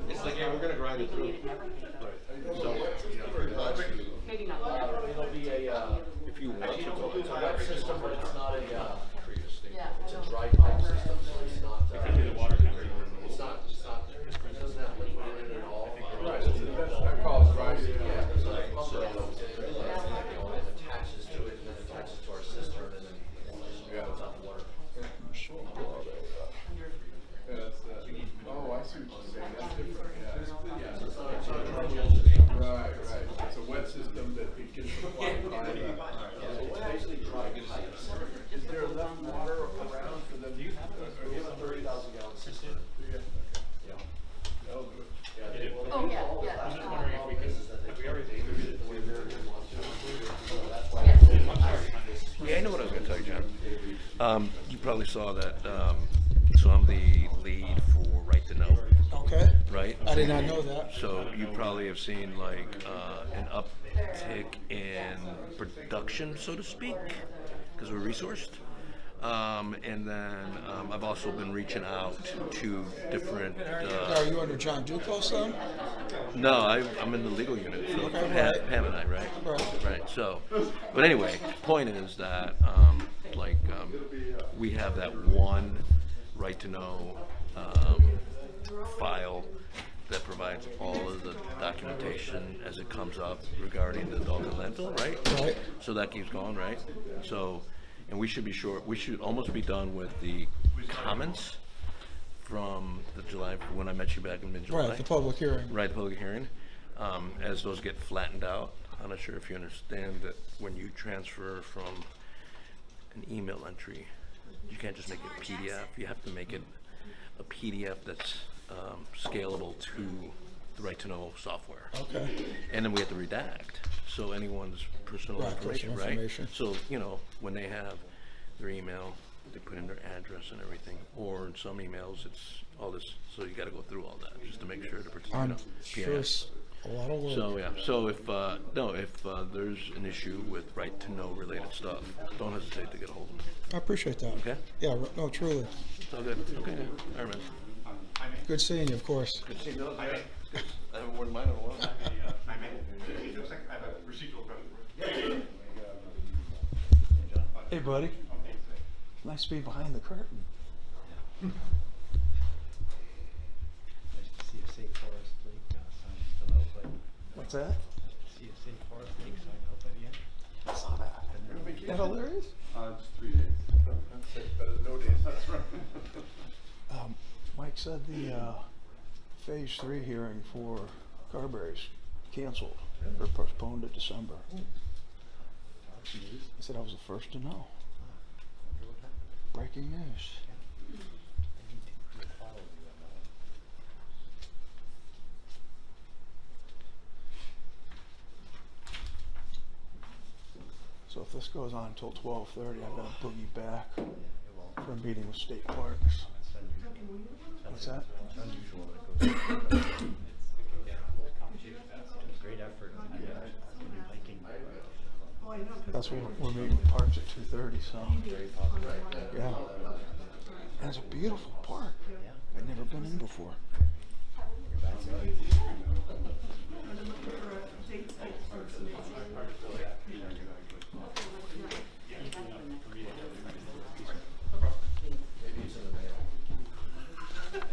It's like, yeah, we're going to grind it through. So, maybe not. It'll be a, if you want to, it's a wet system, but it's not a, Yeah. it's a dry pipe system, so it's not, it's not, it doesn't have liquid in it at all. Right, that calls dry. Yeah, there's a pump that goes in, you know, and attaches to it, and then attaches to our cistern, and then it just goes out the water. Oh, I see what you're saying, that's different, yeah. So it's not a dry system. Right, it's a wet system that it gets supplied by the. So it's basically dry pipes. Is there enough water around for them? We have a 30,000 gallon cistern. Yeah. They'll do it. Yeah, they will. Oh, yeah, yeah. I'm just wondering if we can, if we already did it the way they're going to want to. So that's why. Yes. yeah, I know what I was going to tell you, John. You probably saw that. So I'm the lead for Right to Know. Okay. Right? I did not know that. So you probably have seen like an uptick in production, so to speak, because we're resourced. And then I've also been reaching out to different. Are you under John Duclos then? No, I'm in the legal unit. So Okay, right. Pam and I, right? Right. Right. So, but anyway, point is that we have that one Right to Know file that provides all of the documentation as it comes up regarding the Dalton landfill, right? Right. So that keeps going, right? So, and we should almost be done with the comments from the July, when I met you back in mid-July. Right, the public hearing. Right, the public hearing. As those get flattened out, I'm not sure if you understand that when you transfer from an email entry, you can't just make it a PDF. You have to make it a PDF that's scalable to the Right to Know software. Okay. And then we have to redact. So anyone's personal Right, information, personal right? information. So, you know, when they have their email, they put in their address and everything. Or in some emails, it's all this. So you got to go through all that just to make sure to protect, I'm sure it's a lot of work. So yeah, so if there's an issue with Right to Know related stuff, don't hesitate to get a hold of me. I appreciate that. Okay. Yeah, no, truly. It's all good. Okay. All right, man. Good seeing you, of course. Good seeing you. I haven't worn mine in a while. I have a procedural question. Hey, buddy. Nice to be behind the curtain. Nice to see a safe forest lake sign still out, but What's that? see a safe forest lake sign out by the end. I saw that. Is that hilarious? Just 3 days. That's it, better than no days, that's right. Mike said the phase 3 hearing for Carberry's canceled or postponed to December. I said I was the first to know. Breaking news. So if this goes on until 12:30, I've got to boogie back for a meeting with state parks. What's that? It's unusual that it goes. It's a great effort to do that. When you're hiking. That's when we're meeting with parks at 2:30. So yeah, and it's a beautiful park. I've never been in before.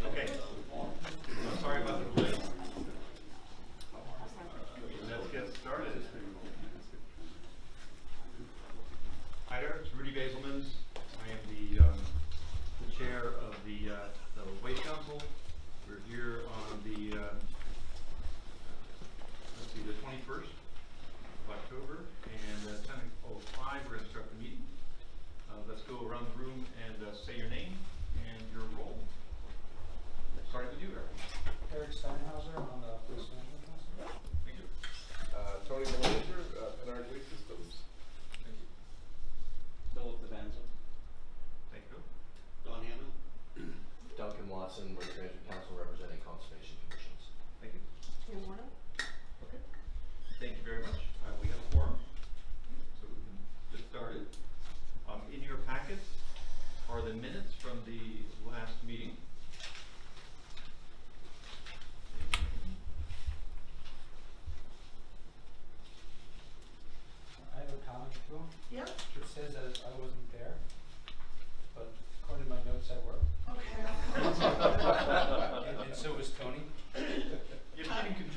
Okay. Sorry about the delay. Let's get started. Hi there, it's Rudy Baselmans. I am the chair of the Waste Council. We're here on the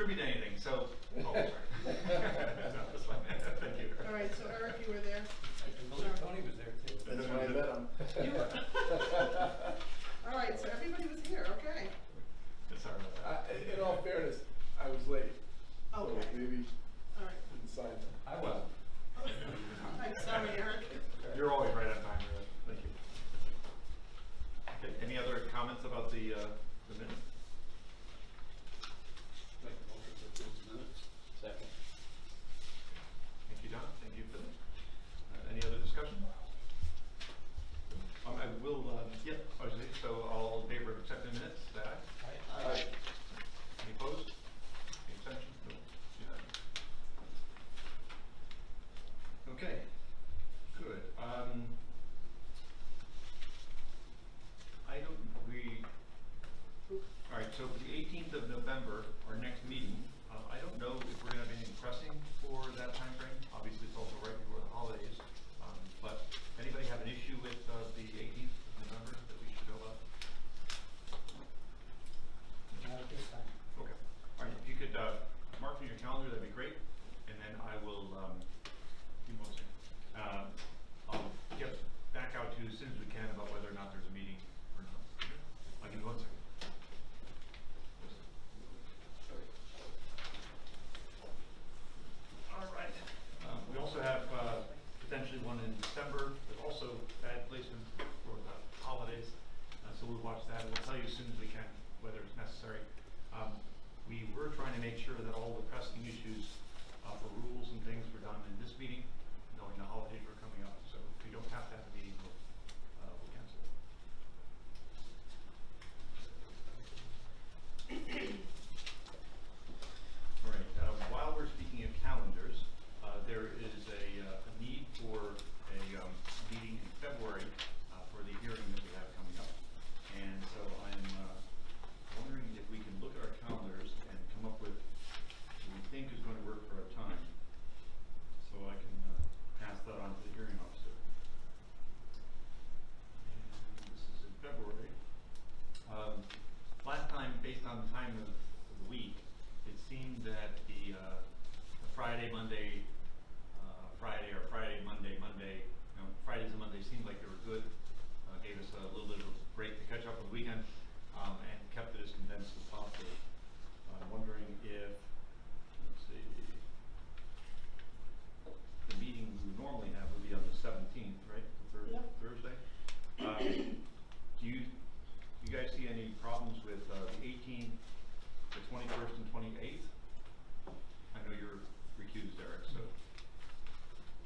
contribute anything, so, oh, sorry. No, that's fine. Thank you. All right, so Eric, you were there? I believe Tony was there too. That's when I met him. You were. All right, so everybody was here, okay. Sorry about that. In all fairness, I was late. So Okay. maybe All right. didn't sign them. I was. I'm sorry, Eric. You're always right on time, Rhett. Thank you. Okay, any other comments about the minutes? Make a motion to approve the minutes. Second. Thank you, John. Thank you, Philip. Any other discussion? I will, yeah, obviously, so all in favor of accepting the minutes, say aye. Aye. Any opposed? Any abstentions? No. Unanimous. Okay, good. All right, so for the 18th of November, our next meeting, I don't know if we're gonna have anything pressing for that time frame. Obviously, it's also right before the holidays. But anybody have an issue with the 18th of November that we should know about? Not at this time. Okay. All right, if you could mark in your calendar, that'd be great. And then I will, give me one second. I'll get back out to you as soon as we can about whether or not there's a meeting or not. I'll give you 1 second. All right. We also have potentially one in December, but also bad placement for the holidays. So we'll watch that, and we'll tell you as soon as we can whether it's necessary. We were trying to make sure that all the pressing issues for rules and things were done in this meeting, knowing the holidays were coming up. So if we don't have to have a meeting, we'll cancel it. All right, while we're speaking of calendars, there is a need for a meeting in February for the hearing that we have coming up. And so I'm wondering if we can look at our calendars and come up with what we think is going to work for our time. So I can pass that on to the hearing officer. And this is in February. Last time, based on the time of the week, it seemed that the Friday, Monday, Monday, Fridays and Mondays seemed like they were good. Gave us a little bit of a break to catch up on the weekend, and kept it as condensed as possible. I'm wondering if, let's see, the meeting we would normally have would be on the 17th, right? Yep. Thursday. Do you guys see any problems with the 18th, the 21st, and 28th? I know you're recused, Eric, so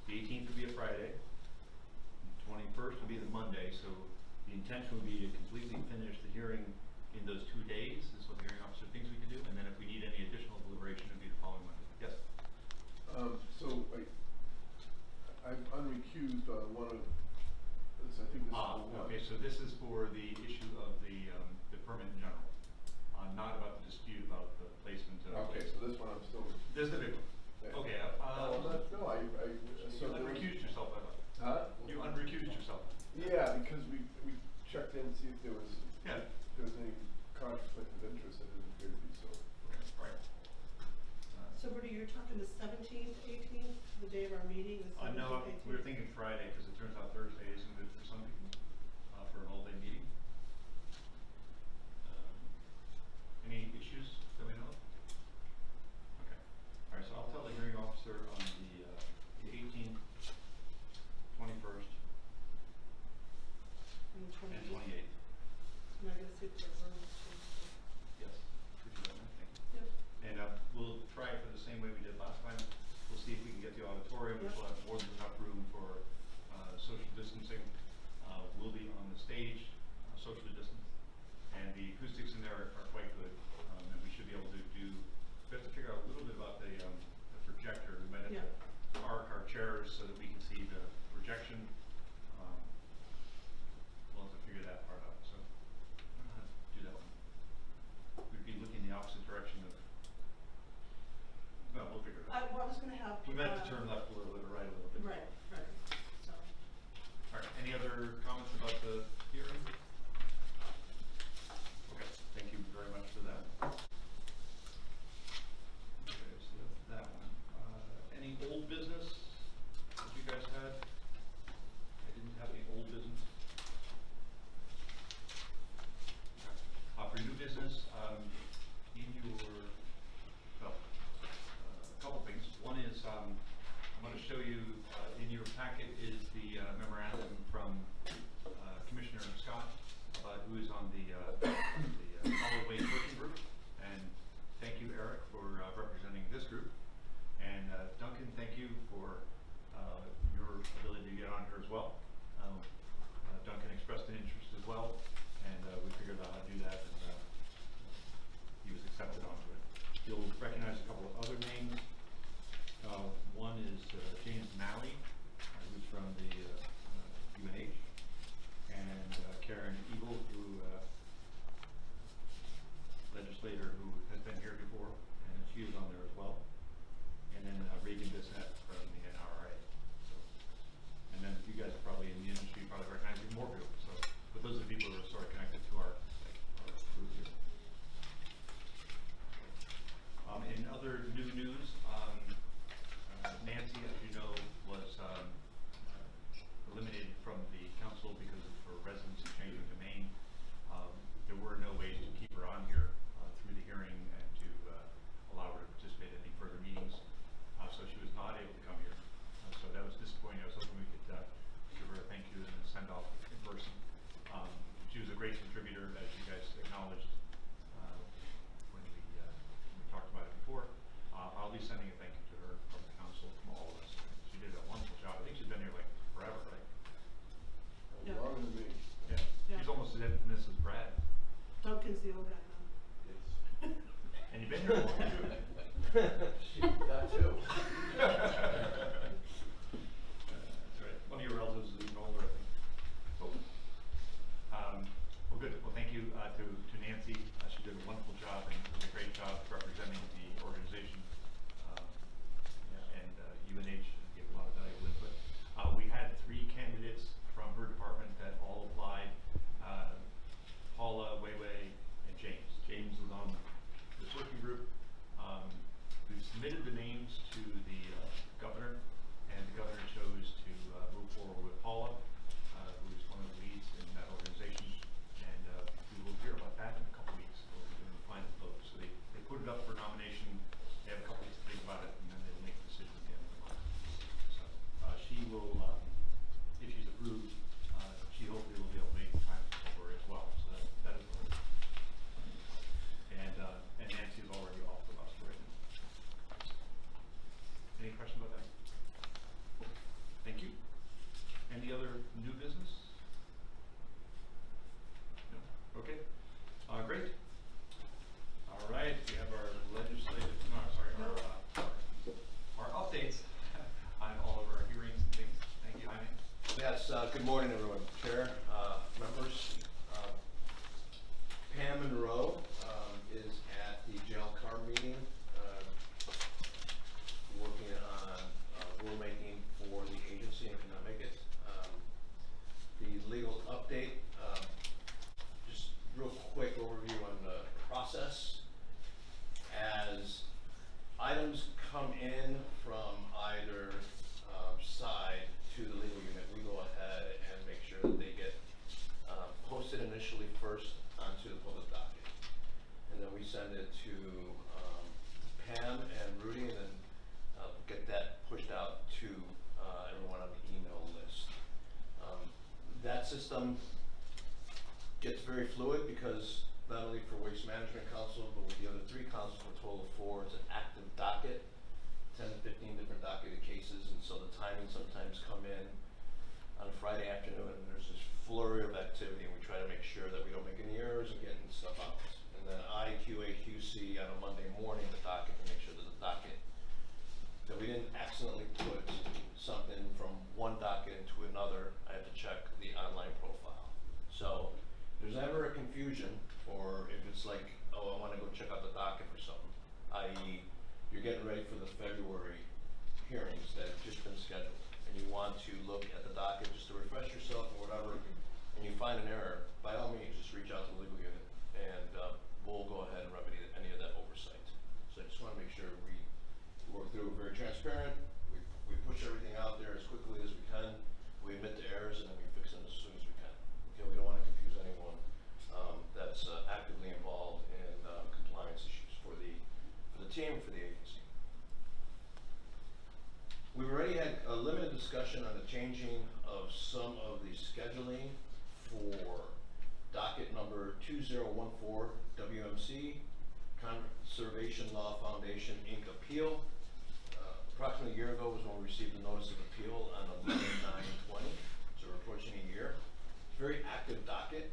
the 18th would be a Friday, the 21st would be the Monday, so the intention would be to completely finish the hearing in those 2 days, is what the hearing officer thinks we could do, and then if we need any additional deliberation, it would be the following Monday. Yes? So I'm unrecused on one of this, I think this is the one. Okay, so this is for the issue of the permit in general, not about the dispute about the placement of. Okay, so this one I'm still. This is the big one. Yeah. Okay, So you unrecused yourself, I thought. Huh? You unrecused yourself. Yeah, because we checked in to see if there was, Yeah. if there was any conflict of interest, and it didn't appear to be so. Right. So Rudy, you're talking the 17th, 18th, the day of our meeting, the 17th, No, 18th? we were thinking Friday, because it turns out Thursday isn't good for some people, for an all-day meeting. Any issues that we know of? Okay. All right, so I'll tell the hearing officer on the 18th, 21st, And the and 28th. 28th. And I gotta see if there's room. Yes. Could you do that? Thank you. Yep. And we'll try it for the same way we did last time. We'll see if we can get the auditorium, which will have more than enough room for social distancing. We'll be on the stage, socially distanced, and the acoustics in there are quite good. And we should be able to do. We have to figure out a little bit about the projector. We might have to arc our chairs so that we can see the projection. We'll have to figure that part out. So I don't know how to do that one. We'd be looking the opposite direction of. No, we'll figure it out. Well, I was gonna have. We meant to turn left a little bit, or right a little bit. Right, so. All right, any other comments about the hearing? Okay, thank you very much for that. recognize a couple of other names. One is James Malley, who's from the UNH, and Karen Eagle, who legislator who has been here before, and she is on there as well. And then Reagan Bissett from the NRA. So, and then you guys are probably in the industry, probably recognize even more people. So, but those are the people who are sort of connected to our group here. In other new news, Nancy, as you know, was eliminated from the council because of her residency change of domain. There were no ways to keep her on here through the hearing and to allow her to participate in any further meetings. So she was not able to come here. So that was disappointing. I was hoping we could give her a thank you and a send off in person. She was a great contributor, as you guys acknowledged when we talked about it before. I'll be sending a thank you to her from the council, from all of us. She did a wonderful job. I think she's been here like forever, right? Yeah. Longer than me. Yeah. Yeah. She's almost as infamous as Brad. Duncan's the old guy now. And you've been here long too. That too. That's right. One of your relatives is even older, I think. Cool. Well, good. Well, thank you to Nancy. She did a wonderful job and did a great job representing the organization. And UNH gave a lot of valuable input. We had 3 candidates from her department that all applied. Paula, Weiwei, and James. James was on this working group. We submitted the names to the governor, and the governor chose to move forward with Paula, who is one of the leads in that organization. And we will hear about that in a couple weeks. We'll be doing the final vote. So they put it up for nomination. They have a couple weeks to think about it, and then they'll make a decision at the end of the month. So she will, if she's approved, she hopefully will be able to make time for her as well. So that is what. And Nancy is already off the bus right now. Any questions about that? Thank you. Any other new business? No. Okay. Great. All right. We have our legislative. No, sorry. Our updates on all of our hearings and things. Thank you, Jaime. Yes, good morning, everyone. Chair, members. Pam Monroe is at the jail car meeting, working on rulemaking for the agency and cannot make it. The legal update, just real quick overview on the process. As items come in from either side to the legal unit, we go ahead and make sure that they get posted initially first onto the public docket. And then we send it to Pam and Rudy, and then get that pushed out to everyone on the email list. That system gets very fluid because not only for Waste Management Council, but with the other 3 councils, for a total of 4, it's an active docket, 10 to 15 different docketed cases, and so the timing sometimes come in on a Friday afternoon, and there's this flurry of activity, and we try to make sure that we don't make any errors and getting stuff out. And then I QA/QC on a Monday morning the docket to make sure that the docket, that we didn't accidentally put something from one docket into another. I have to check the online profile. So if there's ever a confusion, or if it's like, oh, I want to go check out the docket for something, i.e. you're getting ready for the February hearings that have just been scheduled, and you want to look at the docket just to refresh yourself or whatever, and you find an error, by all means, just reach out to the legal unit, and we'll go ahead and remedy any of that oversight. So I just want to make sure we work through very transparent, we push everything out there as quickly as we can, we admit the errors, and then we fix them as soon as we can. Okay, we don't want to confuse anyone that's actively involved in compliance issues for the team, for the agency. We've already had a limited discussion on the changing of some of the scheduling for docket number 2014 WMC, Conservation Law Foundation, Inc. appeal. Approximately a year ago was when we received the notice of appeal on 11/9/20, so we're approaching a year. It's a very active docket,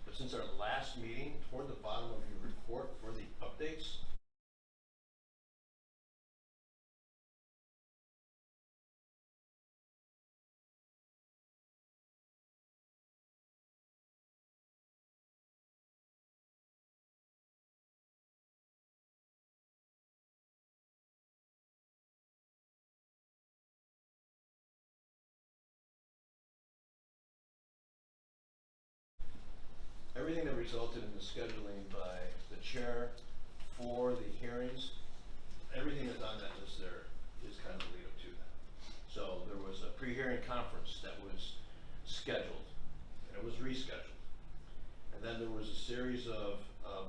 but since our last meeting, toward the bottom of your report for the updates, resulted in the scheduling by the chair for the hearings. Everything that's on that list there is kind of a lead up to that. So there was a pre-hearing conference that was scheduled, and it was rescheduled. And then there was a series of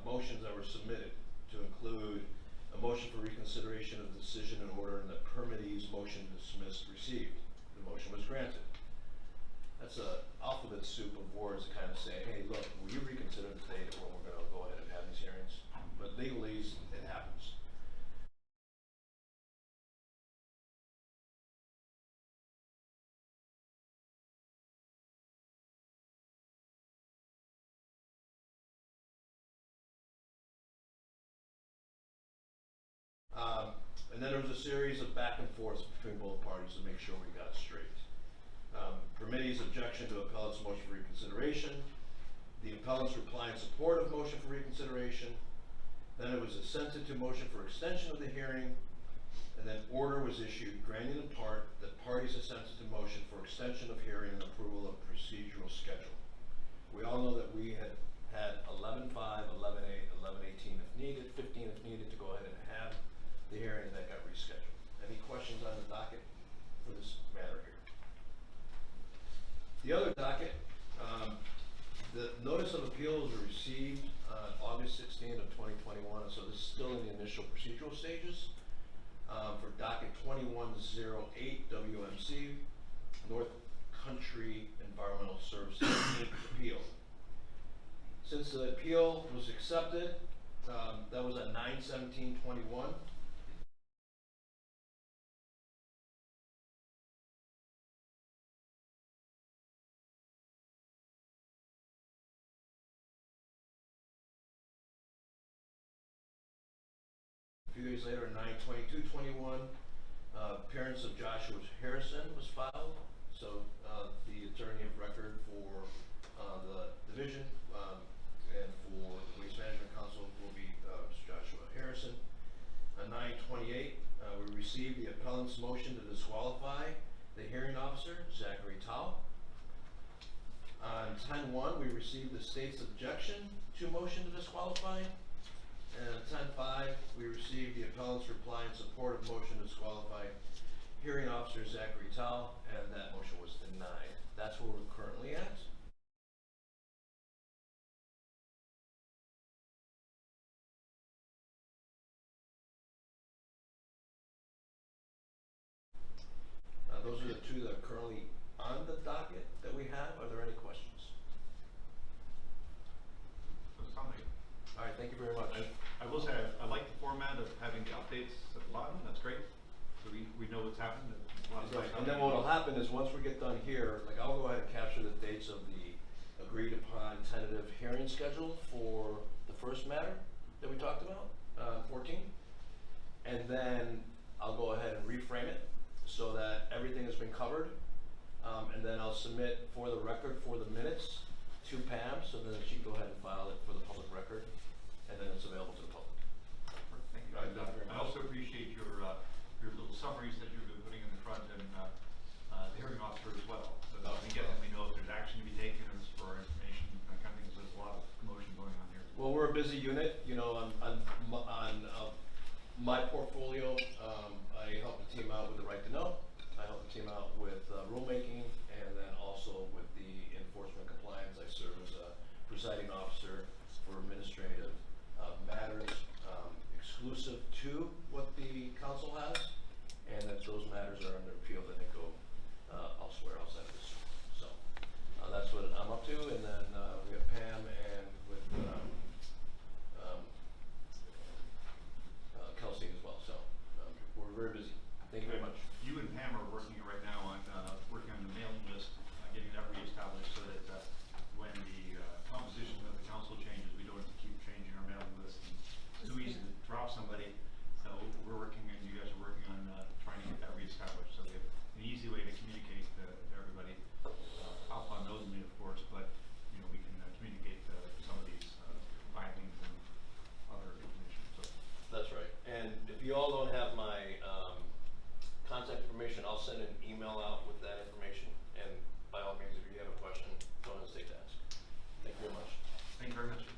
motions that were submitted to include a motion for reconsideration of the decision in order and the permittee's motion to dismiss received. The motion was granted. That's a alphabet soup of words to kind of say, hey, look, will you reconsider the date when we're going to go ahead and have these hearings? But legally, it happens. And then there was a series of back and forths between both parties to make sure we got it straight. Permittee's objection to appellant's motion for reconsideration, the appellant's reply in support of motion for reconsideration, then it was assented to motion for extension of the hearing, and then order was issued granting in part that parties assented to motion for extension of hearing and approval of procedural schedule. We all know that we had 11-5, 11-8, 11-18 if needed, 15 if needed to go ahead and have the hearing that got rescheduled. Any questions on the docket for this matter here? The other docket, the notice of appeal was received on August 16th of 2021, so this is still in the initial procedural stages for docket 2108 WMC, North Country Environmental Services Inc. appeal. Since the appeal was accepted, that was at 9/17/21. A few days later, 9/22/21, appearance of Joshua Harrison was filed. So the attorney of record for the division and for the Waste Management Council will be Mr. Joshua Harrison. On 9/28, we received the appellant's motion to disqualify the hearing officer, Zachary Tao. On 10/1, we received the state's objection to motion to disqualify. And at 10/5, we received the appellant's reply in support of motion to disqualify hearing officer Zachary Tao, and that motion was denied. That's where we're currently at. Those are the two that are currently on the docket that we have. Are there any questions? All right, thank you very much. I will say, I like the format of having the updates at the bottom. That's great. So we know what's happened. And then what will happen is once we get done here, like I'll go ahead and capture the dates of the agreed upon tentative hearing schedule for the first matter that we talked about, 14. And then I'll go ahead and reframe it so that everything has been covered. And then I'll submit for the record for the minutes to Pam so that she can go ahead and file it for the public record. And then it's available to the public. Thank you. Thank you very much. I also appreciate your little summaries that you've been putting in the front and the hearing officer as well. So that we know if there's action to be taken or it's for our information. I kind of think there's a lot of commotion going on here. Well, we're a busy unit, you know, on my portfolio. I help the team out with the right to know. I help the team out with rulemaking, and then also with the enforcement compliance. I serve as a presiding officer for administrative matters exclusive to what the council has, and if those matters are under appeal, then they go elsewhere outside of this. So that's what I'm up to, and then we have Pam and with Kelsey as well. So we're very busy. Thank you very much. You and Pam are working right now on working on the mailing list, getting that reestablished so that when the composition of the council changes, we don't have to keep changing our mailing list. It's too easy to drop somebody. So we're working, and you guys are working on trying to get that reestablished. So we have an easy way to communicate to everybody. Alpha knows me, of course, but you know we can communicate some of these filings and other information. So That's right. And if you all don't have my contact information, I'll send an email out with that information. And by all means, if you have a question, don't hesitate to ask. Thank you very much. thank you very much.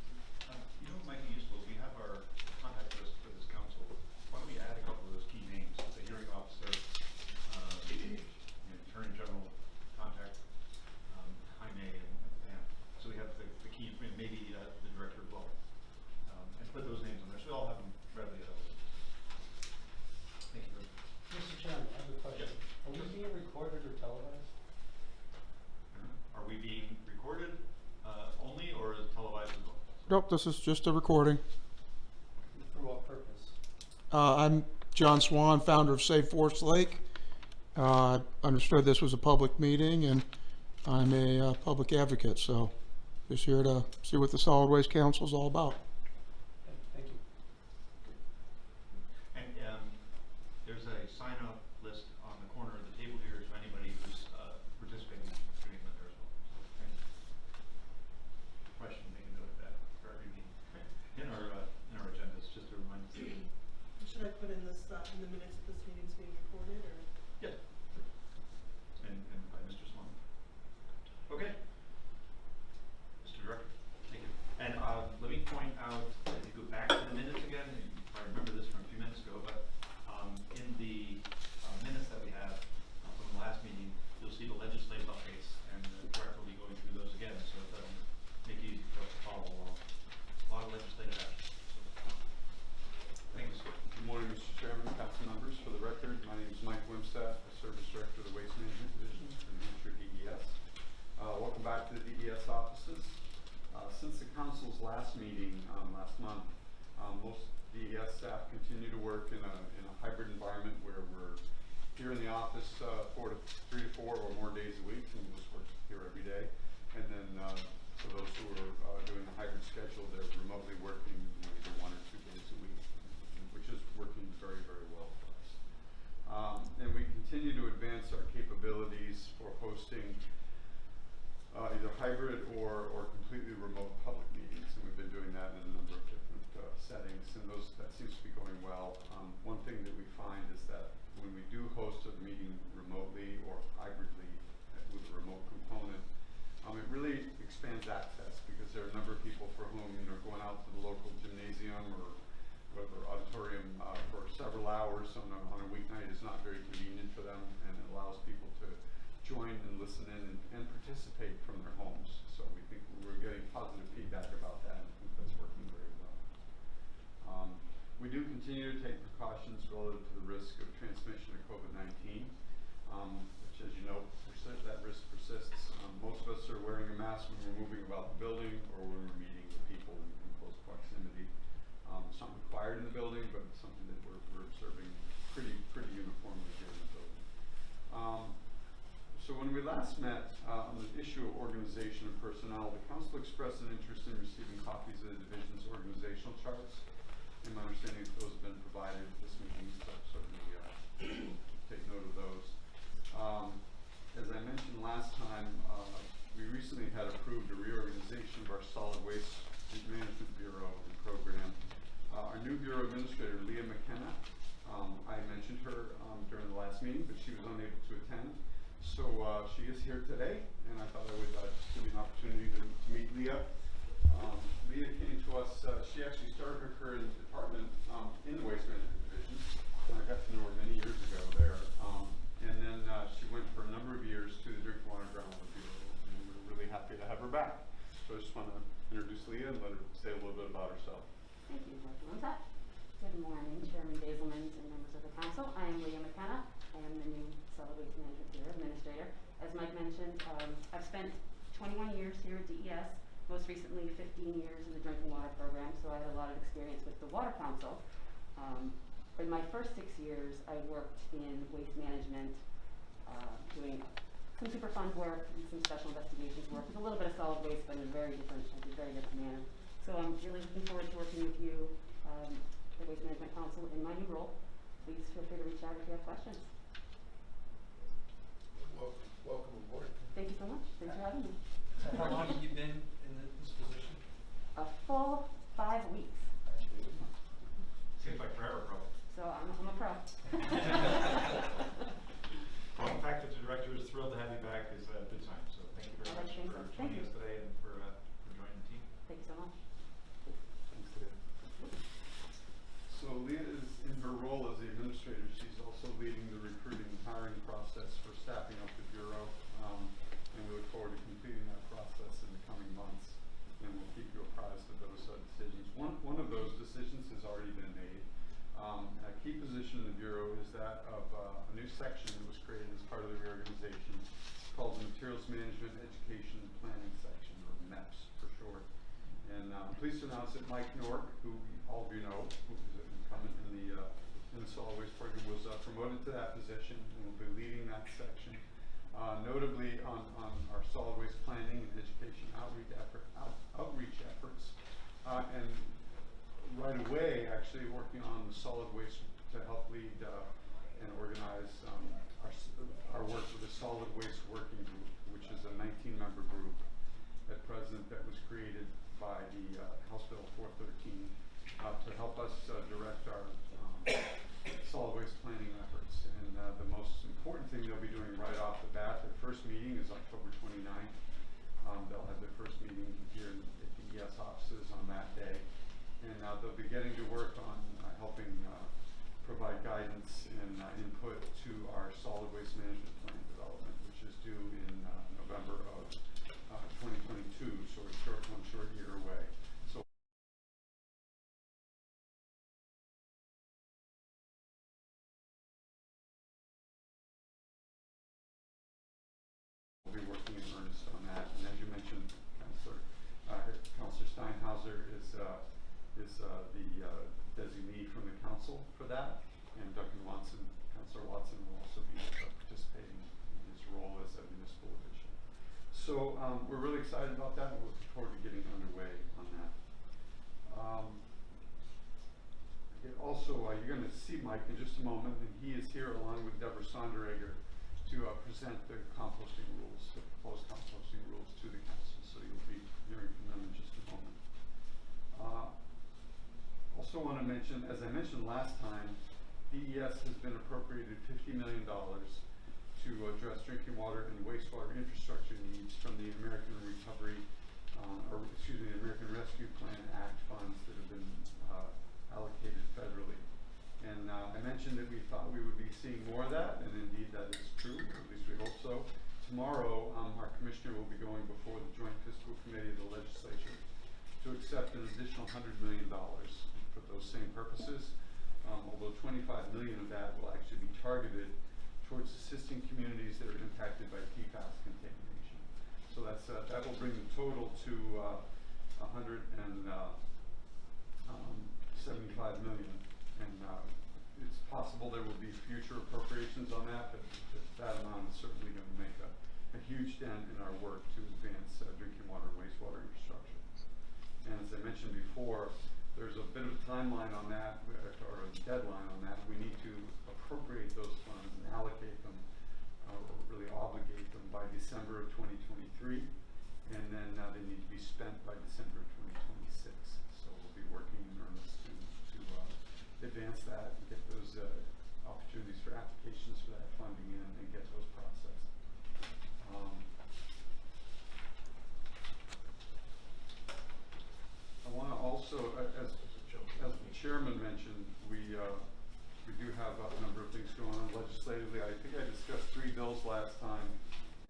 Nope, this is just a recording. For what purpose? I'm John Swan, founder of Save Forest Lake. I understood this was a public meeting, and I'm a public advocate, so just here to see what the Solid Waste Council is all about. Thank you. And there's a sign-up list on the corner of the table here for anybody who's participating in that there as well. Thank you. Question, make a note of that for every meeting in our agendas, just to remind us. Should I put in this, in the minutes that this meeting's being recorded, or? Yeah. And by Mr. Swan. Okay. Mr. Director, thank you. And let me point out, if you go back to the minutes again, you probably remember this from a few minutes ago, but in the minutes that we have from the last meeting, you'll see the legislative updates, and the director will be going through those again, so that'll make it easy for us to follow along. A lot of legislative action. Thank you, sir. Good morning, Mr. Chairman, council members. For the record, my name is Michael Wimsatt, Service Director of the Waste Management Division for New Hampshire DES. Welcome back to the DES offices. Since the council's last meeting last month, most DES staff continue to work in a hybrid environment where we're here in the office 3 to 4 or more days a week, and we'll just work here every day. And then for those who are doing a hybrid schedule, they're remotely working either 1 or 2 days a week, which is working very, very well for us. And we continue to advance our capabilities for hosting either hybrid or completely remote public meetings, and we've been doing that in a number of different settings, and that seems to be going well. One thing that we find is that when we do host a meeting remotely or hybridly with a remote component, it really expands access, because there are a number of people for whom going out to the local gymnasium or whatever auditorium for several hours on a weeknight is not very convenient for them, and it allows people to join and listen in and participate from their homes. So we think we're getting positive feedback about that, and I think that's working very well. We do continue to take precautions relative to the risk of transmission of COVID-19, which, as you know, that risk persists. Most of us are wearing a mask when we're moving about the building or when we're meeting with people in close proximity. It's not required in the building, but it's something that we're observing pretty uniformly here in the building. So when we last met on the issue of organization and personnel, the council expressed an interest in receiving copies of the division's organizational charts. And my understanding is those have been provided at this meeting, so certainly take note of those. As I mentioned last time, we recently had approved a reorganization of our Solid Waste Management Bureau and program. Our new Bureau Administrator, Leah McKenna, I mentioned her during the last meeting, but she was unable to attend. So she is here today, and I thought I would give you an opportunity to meet Leah. Leah came to us, she actually started her career in the department in the Waste Management Division, and I got to know her many years ago there. And then she went for a number of years to the Drinking Water Groundwater Bureau, and we're really happy to have her back. So I just want to introduce Leah and let her say a little bit about herself. Thank you, Michael Wimsatt. Good morning, Chairman Basilmans and members of the council. I am Leah McKenna. I am the new Solid Waste Management Bureau Administrator. As Mike mentioned, I've spent 21 years here at DES, most recently 15 years in the drinking water program, so I had a lot of experience with the Water Council. In my first 6 years, I worked in waste management, doing some Superfund work and some special investigations work. It's a little bit of solid waste, but in a very different manner. So I'm really looking forward to working with you, the Waste Management Council, in my new role. Please feel free to reach out if you have questions. Welcome aboard. Thank you so much. Thanks for having me. So how long have you been in this position? A full 5 weeks. Seems like forever, probably. So I'm a pro. Well, the fact that the director is thrilled to have you back is a good sign. So thank you very much for joining us today and for joining the team. Thank you so much. Thanks, Leah. So Leah is, in her role as the administrator, she's also leading the recruiting and hiring process for staffing up the Bureau. And we look forward to completing that process in the coming months. And we'll keep you apprised of those decisions. One of those decisions has already been made. A key position in the Bureau is that of a new section that was created as part of the reorganization called the Materials Management Education and Planning Section, or MEPS for short. And I'm pleased to announce that Mike Nork, who all of you know, who is an incumbent in the solid waste program, was promoted to that position and will be leading that section. Notably on our solid waste planning and education outreach efforts, and right away actually working on the solid waste to help lead and organize our work with the solid waste working group, which is a 19-member group at present that was created by the House Bill 413 to help us direct our solid waste planning efforts. And the most important thing they'll be doing right off the bat, their first meeting is October 29th. They'll have their first meeting here at the ES offices on that day. And they'll be getting to work on helping provide guidance and input to our solid waste management plan development, which is due in November of 2022, so we're one short year away. So we'll be working in earnest on that. And as you mentioned, Councillor Steinhauser is the designee from the council for that, and Councillor Watson will also be participating in his role as a municipal official. So we're really excited about that, and we're looking forward to getting underway on that. Also, you're going to see Mike in just a moment, and he is here along with Deborah Sonderegger to present the composting rules, the proposed composting rules to the council. So you'll be hearing from them in just a moment. Also want to mention, as I mentioned last time, DES has been appropriated $50 million to address drinking water and wastewater infrastructure needs from the American American Rescue Plan Act funds that have been allocated federally. And I mentioned that we thought we would be seeing more of that, and indeed that is true, or at least we hope so. Tomorrow, our commissioner will be going before the Joint Fiscal Committee of the Legislature to accept an additional $100 million for those same purposes, although $25 million of that will actually be targeted towards assisting communities that are impacted by PFAS contamination. So that's that will bring the total to $175 million, and it's possible there will be future appropriations on that, but that amount is certainly going to make a huge dent in our work to advance drinking water and wastewater infrastructure. And as I mentioned before, there's a bit of a timeline on that, or a deadline on that. We need to appropriate those funds and allocate them, or really obligate them by December of 2023, and then they need to be spent by December of 2026. So we'll be working in earnest to advance that and get those opportunities for applications for that funding in and get those processed. I want to also, as the chairman mentioned, we do have a number of things going on legislatively. I think I discussed 3 bills last time,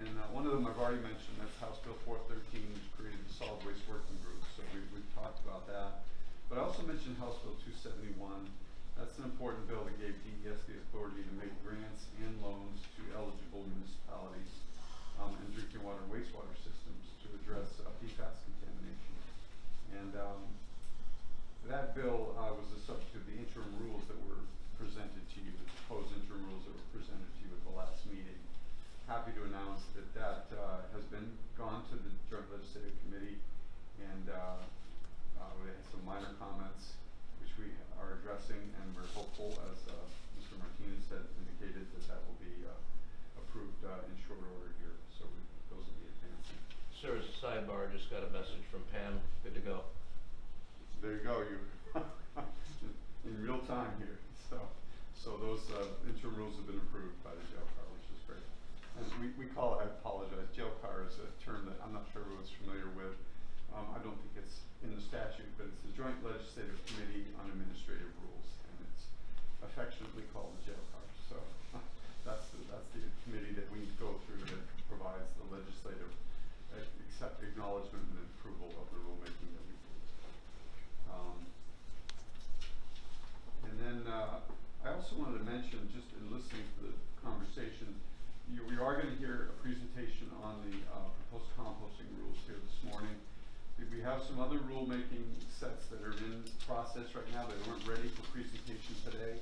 and one of them I've already mentioned. That's House Bill 413, which created the solid waste working group. So we've talked about that. But I also mentioned House Bill 271. That's an important bill that gave DES the authority to make grants and loans to eligible municipalities and drinking water and wastewater systems to address PFAS contamination. And that bill was the subject of the interim rules that were presented to you, the proposed interim rules that were presented to you at the last meeting. Happy to announce that has been gone to the Joint Legislative Committee, and we had some minor comments which we are addressing, and we're hopeful, as Mr. Martinez said, indicated, that will be approved in short order here. So those will be advancing. Sir, as a sidebar, just got a message from Pam. Good to go. There you go. You in real time here. So those interim rules have been approved by the jail car, which is great. And we call it, I apologize, jail car is a term that I'm not sure everyone's familiar with. I don't think it's in the statute, but it's the Joint Legislative Committee on Administrative Rules, and it's affectionately called the jail car. So that's the committee that we go through that provides the legislative acknowledgement and approval of the rulemaking that we do. And then I also wanted to mention, just in listening to the conversation, we are going to hear a presentation on the proposed composting rules here this morning. We have some other rulemaking sets that are in process right now that aren't ready for presentation today.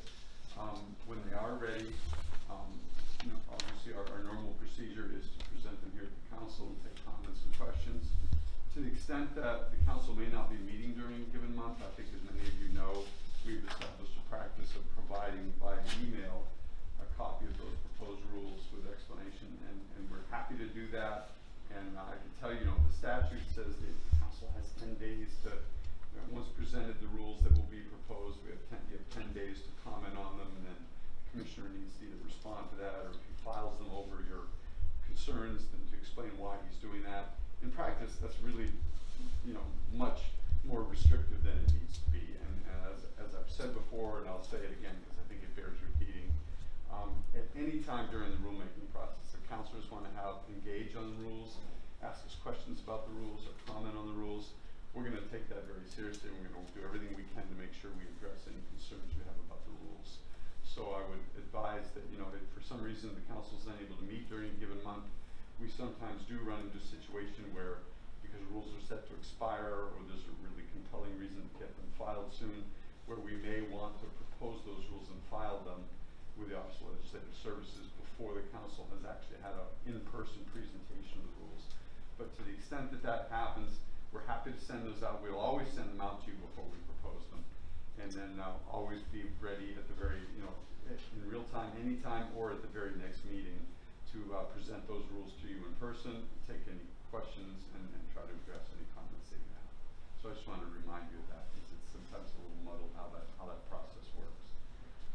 When they are ready, obviously our normal procedure is to present them here at the council and take comments and questions. To the extent that the council may not be meeting during a given month, I think as many of you know, we've established a practice of providing by email a copy of those proposed rules with explanation, and we're happy to do that. And I can tell you, the statute says that the council has 10 days to, once presented the rules that will be proposed, you have 10 days to comment on them, and then the commissioner needs to either respond to that, or if he files them over your concerns, then to explain why he's doing that. In practice, that's really, much more restrictive than it needs to be. And as I've said before, and I'll say it again because I think it bears repeating, at any time during the rulemaking process, the councilors want to engage on the rules, ask us questions about the rules, or comment on the rules. We're going to take that very seriously, and we're going to do everything we can to make sure we address any concerns you have about the rules. So I would advise that, if for some reason the council is unable to meet during a given month, we sometimes do run into a situation where, because rules are set to expire, or there's a really compelling reason to get them filed soon, where we may want to propose those rules and file them with the Office of Legislative Services before the council has actually had an in-person presentation of the rules. But to the extent that that happens, we're happy to send those out. We'll always send them out to you before we propose them. And then always be ready at the very, in real time, anytime, or at the very next meeting to present those rules to you in person, take any questions, and try to address any comments that you have. So I just wanted to remind you of that, because it's sometimes a little muddled how that process works.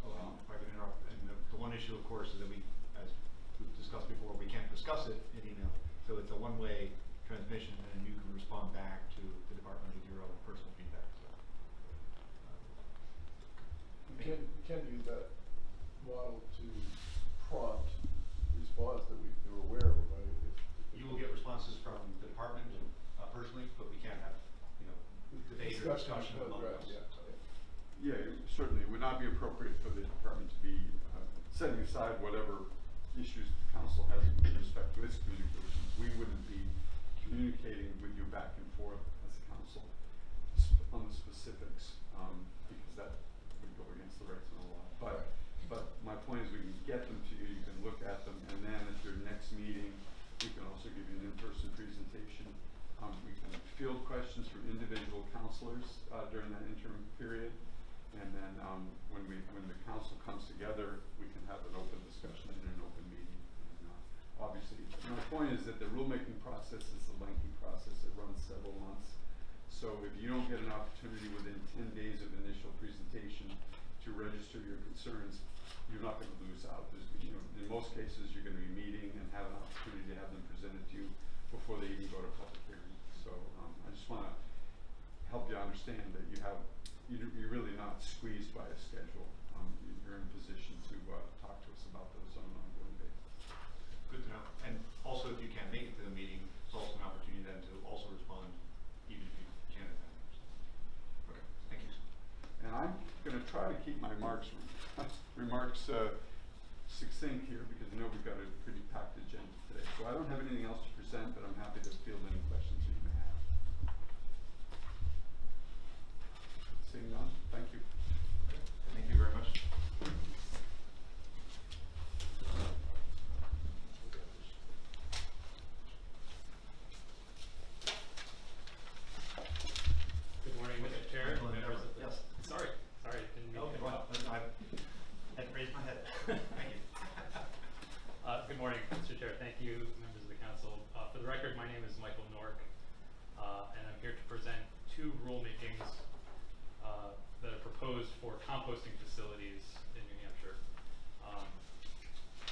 If I can interrupt, and the one issue, of course, is that we, as we've discussed before, we can't discuss it in email, so it's a one-way transmission, and you can respond back to the Department of the Bureau with personal feedback. So, You can use that model to prompt response that we're aware of, right? you will get responses from the department personally, but we can't have, debate or discussion among us. Yeah, certainly. It would not be appropriate for the department to be setting aside whatever issues the council has with respect to its communications. We wouldn't be communicating with you back and forth as a council on the specifics, because that would go against the rights of the law. But my point is, we can get them to you, you can look at them, and then at your next meeting, we can also give you an in-person presentation. We can field questions from individual counselors during that interim period, and then when the council comes together, we can have an open discussion in an open meeting. And, obviously, my point is that the rulemaking process is a lengthy process. It runs several months. So if you don't get an opportunity within 10 days of initial presentation to register your concerns, you're not going to lose out. In most cases, you're going to be meeting and have an opportunity to have them presented to you before they even go to public hearing. So I just want to help you understand that you're really not squeezed by a schedule. You're in a position to talk to us about those on an ongoing basis. Good to know. And also, if you can't make it to the meeting, it's also an opportunity then to also respond, even if you can't attend. Okay, thank you. And I'm going to try to keep my remarks succinct here, because I know we've got a pretty packed agenda today. So I don't have anything else to present, but I'm happy to field any questions that you may have. Seeing none, thank you. Okay. Thank you very much. Good morning, Mr. Chair. Members of the- Yes. Sorry, didn't mean to interrupt. I had raised my head. Thank you. Good morning, Mr. Chair. Thank you, members of the council. For the record, my name is Michael Nork, and I'm here to present two rulemakings that are proposed for composting facilities in New Hampshire.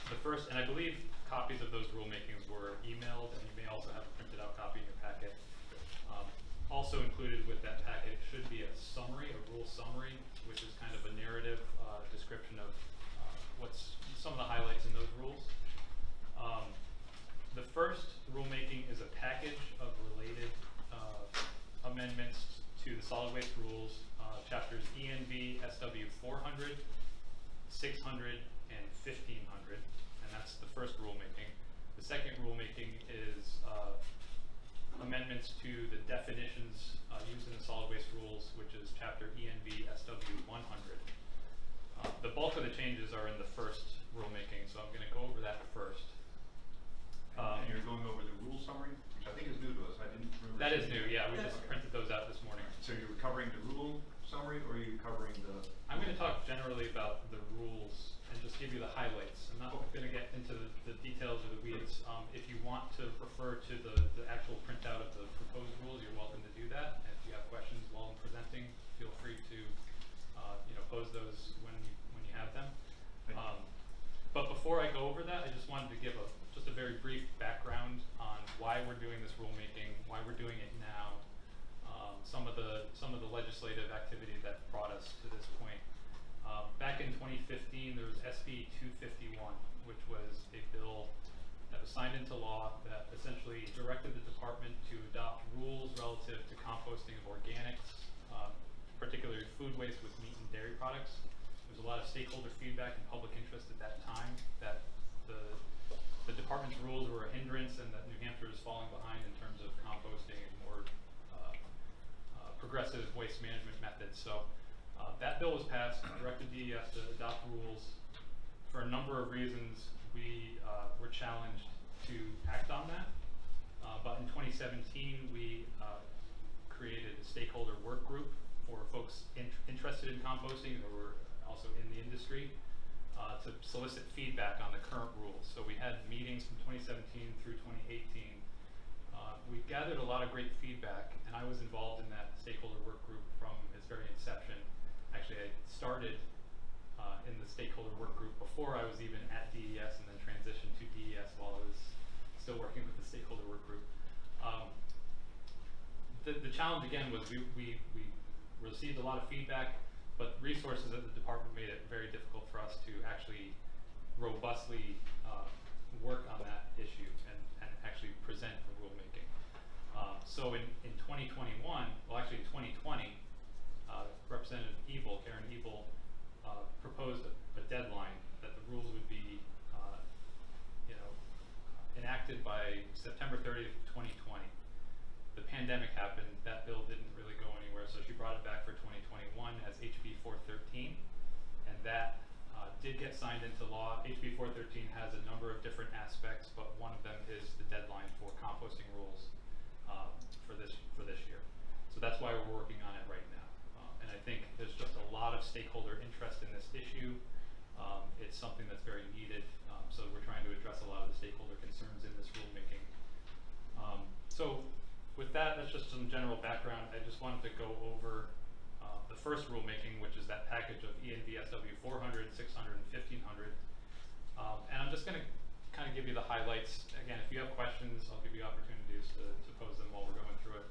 The first, and I believe copies of those rulemakings were emailed, and you may also have a printed out copy in your packet. Also included with that packet should be a summary, a rule summary, which is kind of a narrative description of what's some of the highlights in those rules. The first rulemaking is a package of related amendments to the solid waste rules, chapters ENV SW 400, 600, and 1500, and that's the first rulemaking. The second rulemaking is amendments to the definitions used in the solid waste rules, which is chapter ENV SW 100. The bulk of the changes are in the first rulemaking, so I'm going to go over that first. And you're going over the rule summary, which I think is new to us. I didn't remember. That is new, yeah. We That's just right. printed those out this morning. So you're covering the rule summary, or are you covering the? I'm going to talk generally about the rules and just give you the highlights. I'm not going to get into the details or the weeds. If you want to refer to the actual printout of the proposed rules, you're welcome to do that. And if you have questions while I'm presenting, feel free to pose those when you have them. But before I go over that, I just wanted to give just a very brief background on why we're doing this rulemaking, why we're doing it now, some of the legislative activity that brought us to this point. Back in 2015, there was SB 251, which was a bill that was signed into law that essentially directed the department to adopt rules relative to composting of organics, particularly food waste with meat and dairy products. There was a lot of stakeholder feedback and public interest at that time that the department's rules were a hindrance and that New Hampshire is falling behind in terms of composting and more progressive waste management methods. So that bill was passed, directed DES to adopt rules. For a number of reasons, we were challenged to act on that. But in 2017, we created a stakeholder work group for folks interested in composting who were also in the industry to solicit feedback on the current rules. So we had meetings from 2017 through 2018. We gathered a lot of great feedback, and I was involved in that stakeholder work group from its very inception. Actually, I started in the stakeholder work group before I was even at DES, and then transitioned to DES while I was still working with the stakeholder work group. The challenge again was we received a lot of feedback, but resources at the department made it very difficult for us to actually robustly work on that issue and actually present the rulemaking. So in 2021, well actually in 2020, Representative Ebel, Karen Ebel, proposed a deadline that the rules would be enacted by September 30th, 2020. The pandemic happened, that bill didn't really go anywhere, so she brought it back for 2021 as HB 413, and that did get signed into law. HB 413 has a number of different aspects, but one of them is the deadline for composting rules for this year. So that's why we're working on it right now. And I think there's just a lot of stakeholder interest in this issue. It's something that's very needed, so we're trying to address a lot of the stakeholder concerns in this rulemaking. So with that, that's just some general background. I just wanted to go over the first rulemaking, which is that package of ENVSW 400, 600, and 1500. And I'm just going to kind of give you the highlights. Again, if you have questions, I'll give you opportunities to pose them while we're going through it.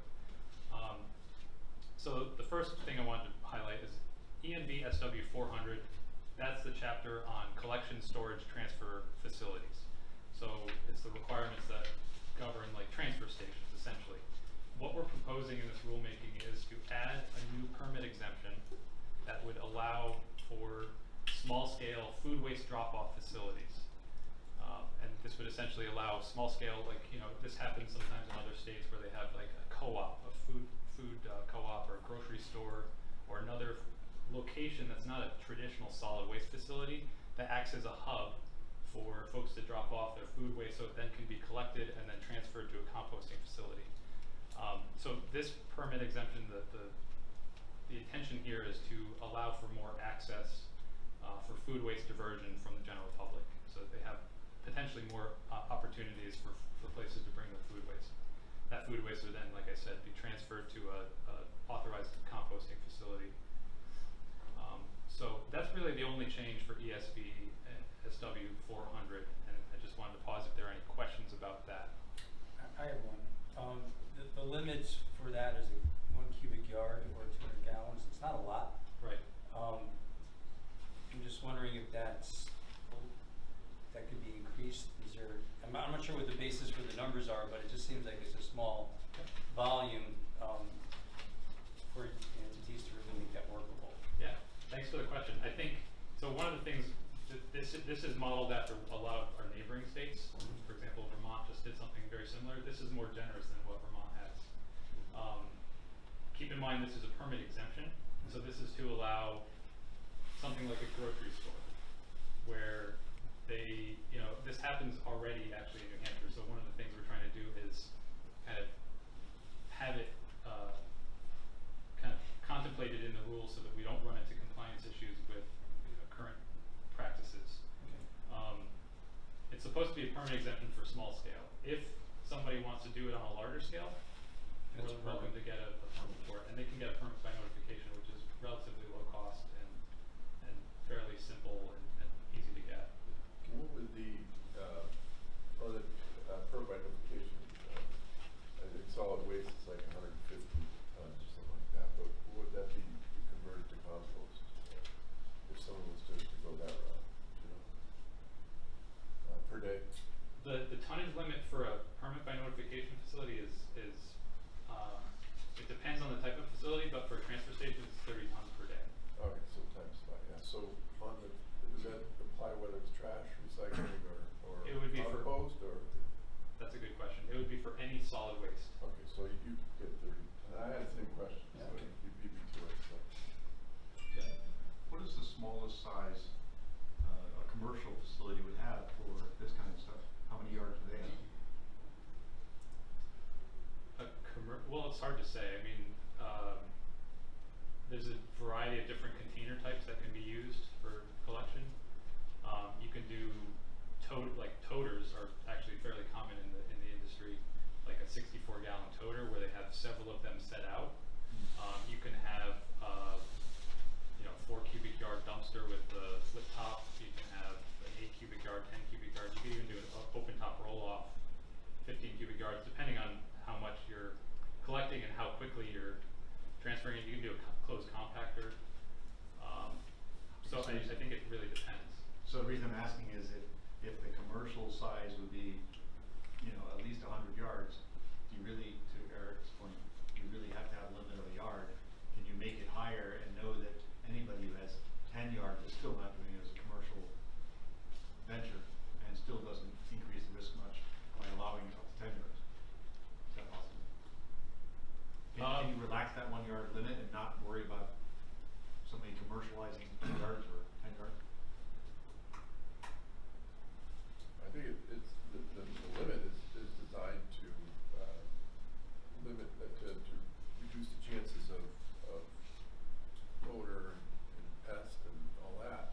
So the first thing I wanted to highlight is ENVSW 400. That's the chapter on collection, storage, transfer facilities. So it's the requirements that govern like transfer stations, essentially. What we're proposing in this rulemaking is to add a new permit exemption that would allow for small-scale food waste drop-off facilities. And this would essentially allow small-scale, like, this happens sometimes in other states where they have like a co-op, a food co-op or a grocery store or another location that's not a traditional solid waste facility that acts as a hub for folks to drop off their food waste so it then can be collected and then transferred to a composting facility. So this permit exemption, the intention here is to allow for more access for food waste diversion from the general public, so that they have potentially more opportunities for places to bring their food waste. That food waste would then, like I said, be transferred to a authorized composting facility. So that's really the only change for ESB SW 400, and I just wanted to pause if there are any questions about that. I have one. The limits for that is 1 cubic yard or 200 gallons. It's not a lot. Right. I'm just wondering if that could be increased. I'm not sure what the basis for the numbers are, but it just seems like it's a small volume for entities to really make that workable. Yeah, thanks for the question. I think, so one of the things, this is modeled after a lot of our neighboring states. For example, Vermont just did something very similar. This is more generous than what Vermont has. Keep in mind this is a permit exemption, so this is to allow something like a grocery store where they, you know, this happens already actually in New Hampshire, so one of the things we're trying to do is kind of have it kind of contemplated in the rules so that we don't run into compliance issues with, you know, current practices. It's supposed to be a permanent exemption for small scale. If somebody wants to do it on a larger scale, That's we're welcome to get a permit for it, and they can get a permit by notification, which is relatively low cost and fairly simple and easy to get. What would the, or the, permit by notification, I think solid waste is like 150 tons or something like that, but would that be converted to compost? If someone was to go that route, you know? Per day? The tonnage limit for a permit by notification facility is it depends on the type of facility, but for a transfer station it's 30 tons per day. Okay, so times 5, yeah, so on the, does that apply whether it's trash, recycling, or It would be for- compost, or? That's a good question. It would be for any solid waste. Okay, so you get 30, I had the same question, so Okay. you beat me to it, so. What is the smallest size a commercial facility would have for this kind of stuff? How many yards do they have? Well, it's hard to say. I mean, there's a variety of different container types that can be used for collection. You can do like toters are actually fairly common in the industry, like a 64-gallon toter where they have several of them set out. You can have 4 cubic yard dumpster with the flip top. You can have an 8 cubic yard, 10 cubic yard. You can even do an open top roll off, 15 cubic yards, depending on how much you're collecting and how quickly you're transferring it. You can do a closed compactor. So I think it really depends. So the reason I'm asking is if the commercial size would be, at least 100 yards, do you really, to Eric's point, you really have to have a limit of a yard? Can you make it higher and know that anybody who has 10 yards is still not doing it as a commercial venture and still doesn't increase the risk much by allowing up to 10 yards? Is that possible? Can you relax that 1 yard limit and not worry about somebody commercializing 2 yards or 10 yards? I think it's, the limit is designed to, limit, to reduce the chances of odor and pest and all that.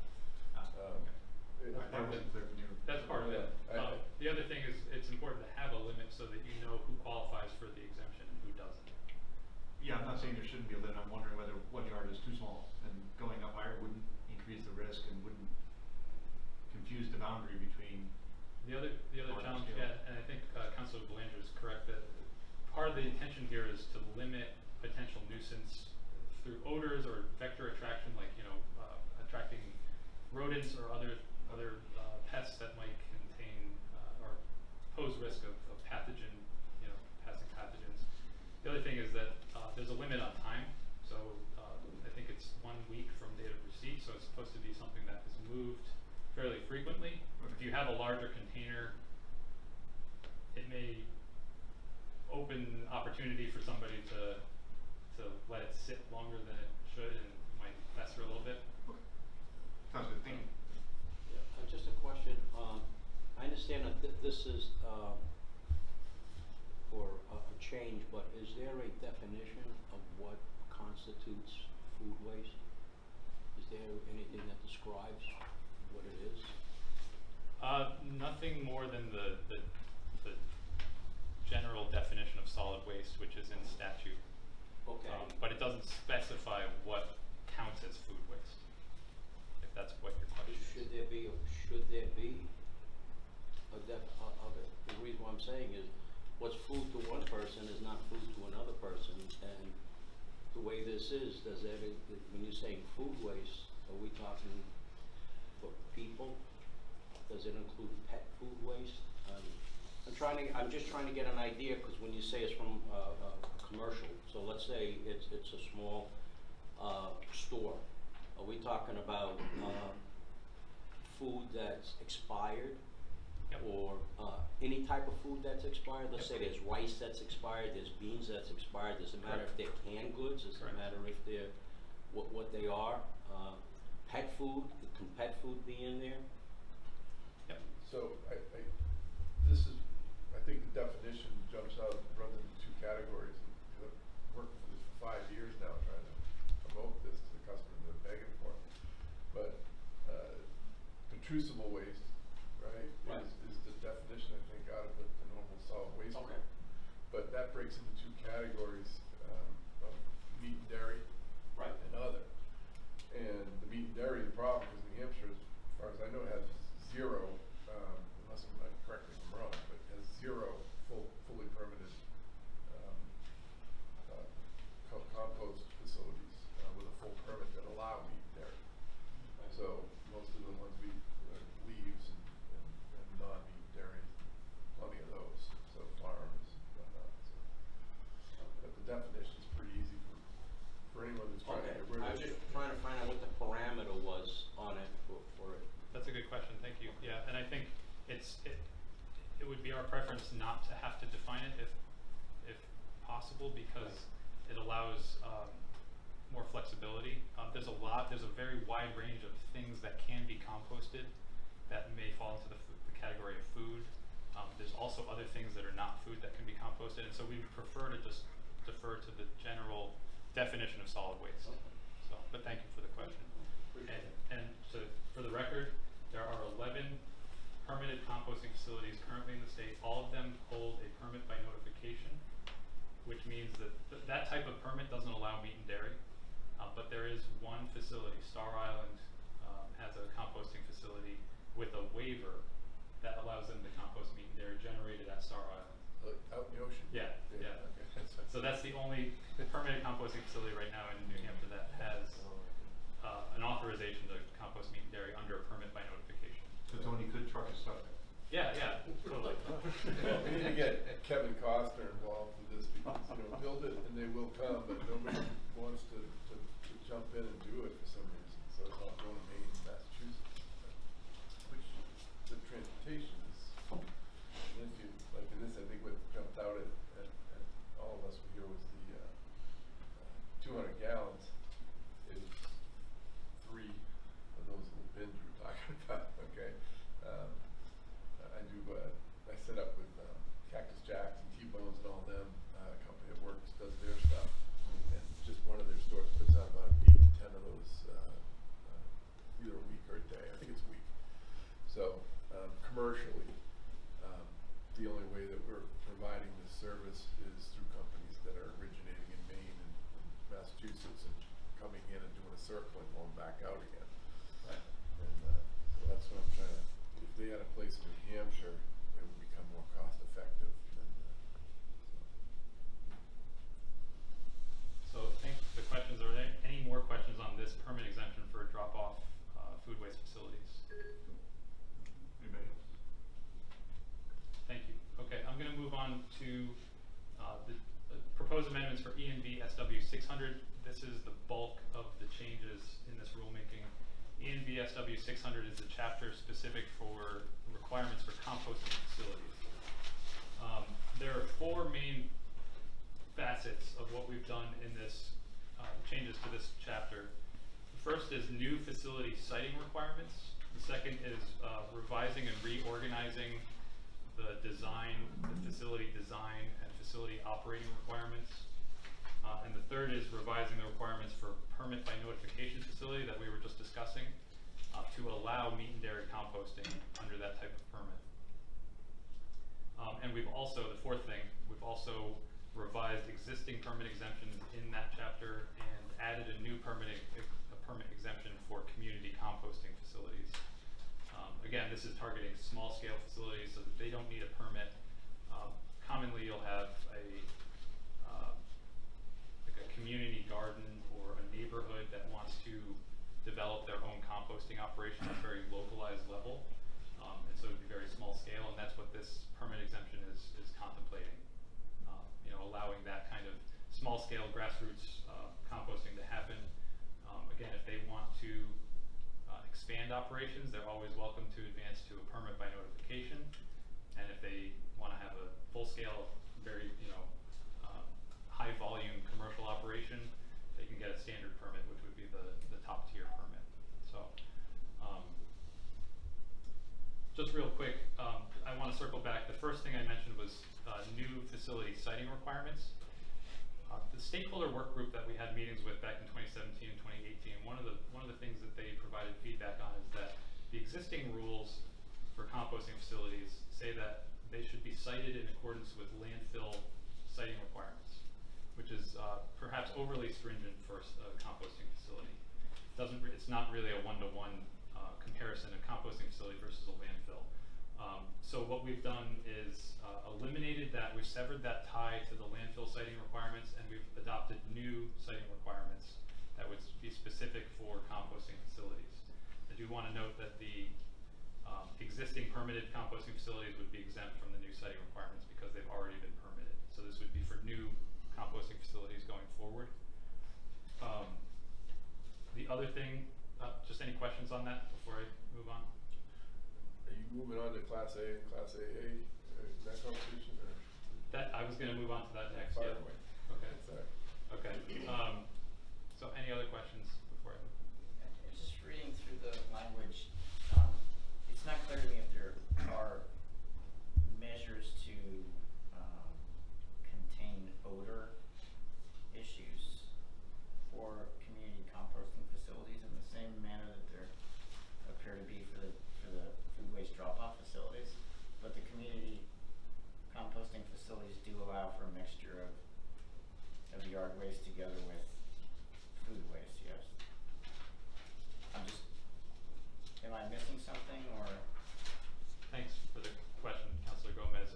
Okay. That wasn't clear from you. That's part of it. The other thing is it's important to have a limit so that you know who qualifies for the exemption and who doesn't. Yeah, I'm not saying there shouldn't be a limit. I'm wondering whether 1 yard is too small and going up higher wouldn't increase the risk and wouldn't confuse the boundary between. The other large challenge, scale. yeah, and I think Councilor Belanger is correct that part of the intention here is to limit potential nuisance through odors or vector attraction, like attracting rodents or other pests that might contain or pose risk of pathogen, passing pathogens. The other thing is that there's a limit on time, so I think it's 1 week from date of receipt, so it's supposed to be something that is moved fairly frequently. If you have a larger container, it may open opportunity for somebody to let it sit longer than it should and might fester a little bit. Sounds good. Thank you. Yeah, just a question. I understand that this is for a change, but is there a definition of what constitutes food waste? Is there anything that describes what it is? Nothing more than the general definition of solid waste, which is in statute. Okay. But it doesn't specify what counts as food waste, if that's what your question is. Should there be a depth of it? The reason why I'm saying is what's food to one person is not food to another person, and the way this is, when you're saying food waste, are we talking for people? Does it include pet food waste? I'm just trying to get an idea, because when you say it's from commercial, so let's say it's a small store. Are we talking about food that's expired? Yep. or any type of food that's expired? Let's say there's rice that's expired, there's beans that's expired. Does it matter if they're canned goods? Does it Correct. matter if they're what they are? Pet food, can pet food be in there? Yep. So I think the definition jumps out, runs into two categories. And I've worked for this for 5 years now, trying to promote this to the customers that are begging for it. But intrusible waste, right, Right. is the definition, I think, out of the normal solid waste. Okay. group. But that breaks into two categories of meat and dairy Right. and other. And the meat and dairy, the problem is New Hampshire, as far as I know, has zero, unless I'm correct me if I'm wrong, but has zero fully permitted compost facilities with a full permit that allow meat and dairy. So most of the ones we leaves and non-meat dairy, plenty of those. So farms and whatnot. So, but the definition is pretty easy for anyone who's trying to Okay, get rid of I was it. just trying to find out what the parameter was on it for it. That's a good question, thank you. Yeah, and I think it would be our preference not to have to define it if possible, because it allows more flexibility. There's a very wide range of things that can be composted that may fall into the category of food. There's also other things that are not food that can be composted, and so we would prefer to just defer to the general definition of solid waste. So, but thank you for the question. And for the record, there are 11 permitted composting facilities currently in the state. All of them hold a permit by notification, which means that that type of permit doesn't allow meat and dairy. But there is one facility, Star Island, has a composting facility with a waiver that allows them to compost meat and dairy generated at Star Island. Out in the ocean? Yeah, yeah. Okay. So that's the only permitted composting facility right now in New Hampshire that has an authorization to compost meat and dairy under a permit by notification. So Tony could truck his stuff there. Yeah, totally. Well, we need to get Kevin Costner involved with this because, build it and they will come, but nobody wants to jump in and do it for some reason. So it's all going to Maine, Massachusetts, which the transportation is, and if you, like in this, I think what jumped out at all of us here was the 200 gallons is 3 of those little bins you were talking about, okay? I set up with Cactus Jacks and T-Bones and all them, a company that works, does their stuff, and just one of their stores puts out about 8 to 10 of those either a week or a day. I think it's a week. So commercially, the only way that we're providing this service is through companies that are originating in Maine and Massachusetts and coming in and doing a circle and going back out again. Right. And so that's what I'm trying to, if they had a place in New Hampshire, it would become more cost effective. So thanks for the questions. Are there any more questions on this permit exemption for drop-off food waste facilities? Anybody else? Thank you. Okay, I'm going to move on to the proposed amendments for ENV SW 600. This is the bulk of the changes in this rulemaking. ENV SW 600 is a chapter specific for requirements for composting facilities. There are 4 main facets of what we've done in this changes to this chapter. The first is new facility siting requirements. The second is revising and reorganizing the facility design and facility operating requirements. And the third is revising the requirements for permit by notification facility that we were just discussing to allow meat and dairy composting under that type of permit. And we've also, the fourth thing, we've also revised existing permit exemptions in that chapter and added a new permit exemption for community composting facilities. Again, this is targeting small scale facilities so that they don't need a permit. Commonly you'll have like a community garden or a neighborhood that wants to develop their own composting operation at a very localized level. And so it would be very small scale, and that's what this permit exemption is contemplating. Allowing that kind of small scale grassroots composting to happen. Again, if they want to expand operations, they're always welcome to advance to a permit by notification. just real quick, I want to circle back. The first thing I mentioned was new facility siting requirements. The stakeholder work group that we had meetings with back in 2017 and 2018, one of the things that they provided feedback on is that the existing rules for composting facilities say that they should be sited in accordance with landfill siting requirements, which is perhaps overly stringent for a composting facility. It's not really a one-to-one comparison, a composting facility versus a landfill. So what we've done is eliminated that, we've severed that tie to the landfill siting requirements, and we've adopted new siting requirements that would be specific for composting facilities. I do want to note that the existing permitted composting facilities would be exempt from the new siting requirements because they've already been permitted. So this would be for new composting facilities going forward. The other thing, just any questions on that before I move on? Are you moving on to Class A and Class AA, that conversation, or? That, I was going to move on to that next. Fire Yeah. away. Okay. Sorry. Okay. So any other questions before I move? Just reading through the language, it's not clear to me if there are measures to contain odor issues for community composting facilities in the same manner that there appear to be for the food waste drop-off facilities. But the community composting facilities do allow for a mixture of yard waste together with food waste, yes. Am I missing something, or? Thanks for the question, Councilor Gomez.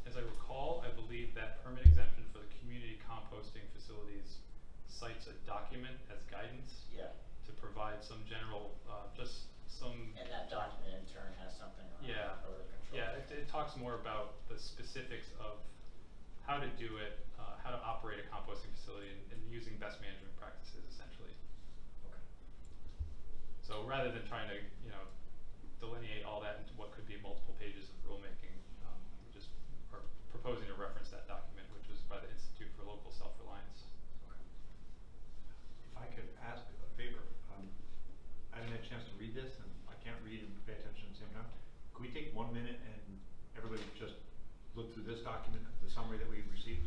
As I recall, I believe that permit exemption for the community composting facilities cites a document as guidance. Yeah. To provide some general, just some. And that document in turn has something on odor control. Yeah, it talks more about the specifics of how to do it, how to operate a composting facility, and using best management practices, essentially. Okay. So rather than trying to, delineate all that into what could be multiple pages of rulemaking, we just are proposing to reference that document, which was by the Institute for Local Self-Reliance. Okay. If I could ask a favor, I haven't had a chance to read this, and I can't read and pay attention at the same time. Could we take 1 minute and everybody just look through this document, the summary that we've received,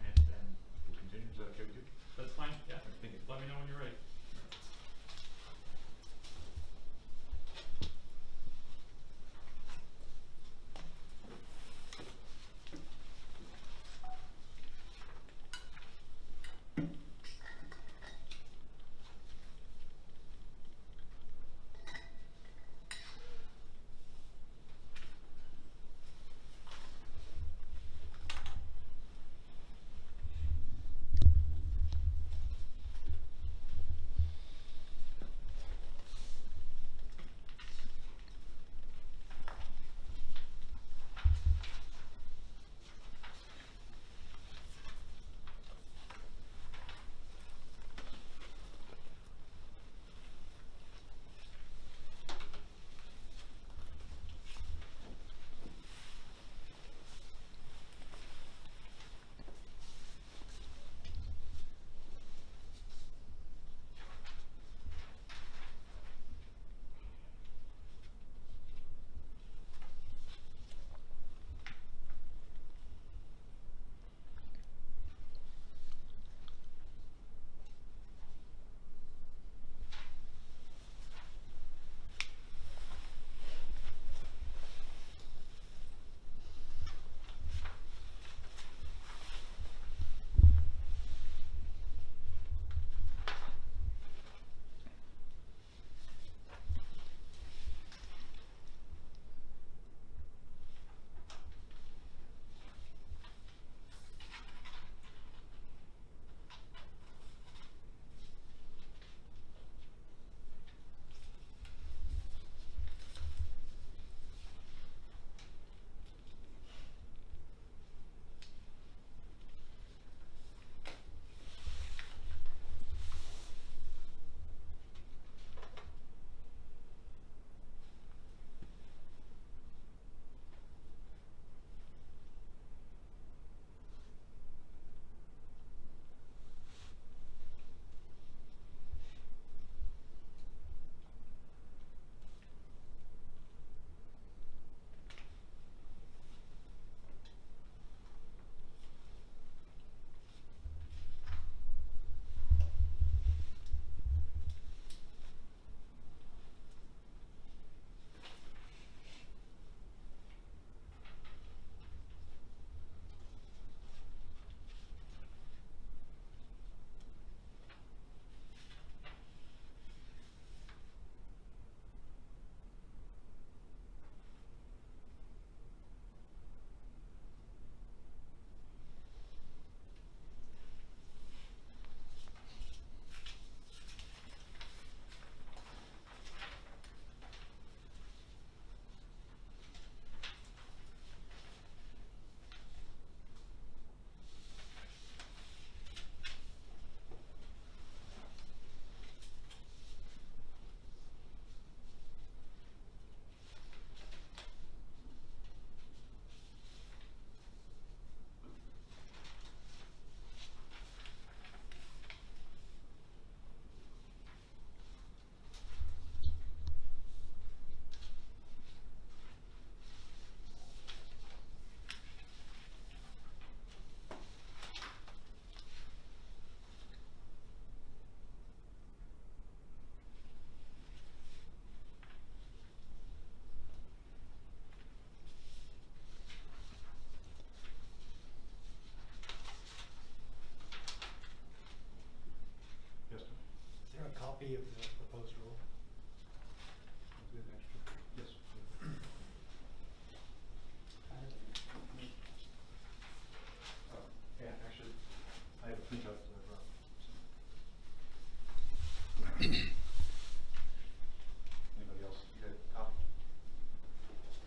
and then we'll continue? Is that okay with you? That's fine, yeah. Thank you. Let me know when you're ready.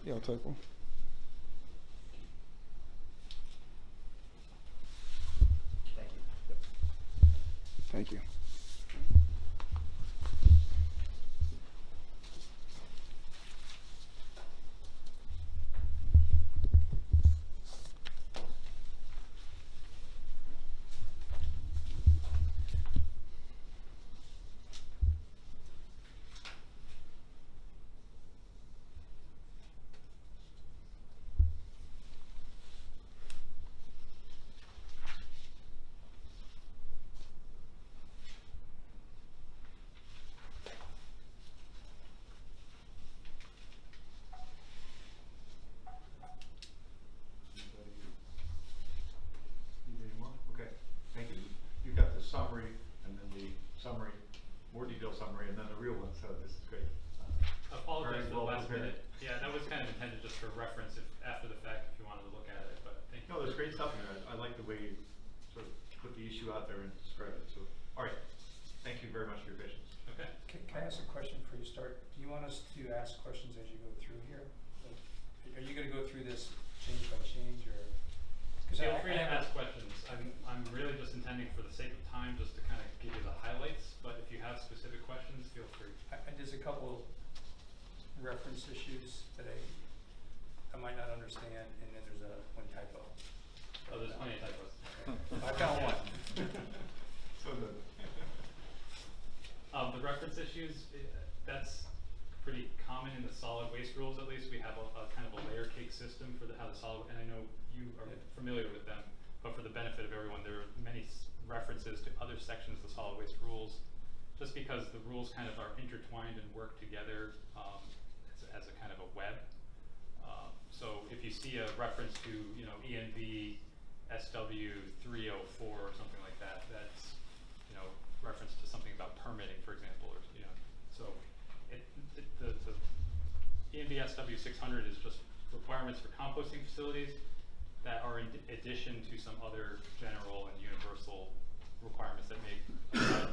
Yeah, I'll take one. Thank you. Thank you. Need any more? Okay, thank you. You got the summary, and then the summary, more detailed summary, and then the real one, so this is great. Apologize Very for the well last prepared. minute. Yeah, that was kind of intended just for reference if, after the fact, if you wanted to look at it, but thank you. No, there's great stuff in there. I like the way you sort of put the issue out there and describe it, so, all right. Thank you very much for your patience. Okay. Can I ask a question before you start? Do you want us to ask questions as you go through here? Like, are you gonna go through this change by change, or? 'Cause Feel I free to have a- ask questions. I'm really just intending for the sake of time, just to kind of give you the highlights, but if you have specific questions, feel free. There's a couple reference issues that I might not understand, and then there's one typo. Oh, there's plenty of typos. I found one. So good. The reference issues, that's pretty common in the solid waste rules, at least. We have a kind of a layer cake system for how the solid, and I know you are familiar with them, but for the benefit of everyone, there are many references to other sections of the solid waste rules, just because the rules kind of are intertwined and work together as a kind of a web. So if you see a reference to, you know, ENV SW 304 or something like that, that's, you know, reference to something about permitting, for example, or, you know, so the ENV SW 600 is just requirements for composting facilities that are in addition to some other general and universal requirements that make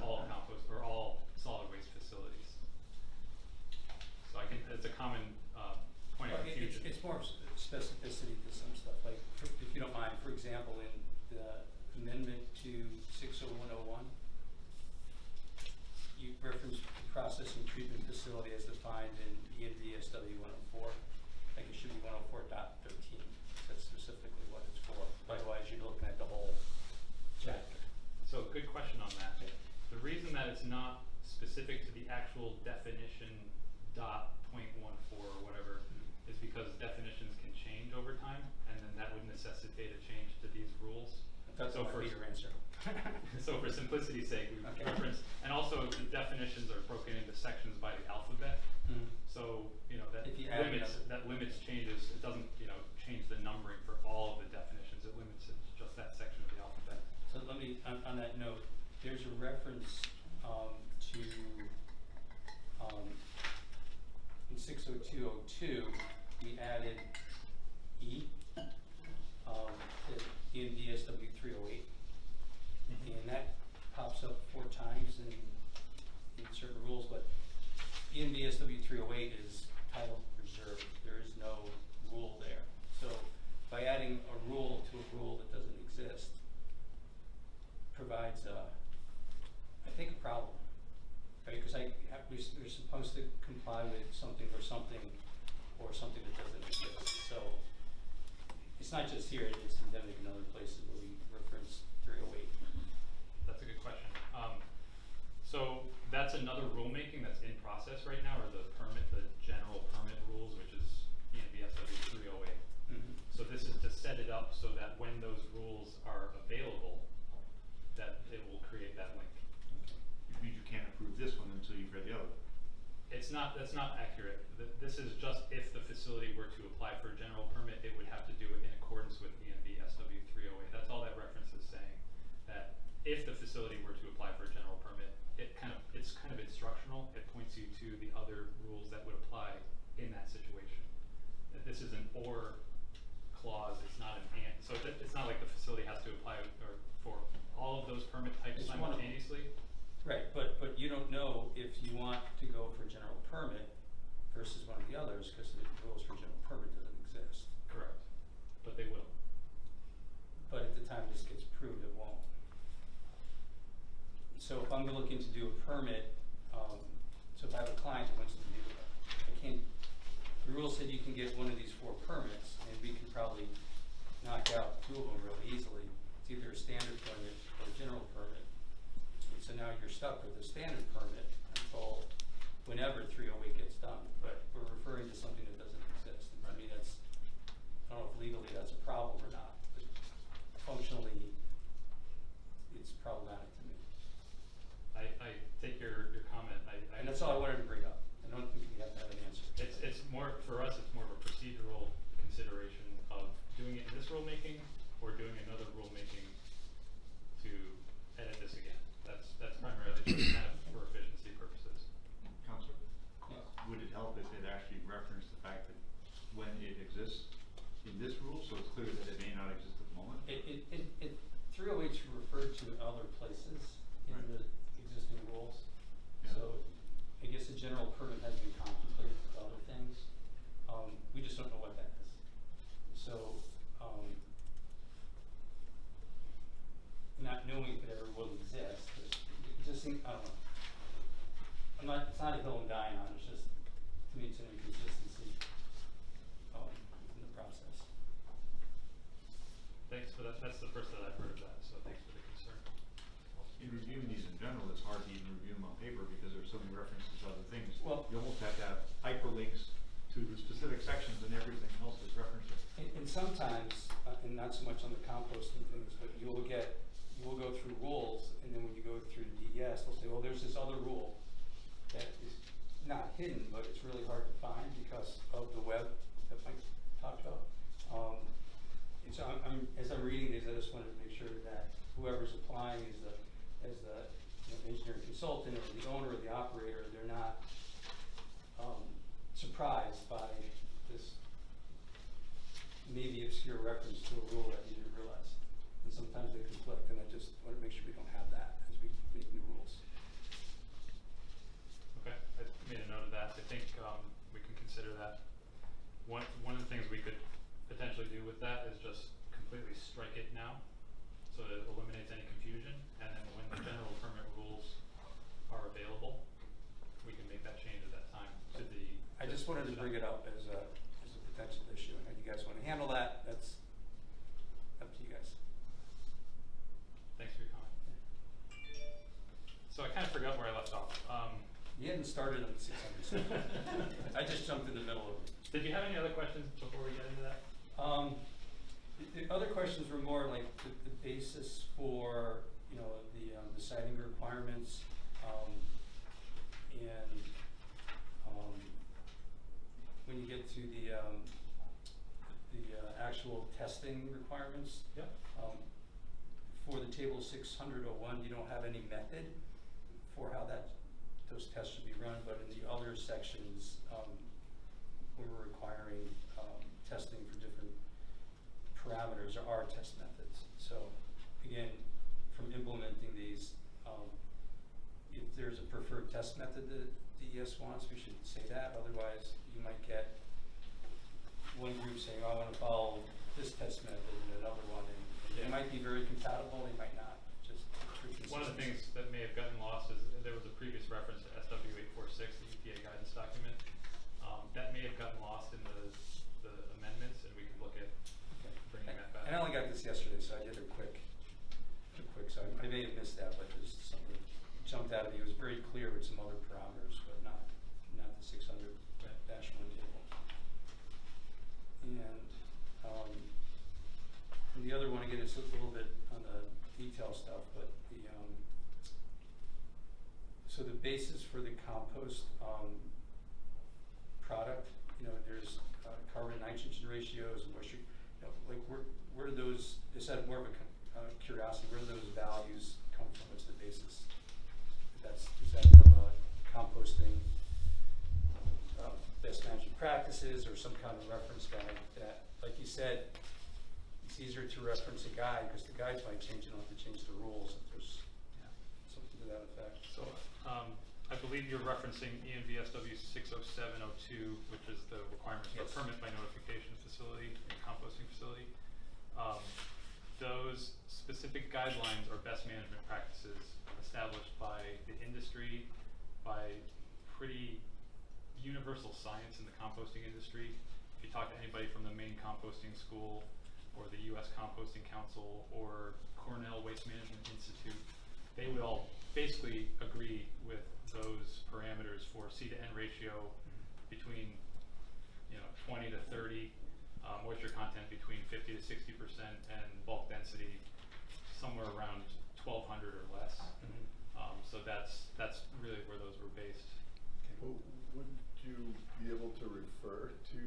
all compost or all solid waste facilities. So I think it's a common point of confusion. It's more specificity to some stuff, like, if you don't mind, for example, in the amendment to 60101, you reference the processing treatment facility as defined in ENV SW 104. I think it should be 104.13. That's specifically what it's for. Otherwise, you're looking at the whole chapter. So good question on that. The reason that it's not specific to the actual definition ..14 or whatever is because definitions can change over time, and then that would necessitate a change to these rules. That's So for your answer. So for simplicity's sake, we Okay. reference, and also the definitions are broken into sections by the alphabet. So, you know, that If you add limits changes, it doesn't, you know, change the numbering for all of the definitions, it limits it to just that section of the alphabet. So let me, on that note, there's a reference to, in 60202, we added E, to NDSW 308. And that pops up 4 times in certain rules, but NDSW 308 is title reserved. There is no rule there. So by adding a rule to a rule that doesn't exist provides, I think, a problem. Right? Because we're supposed to comply with something or something that doesn't exist. So it's not just here, it's endemic in other places where we reference 308. That's a good question. So that's another rulemaking that's in process right now, or the general permit rules, which is ENBSW 308. So this is to set it up so that when those rules are available, that it will create that link. Which means you can't approve this one until you've read the other. That's not accurate. This is just if the facility were to apply for a general permit, it would have to do it in accordance with ENB SW 308. That's all that reference is saying. That if the facility were to apply for a general permit, it's kind of instructional. It points you to the other rules that would apply in that situation. That this is an or clause. It's not an and. So it's not like the facility has to apply for all of those permit types It's simultaneously. Right, but you don't know if you want to go for a general permit for versus one of the others, because the rules for general permit doesn't exist. Correct. But they will. But at the time this gets approved, it won't. So if I'm looking to do a permit, so if I have a client that wants to do, the rule said you can get one of these 4 permits, and we can probably knock out 2 of them really easily. It's either a standard permit or a general permit. And so now you're stuck with a standard permit until whenever 308 gets done. But we're referring to something that doesn't exist. And to me, that's, I don't know if legally that's a problem or not, but functionally, it's problematic to me. I take your comment. And that's all I wanted to bring up. I don't think we have to have an answer. It's more, for us, it's more of a procedural consideration of doing it in this rulemaking or doing another rulemaking to edit this again. That's primarily just kind of for efficiency purposes. Counselor? Yes. Would it help if it actually referenced the fact that when it exists in this rule, so it's clear that it may not exist at the moment? 308 is referred to in other places in Right. the existing rules. Yeah. So I guess a general permit has been contemplated for other things. We just don't know what that is. So not knowing if it ever will exist, it just seems, I don't know. It's not a hill I'm dying on, it's just, to me, it's an inconsistency in the process. Thanks for that. That's the first that I've heard of that, so thanks for the concern. In reviewing these in general, it's hard to even review them on paper because there's so many references to other things. Well, you almost have to have hyperlinks to the specific sections and everything else is referenced. and sometimes, and not so much on the composting things, but you will go through rules, and then when you go through DES, they'll say, well, there's this other rule that is not hidden, but it's really hard to find because of the web that Mike talked about. And so as I'm reading these, I just wanted to make sure that whoever's applying as the engineering consultant or the owner or the operator, they're not surprised by this maybe obscure reference to a rule that you didn't realize. And sometimes they conflict, and I just want to make sure we don't have that as we make new rules. Okay, I made a note of that. I think we can consider that. One of the things we could potentially do with that is just completely strike it now, so that it eliminates any confusion, and then when the general permit rules are available, we can make that change at that time to the. I just wanted to bring it up as a potential issue, and how you guys want to handle that, that's up to you guys. Thanks for your comment. So I kind of forgot where I left off. You hadn't started on the 600, so I just jumped in the middle of it. Did you have any other questions before we get into that? The other questions were more like the basis for, the citing requirements, and when you get to the actual testing requirements. Yep. For the table 600-01, you don't have any method for how those tests should be run, but in the other sections, we were requiring testing for different parameters. There are test methods. So again, from implementing these, if there's a preferred test method that DES wants, we should say that. Otherwise, you might get one group saying, I want to follow this test method, and another one, and they might be very compatible, they might not. Just for consistency. One of the things that may have gotten lost is there was a previous reference to SW 846, the EPA guidance document. That may have gotten lost in the amendments, and we could look at bringing that back. And I only got this yesterday, so I did a quick, so I may have missed that, but there's something that jumped out at me. It was very clear with some other parameters, but not the 600-1 table. And the other one, again, is a little bit on the detail stuff, but so the basis for the compost product, there's carbon nitrogen ratios and moisture, like where do those, just out of more of a curiosity, where do those values come from? What's the basis? Is that from composting best management practices or some kind of reference guide that, like you said, it's easier to reference a guide because the guides might change. You don't have to change the rules if there's something to that effect. So I believe you're referencing ENVSW 60702, which is the requirements for Yes. permit by notification facility, composting facility. Those specific guidelines are best management practices established by the industry, by pretty universal science in the composting industry. If you talk to anybody from the Maine Composting School or the US Composting Council or Cornell Waste Management Institute, they would all basically agree with those parameters for C to N ratio between 20 to 30, moisture content between 50 to 60%, and bulk density somewhere around 1,200 or less. So that's really where those were based. Well, wouldn't you be able to refer to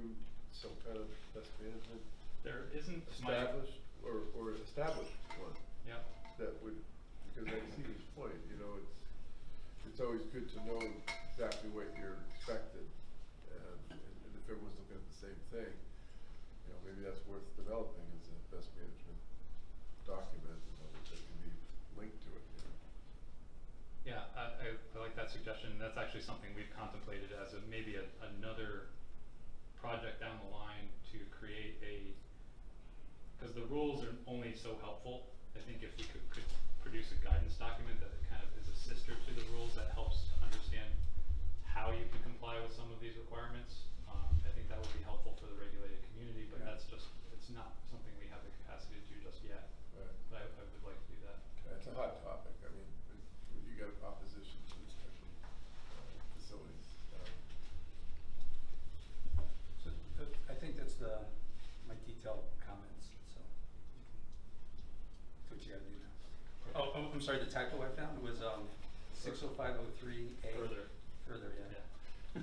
some kind of best management There isn't established or established one Yeah. that would, because I see his point, it's always good to know exactly what you're expected, and if everyone's looking at the same thing, maybe that's worth developing as a best management document, that can be linked to it. Yeah, I like that suggestion. That's actually something we've contemplated as maybe another project down the line to create because the rules are only so helpful. I think if we could produce a guidance document that kind of is a sister to the rules that helps to understand how you can comply with some of these requirements, I think that would be helpful for the regulated community, but Yeah. it's not something we have the capacity to do just yet. Right. But I would like to do that. It's a hot topic. I mean, you got opposition to this type of facilities. So I think that's my detailed comments, so. That's what you gotta do now. Oh, I'm sorry, the typo I found was 60503A. Further, yeah.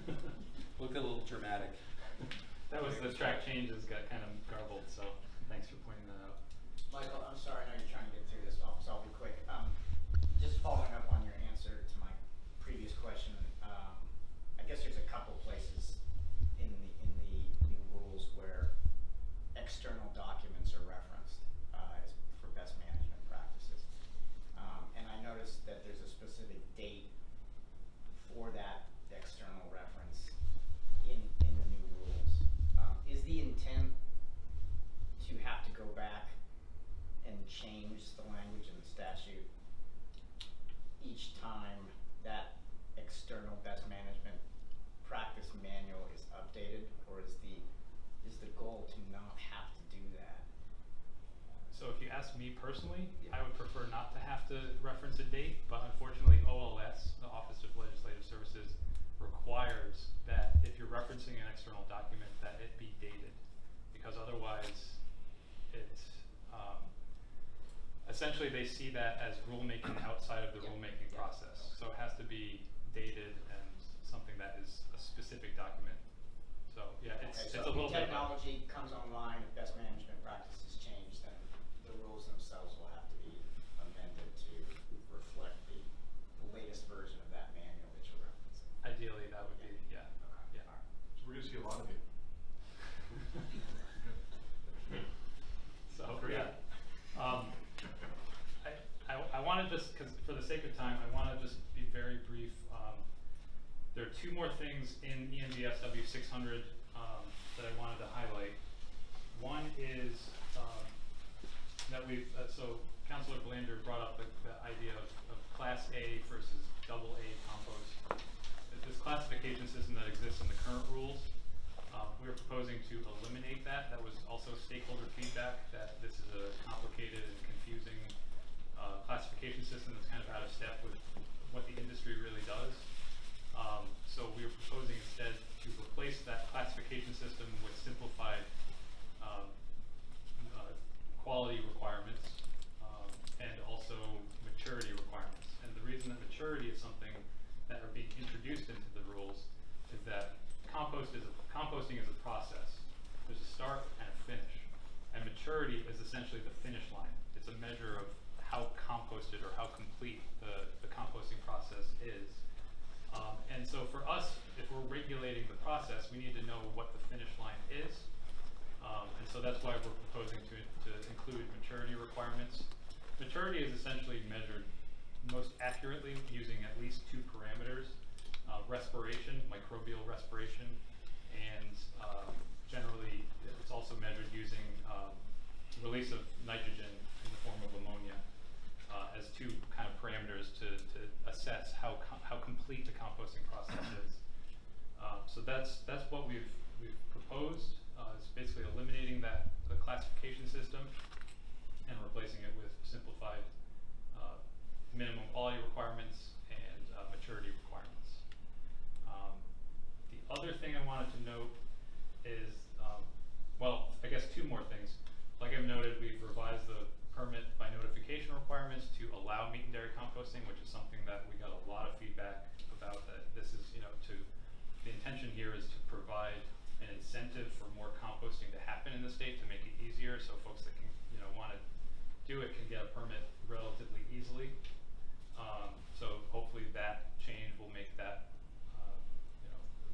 Looked a little dramatic. That was the track changes got kind of garbled, so thanks for pointing that out. Michael, I'm sorry, I know you're trying to get through this, so I'll be quick. Just following up on your answer to my previous question, I guess there's a couple places in the new rules where external documents are referenced for best management practices. And I noticed that there's a specific date for that external reference in the new rules. Is the intent to have to go back and change the language in the statute each time that external best management practice manual is updated, or is the goal to not have to do that? So if you ask me personally, Yeah. I would prefer not to have to reference a date, but unfortunately OLS, the Office of Legislative Services, requires that if you're referencing an external document that it be dated, because otherwise it's essentially they see that as rulemaking outside of the rulemaking process. So it has to be dated and something that is a specific document. So yeah, it's Okay, a so little if bit. technology comes online, if best management practices change, then the rules themselves will have to be amended to reflect the latest version of that manual that you're referencing. Ideally, that would be yeah. Okay. Yeah. All right. So we're gonna see a lot of you. So yeah, I want to just, because for the sake of time, I want to just be very brief. There are two more things in ENVSW 600 that I wanted to highlight. One is that so Councilor Blander brought up the idea of Class A versus Double A compost. This classification system that exists in the current rules, we are proposing to eliminate that. That was also stakeholder feedback that this is a complicated and confusing classification system that's kind of out of step with what the industry really does. So we are proposing instead to replace that classification system with simplified quality requirements and also maturity requirements. And the reason that maturity is something that are being introduced into the rules is that composting is a process. There's a start and a finish. And maturity is essentially the finish line. It's a measure of how composted or how complete the composting process is. And so for us, if we're regulating the process, we need to know what the finish line is. And so that's why we're proposing to include maturity requirements. Maturity is essentially measured most accurately using at least two parameters. respiration, microbial respiration, and generally it's also measured using release of nitrogen in the form of ammonia as two kind of parameters to assess how complete the composting process is. So that's what we've proposed. It's basically eliminating the classification system and replacing it with simplified minimum quality requirements and maturity requirements. The other thing I wanted to note is, well, I guess two more things. Like I've noted, we've revised the permit by notification requirements to allow meat and dairy composting, which is something that we got a lot of feedback about. That this is, the intention here is to provide an incentive for more composting to happen in the state to make it easier, so folks that can, want to do it can get a permit relatively easily. So hopefully that change will make that,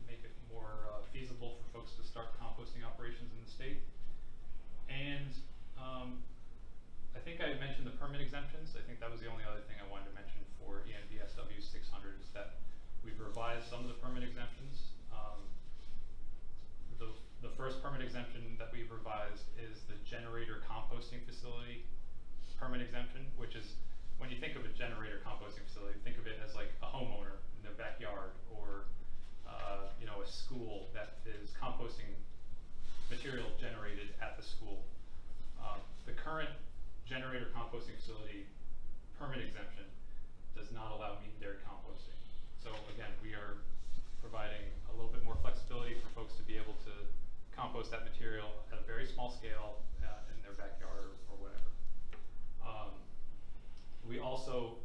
make it more feasible for folks to start composting operations in the state. And I think I mentioned the permit exemptions. I think that was the only other thing I wanted to mention for ENBSW 600 is that we've revised some of the permit exemptions. The first permit exemption that we've revised is the generator composting facility permit exemption, which is, when you think of a generator composting facility, think of it as like a homeowner in their backyard, or a school that is composting material generated at the school. The current generator composting facility permit exemption does not allow meat and dairy composting. So again, we are providing a little bit more flexibility for folks to be able to compost that material at a very small scale in their backyard or whatever. We also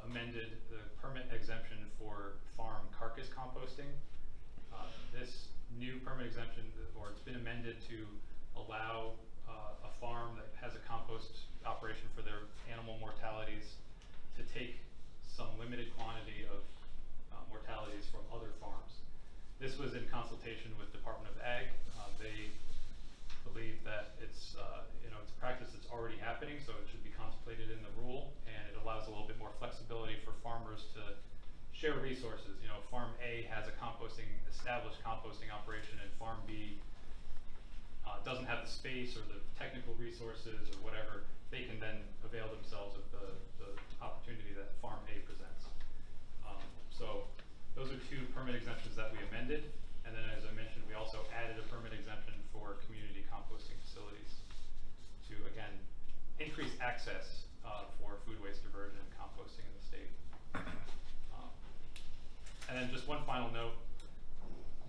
amended the permit exemption for farm carcass composting. This new permit exemption, or it's been amended to allow a farm that has a compost operation for their animal mortalities to take some limited quantity of mortalities from other farms. This was in consultation with Department of Ag. They believe that it's it's a practice that's already happening, so it should be contemplated in the rule, and it allows a little bit more flexibility for farmers to share resources. Farm A has a established composting operation, and Farm B doesn't have the space or the technical resources or whatever. They can then avail themselves of the opportunity that Farm A presents. So those are two permit exemptions that we amended. And then, as I mentioned, we also added a permit exemption for community composting facilities to, again, increase access for food waste diversion and composting in the state. And then just one final note.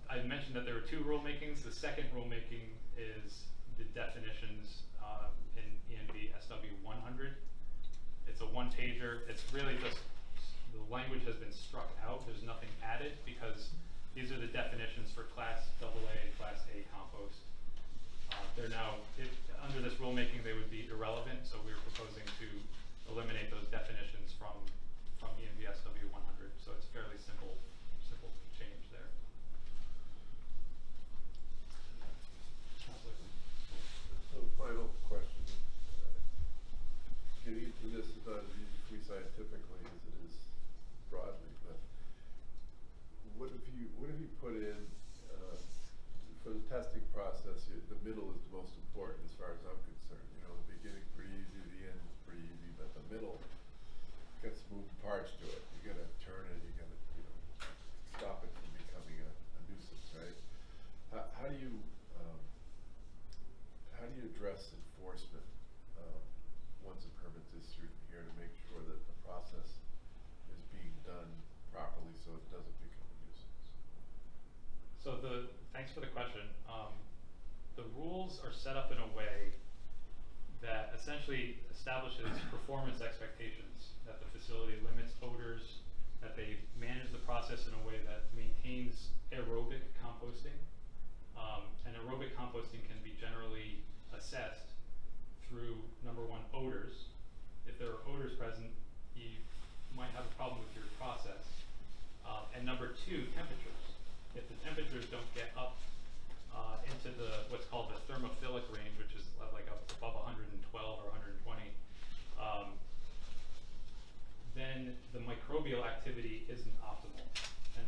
I mentioned that there were two rulemakings. The second rulemaking is the definitions in ENB SW 100. It's a one-pager. It's really just, the language has been struck out. There's nothing added because these are the definitions for Class AA and Class A compost. They're now, under this rulemaking, they would be irrelevant, so we're proposing to eliminate those definitions from ENB SW 100. So it's fairly simple change there. So final question. Getting into this is not as easy scientifically as it is broadly, but what have you put in for the testing process? The middle is the most important as far as I'm concerned. The beginning's pretty easy, the end is pretty easy, but the middle got some moving parts to it. You gotta turn it, you gotta stop it from becoming a nuisance, right? How do you address enforcement once a permit's issued here to make sure that the process is being done properly so it doesn't become a nuisance? So thanks for the question. The rules are set up in a way that essentially establishes performance expectations, that the facility limits odors, that they manage the process in a way that maintains aerobic composting. And aerobic composting can be generally assessed through, number one, odors. If there are odors present, you might have a problem with your process. And number two, temperatures. If the temperatures don't get up into what's called the thermophilic range, which is like above 112 or 120, then the microbial activity isn't optimal. And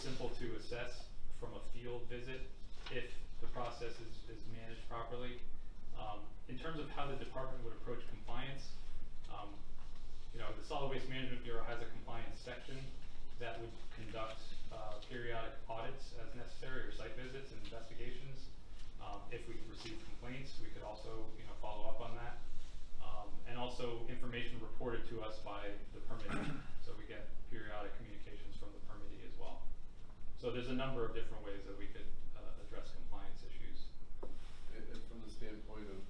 simple to assess from a field visit if the process is managed properly. In terms of how the department would approach compliance, the Solid Waste Management Bureau has a compliance section that would conduct periodic audits as necessary, or site visits and investigations. If we receive complaints, we could also follow up on that. And also information reported to us by the permittee. So we get periodic communications from the permittee as well. So there's a number of different ways that we could address compliance issues. And from the standpoint of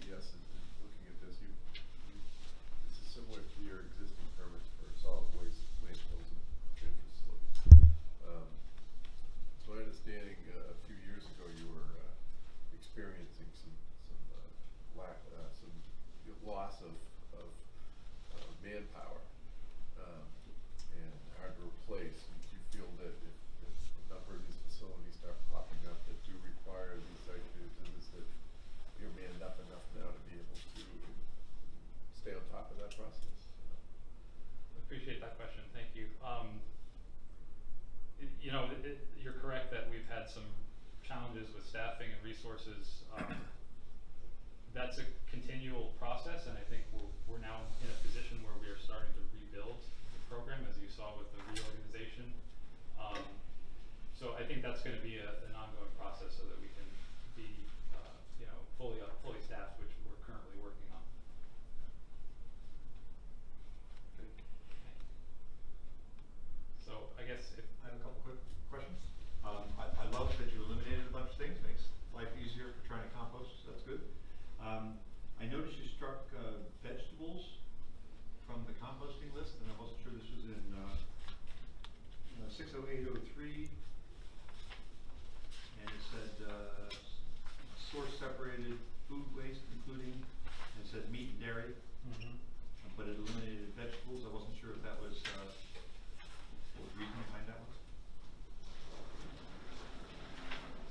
DES, looking at this, this is similar to your existing permits for solid waste landfills and transfer facilities. So my understanding, a few years ago, you were experiencing some loss of manpower and hard to replace. Do you feel that if a number of these facilities start popping up that do require these site visits, that you're manned up enough now to be able to stay on top of that process? I appreciate that question. Thank you. You're correct that we've had some challenges with staffing and resources. That's a continual process, and I think we're now in a position where we are starting to rebuild the program, as you saw with the reorganization. So I think that's going to be an ongoing process, so that we can be, fully staffed, which we're currently working on. Okay. So I guess if I have a couple quick questions. I love that you eliminated a bunch of things, makes life easier for trying to compost, so that's good. I noticed you struck vegetables from the composting list, and I wasn't sure this was in 60803, and it said source separated food waste, including, and it said meat and dairy, but it eliminated vegetables. I wasn't sure if that was what was the reason behind that one.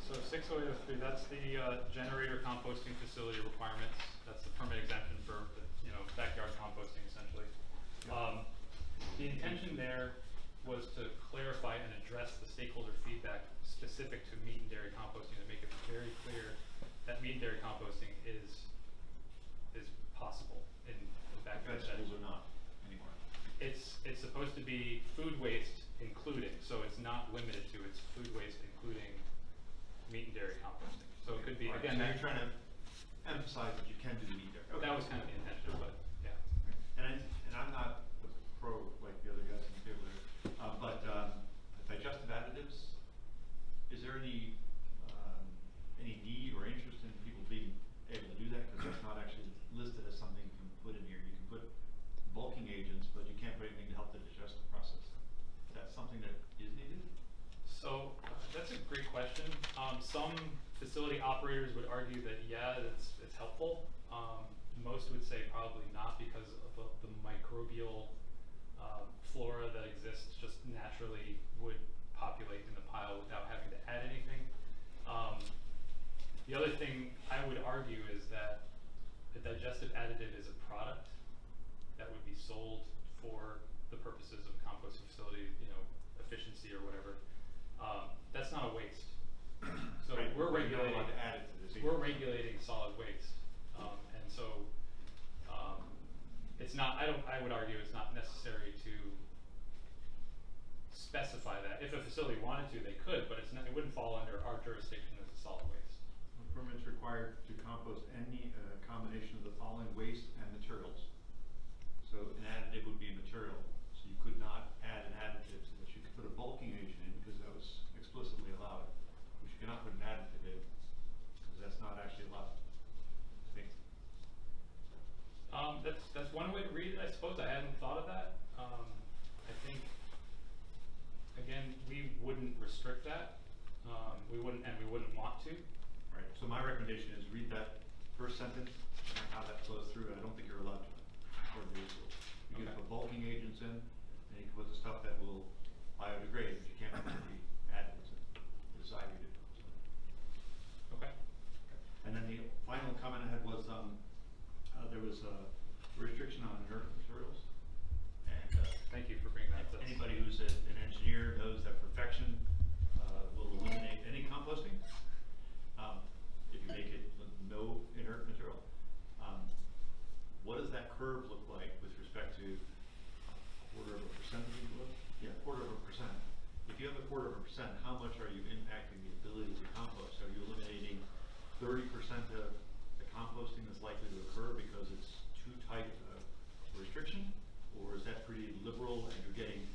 So 60803, that's the generator composting facility requirements. That's the permit exemption for backyard composting, essentially. Yeah. The intention there was to clarify and address the stakeholder feedback specific to meat and dairy composting, to make it very clear that meat and dairy composting is possible in the backyard setting. Vegetables are not anymore. It's supposed to be food waste including, so it's not limited to, it's food waste including meat and dairy composting. So it could be, Right, again, so you're trying to emphasize that you can do meat dairy. Okay. that was kind of the intention, but yeah. And I'm not a pro like the other guys in the table there, but digestive additives, is there any need or interest in people being able to do that? Because that's not actually listed as something you can put in here. You can put bulking agents, but you can't put anything to help the digestive process. Is that something that is needed? So that's a great question. Some facility operators would argue that it's helpful. Most would say probably not, because of the microbial flora that exists just naturally would populate in the pile without having to add anything. The other thing I would argue is that a digestive additive is a product that would be sold for the purposes of a composting facility, efficiency or whatever. That's not a waste. So Right. we're regulating. You're not allowed to add it to this either. We're regulating solid waste, and so it's not. I would argue it's not necessary to specify that. If a facility wanted to, they could, but it wouldn't fall under our jurisdiction as a solid waste. Permits required to compost any combination of the following waste and materials. So an additive would be a material. So you could not add an additive so that you could put a bulking agent in, because that was explicitly allowed. But you cannot put an additive in, because that's not actually allowed. I think. That's one way to read it, I suppose. I hadn't thought of that. I think, again, we wouldn't restrict that. We wouldn't want to. Right. So my recommendation is read that first sentence and how that flows through. I don't think you're allowed to, according to these rules. You can put bulking agents in, and you can put the stuff that will biodegrade, but you can't put the additives in. Decide you do. So. Okay. And then the final comment I had was there was a restriction on inert materials, and Thank you for bringing that to us. anybody pretty liberal, and you're getting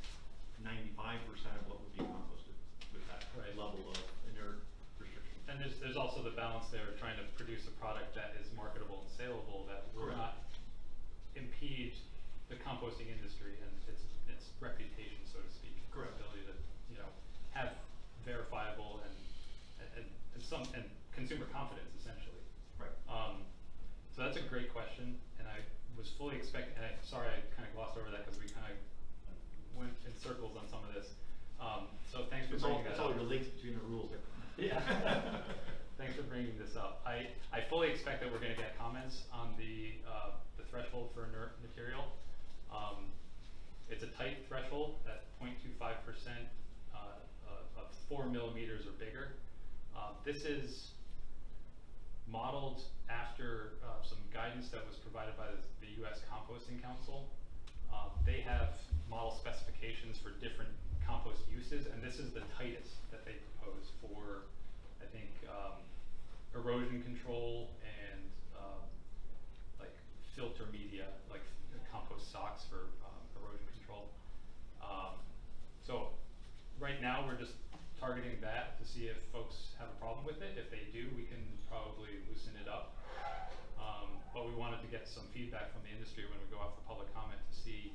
95% of what would be composted with that Right. level of inert restriction. And there's also the balance there of trying to produce a product that is marketable and saleable that will Correct. not impede the composting industry and its reputation, so to speak. Correct. Its ability to, you know, have verifiable and consumer confidence, essentially. Right. So that's a great question, and I was fully expecting, and sorry I kind of glossed over that because we kind of went in circles on some of this. So thanks for bringing that up. It's all related between the rules there. Yeah. Thanks for bringing this up. I fully expect that we're going to get comments on the threshold for inert material. It's a tight threshold at 0.25% of 4 millimeters or bigger. This is modeled after some guidance that was provided by the U.S. Composting Council. They have model specifications for different compost uses, and this is the tightest that they propose for, I think, erosion control and like filter media, like compost socks for erosion control. So right now we're just targeting that to see if folks have a problem with it. If they do, we can probably loosen it up. But we wanted to get some feedback from the industry when we go out for public comment to see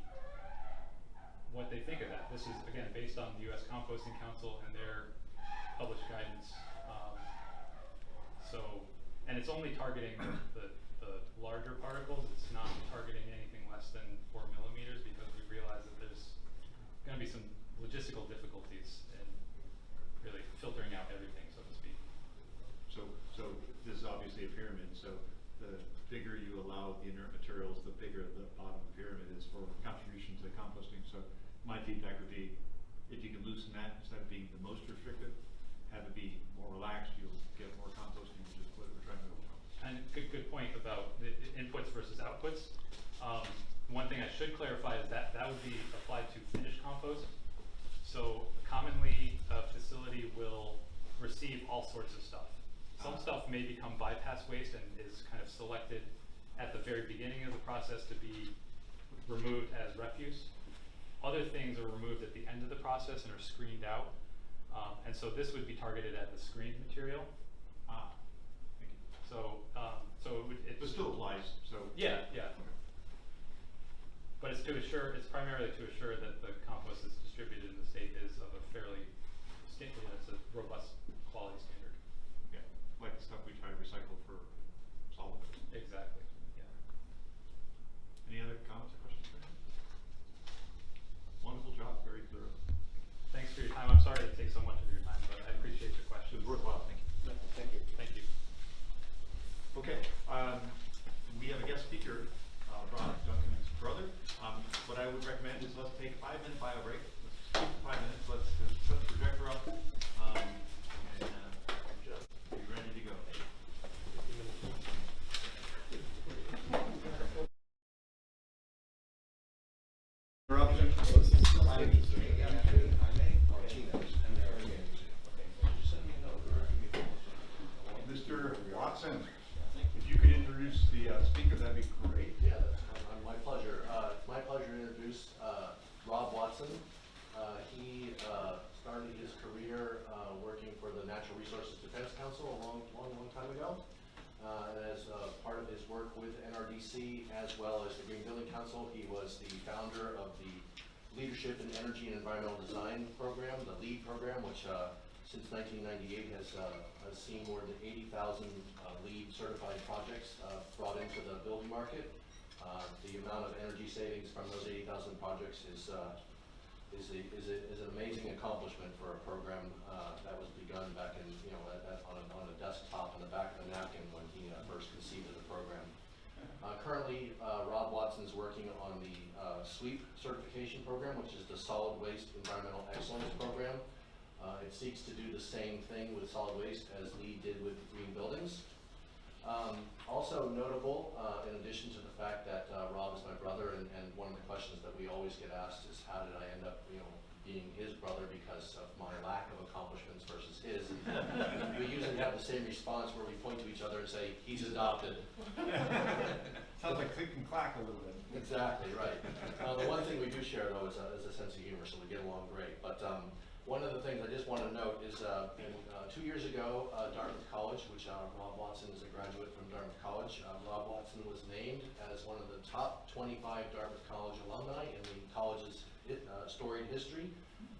what they think of that. This is, again, based on the U.S. Composting Council and their published guidance. And it's only targeting the larger particles. It's not targeting anything less than 4 millimeters because we realize that there's going to be some logistical difficulties in really filtering out everything, so to speak. So this is obviously a pyramid, so the bigger you allow the inert materials, the bigger the bottom of the pyramid is for contribution to composting. So my feedback would be, if you can loosen that instead of being the most restrictive, have it be more relaxed, you'll get more composting, which is what we're trying to accomplish. And good point about the inputs versus outputs. One thing I should clarify is that would be applied to finished compost. So commonly a facility will receive all sorts of stuff. Some stuff may become bypass waste and is kind of selected at the very beginning of the process to be removed as refuse. Other things are removed at the end of the process and are screened out. And so this would be targeted at the screened material. Thank you. So it But still applies, so. Yeah, yeah. Okay. But it's primarily to assure that the compost that's distributed in the state is of a fairly, it's a robust quality standard. Yeah, like the stuff we try to recycle for solid waste. Exactly, yeah. Any other comments or questions? Wonderful job, very thorough. Thanks for your time. I'm sorry to take so much of your time, but I appreciate your It questions. was worthwhile, thank you. Thank you. Thank you. Okay, we have a guest speaker, Ron Duncan's brother. What I would recommend is let's take a 5-minute bio break. Let's keep the 5 minutes. Let's shut the projector up and be ready to go. Interruption. Mr. Watson, if you could introduce the speaker, that'd be great. Yeah, my pleasure. My pleasure to introduce Rob Watson. He started his career working for the Natural Resources Defense Council a long time ago. And as part of his work with NRDC as well as the Green Building Council, he was the founder of the Leadership in Energy and Environmental Design program, the LEED program, which since 1998 has seen more than 80,000 LEED certified projects brought into the building market. The amount of energy savings from those 80,000 projects is an amazing accomplishment for a program that was begun back in, on a desktop in the back of the napkin when he first conceived of the program. Currently, Rob Watson is working on the SWEEP certification program, which is the Solid Waste Environmental Excellence program. It seeks to do the same thing with solid waste as LEED did with green buildings. Also notable, in addition to the fact that Rob is my brother, and one of the questions that we always get asked is how did I end up, being his brother because of my lack of accomplishments versus his. And we usually have the same response where we point to each other and say, he's adopted. Sounds like click and clack a little bit. Exactly, right. The one thing we do share though is a sense of humor, so we get along great. But one of the things I just want to note is 2 years ago, Dartmouth College, which Rob Watson is a graduate from Dartmouth College, Rob Watson was named as one of the top 25 Dartmouth College alumni in the college's storied history.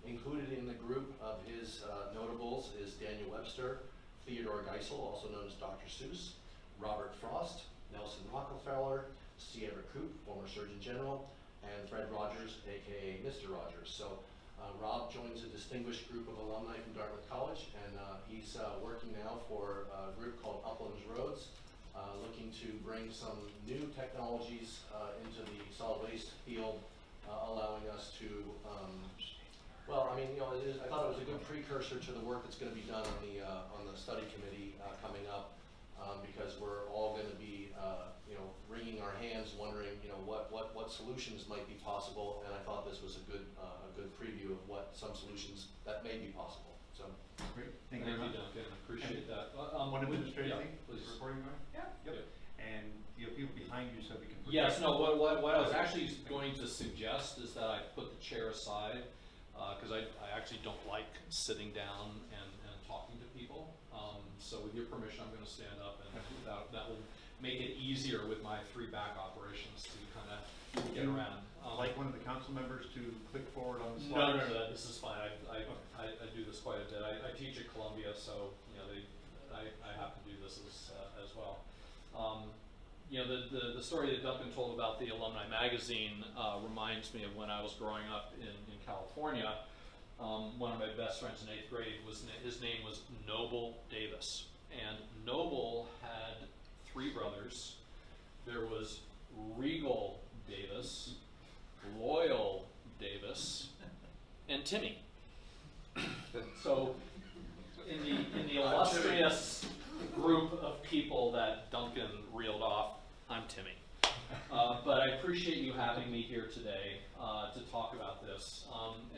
Included in the group of his notables is Daniel Webster, Theodore Geisel, also known as Dr. Seuss, Robert Frost, Nelson Rockefeller, Sierra Coop, former Surgeon General, and Fred Rogers, aka Mr. Rogers. So Rob joins a distinguished group of alumni from Dartmouth College, and he's working now for a group called Uplands Roads, looking to bring some new technologies into the solid waste field, allowing us to, well, I mean, you know, I thought it was a good precursor to the work that's going to be done on the study committee coming up, because we're all going to be, you know, wringing our hands, wondering, you know, what solutions might be possible. And I thought this was a good preview of what some solutions that may be possible. So Great, thank you very much. Duncan, appreciate that. One administrative yeah, thing, please. recording going? Yeah. Yep. And you have people behind you so we can. Yes, no, what I was actually going to suggest is that I put the chair aside, because I actually don't like sitting down and talking to people. So with your permission, I'm going to stand up, and that will make it easier with my 3 back operations to kind of get around. Like one of the council members to click forward on the slides? No, this is fine. I do this quite a bit. I teach at Columbia, so you know I have to do this as well. You know, the story that Duncan told about the alumni magazine reminds me of when I was growing up in California. One of my best friends in 8th grade his name was Noble Davis, and Noble had 3 brothers. There was Regal Davis, Loyal Davis, and Timmy. So in the illustrious group of people that Duncan reeled off, I'm Timmy. But I appreciate you having me here today to talk about this.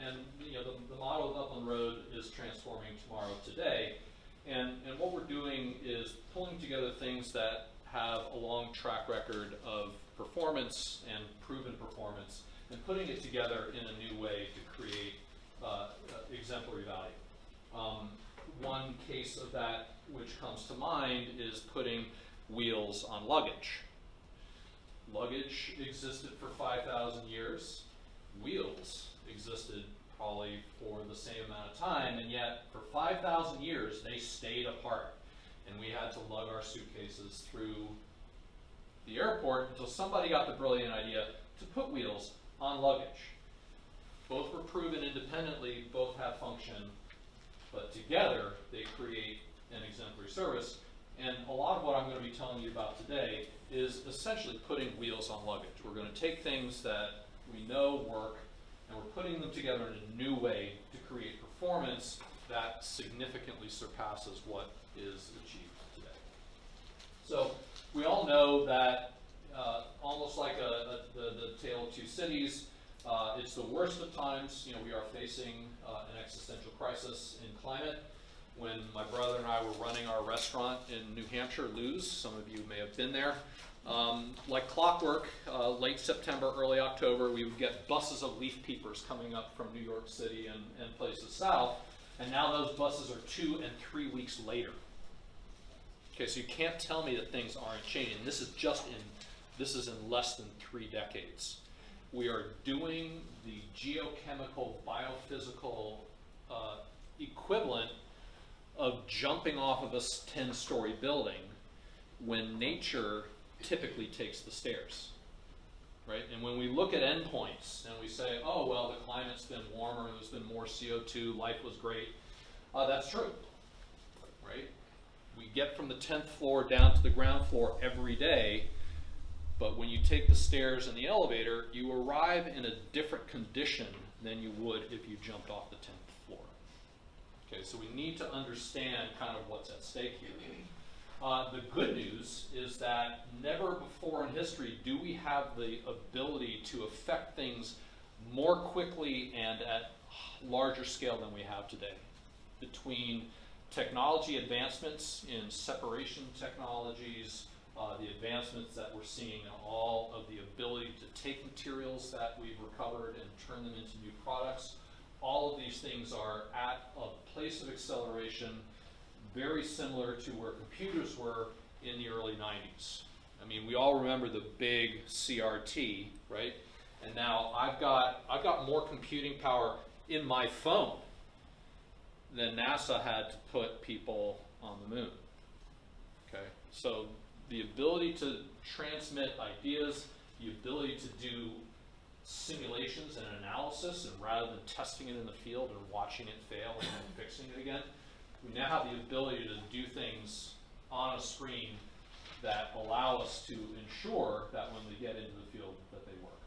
And you know, the motto of Upland Road is transforming tomorrow today. And what we're doing is pulling together things that have a long track record of performance and proven performance, and putting it together in a new way to create exemplary value. One case of that which comes to mind is putting wheels on luggage. Luggage existed for 5,000 years. Wheels existed probably for the same amount of time, and yet for 5,000 years they stayed apart, and we had to lug our suitcases through the airport until somebody got the brilliant idea to put wheels on luggage. Both were proven independently, both have function, but together they create an exemplary service. And a lot of what I'm going to be telling you about today is essentially putting wheels on luggage. We're going to take things that we know work, and we're putting them together in a new way to create performance that significantly surpasses what is achieved today. So we all know that almost like the tale of 2 cities, it's the worst of times. You know, we are facing an existential crisis in climate. When my brother and I were running our restaurant in New Hampshire, Lou's, some of you may have been there, like clockwork, late September, early October, we would get buses of leaf peepers coming up from New York City and places south, and now those buses are 2 and 3 weeks later. Okay, so you can't tell me that things aren't changing. This is in less than 3 decades. We are doing the geochemical, biophysical equivalent of jumping off of a 10-story building when nature typically takes the stairs, right? And when we look at endpoints and we say, oh, well, the climate's been warmer, there's been more CO2, life was great, that's true, right? We get from the 10th floor down to the ground floor every day, but when you take the stairs and the elevator, you arrive in a different condition than you would if you jumped off the 10th floor. Okay, so we need to understand kind of what's at stake here. The good news is that never before in history do we have the ability to affect things more quickly and at larger scale than we have today. Between technology advancements in separation technologies, the advancements that we're seeing in all of the ability to take materials that we've recovered and turn them into new products. All of these things are at a place of acceleration very similar to where computers were in the early 90s. I mean, we all remember the big CRT, right? And now I've got more computing power in my phone than NASA had to put people on the moon. Okay, so the ability to transmit ideas, the ability to do simulations and analysis, and rather than testing it in the field and watching it fail and then fixing it again, we now have the ability to do things on a screen that allow us to ensure that when we get into the field that they work.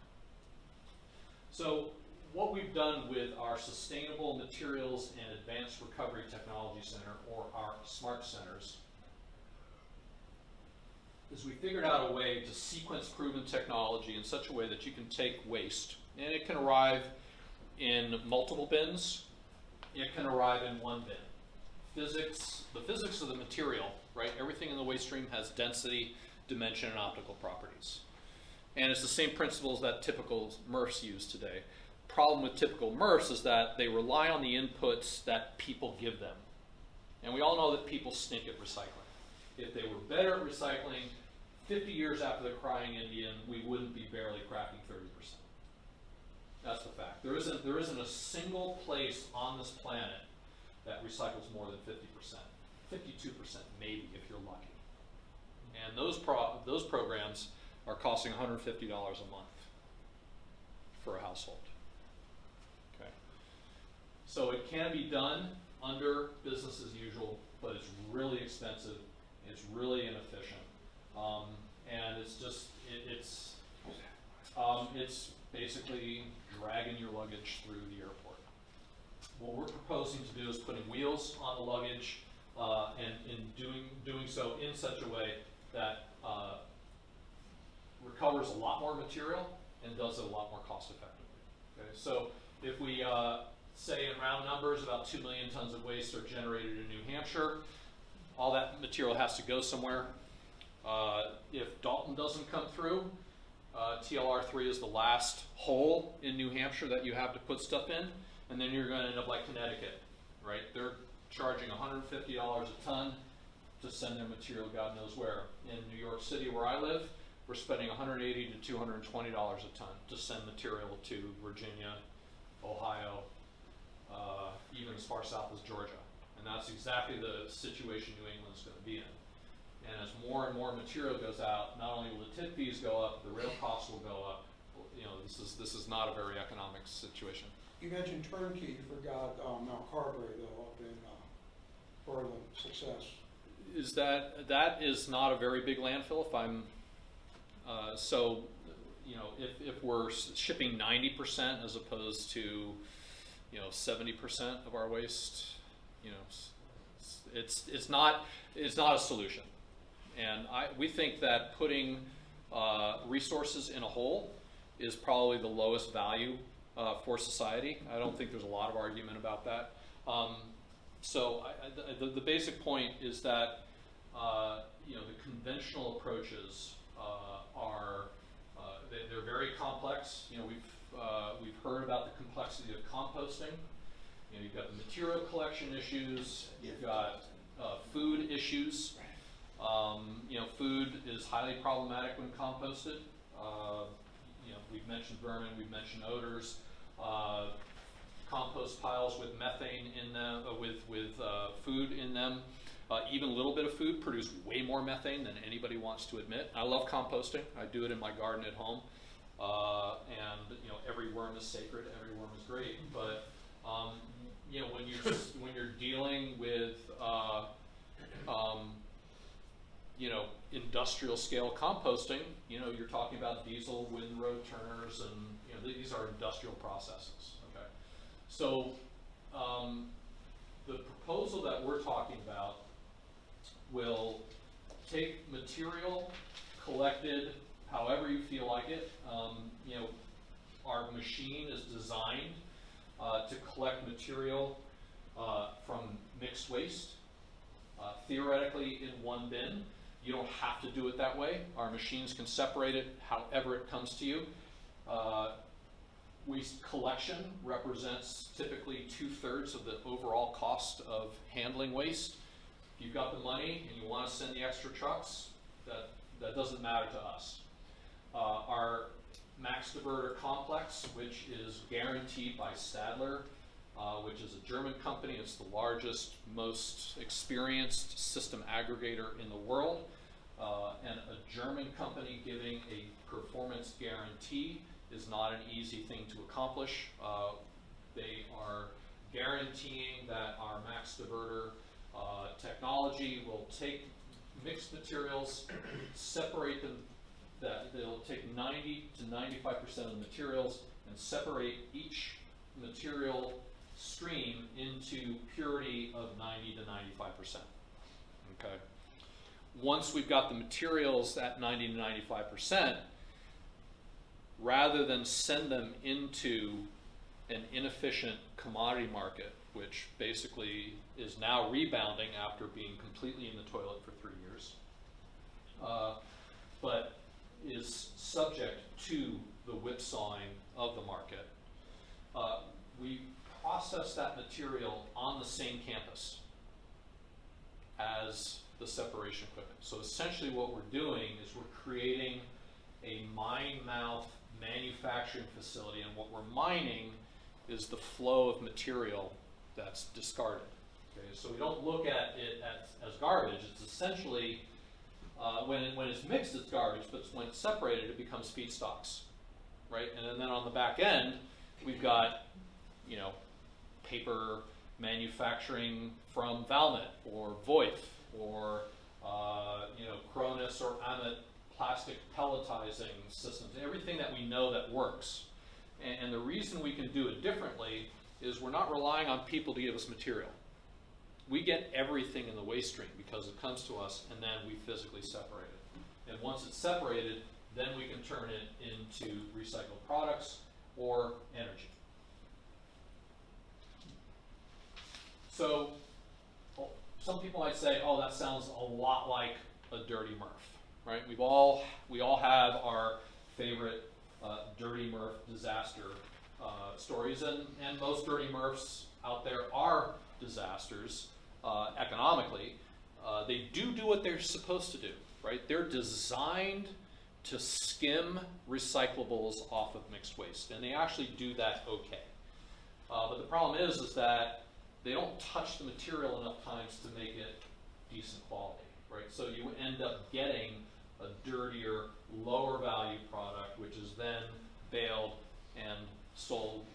So what we've done with our Sustainable Materials and Advanced Recovery Technology Center, or our SMART centers, is we figured out a way to sequence proven technology in such a way that you can take waste, and it can arrive in multiple bins, it can arrive in one bin. The physics of the material, right? Everything in the waste stream has density, dimension, and optical properties. And it's the same principles that typical MRFs use today. Problem with typical MRFs is that they rely on the inputs that people give them. And we all know that people stink at recycling. If they were better at recycling, 50 years after the crying Indian, we wouldn't be barely cracking 30%. That's the fact. There isn't a single place on this planet that recycles more than 50%. 52% maybe if you're lucky. And those programs are costing $150 a month for a household. Okay. So it can be done under business as usual, but it's really expensive, it's really inefficient. And it's just, it's basically dragging your luggage through the airport. What we're proposing to do is putting wheels on the luggage and in doing so in such a way that recovers a lot more material and does it a lot more cost effectively. Okay? So if we say in round numbers about 2 million tons of waste are generated in New Hampshire, all that material has to go somewhere. If Dalton doesn't come through, TLR3 is the last hole in New Hampshire that you have to put stuff in, and then you're going to end up like Connecticut, right? They're charging $150 a ton to send their material God knows where. In New York City, where I live, we're spending $180 to $220 a ton to send material to Virginia, Ohio, even as far south as Georgia. And that's exactly the situation New England's going to be in. And as more and more material goes out, not only will the tip fees go up, the rail costs will go up. You know, this is not a very economic situation. You mentioned turnkey, you forgot Mount Carberry though, up in Berlin, Success. Is that is not a very big landfill. If I'm so, you know, if we're shipping 90% as opposed to, you know, 70% of our waste, you know, it's not a solution. And we think that putting resources in a hole is probably the lowest value for society. I don't think there's a lot of argument about that. So the basic point is that you know, the conventional approaches are they're very complex. You know, we've heard about the complexity of composting. You know, you've got the material collection issues. You've got food issues. You know, food is highly problematic when composted. You know, we've mentioned vermin, we've mentioned odors. Compost piles with methane in them, with food in them. Even a little bit of food produce way more methane than anybody wants to admit. I love composting. I do it in my garden at home. And you know, every worm is sacred. Every worm is great. But you know, when you're dealing with you know, industrial scale composting, you know, you're talking about diesel windrow turners, and you know, these are industrial processes. Okay, so the proposal that we're talking about will take material collected however you feel like it. You know, our machine is designed to collect material from mixed waste, theoretically in one bin. You don't have to do it that way. Our machines can separate it however it comes to you. Waste collection represents typically 2/3 of the overall cost of handling waste. If you've got the money and you want to send the extra trucks, that doesn't matter to us. Our max diverter complex, which is guaranteed by Stadler, which is a German company. It's the largest, most experienced system aggregator in the world. And a German company giving a performance guarantee is not an easy thing to accomplish. They are guaranteeing that our max diverter technology will take mixed materials, separate them, that they'll take 90 to 95% of the materials and separate each material stream into purity of 90 to 95%. Okay. Once we've got the materials at 90 to 95%, rather than send them into an inefficient commodity market, which basically is now rebounding after being completely in the toilet for 3 years, but is subject to the whipsawing of the market, we process that material on the same campus as the separation equipment. So essentially what we're doing is we're creating a mine mouth manufacturing facility, and what we're mining is the flow of material that's discarded. Okay, so we don't look at it as garbage. It's essentially, when it's mixed, it's garbage, but when it's separated, it becomes feedstocks, right? And then on the back end, we've got, you know, paper manufacturing from Valmet or Voith or you know, Cronus or Amit plastic pelletizing systems, everything that we know that works. And the reason we can do it differently is we're not relying on people to give us material. We get everything in the waste stream because it comes to us, and then we physically separate it. And once it's separated, then we can turn it into recycled products or energy. So some people might say, oh, that sounds a lot like a dirty MRF, right? We all have our favorite dirty MRF disaster stories, and most dirty MRFs out there are disasters economically. They do what they're supposed to do, right? They're designed to skim recyclables off of mixed waste, and they actually do that okay. But the problem is that they don't touch the material enough times to make it decent quality, right? So you end up getting a dirtier, lower value product, which is then baled and sold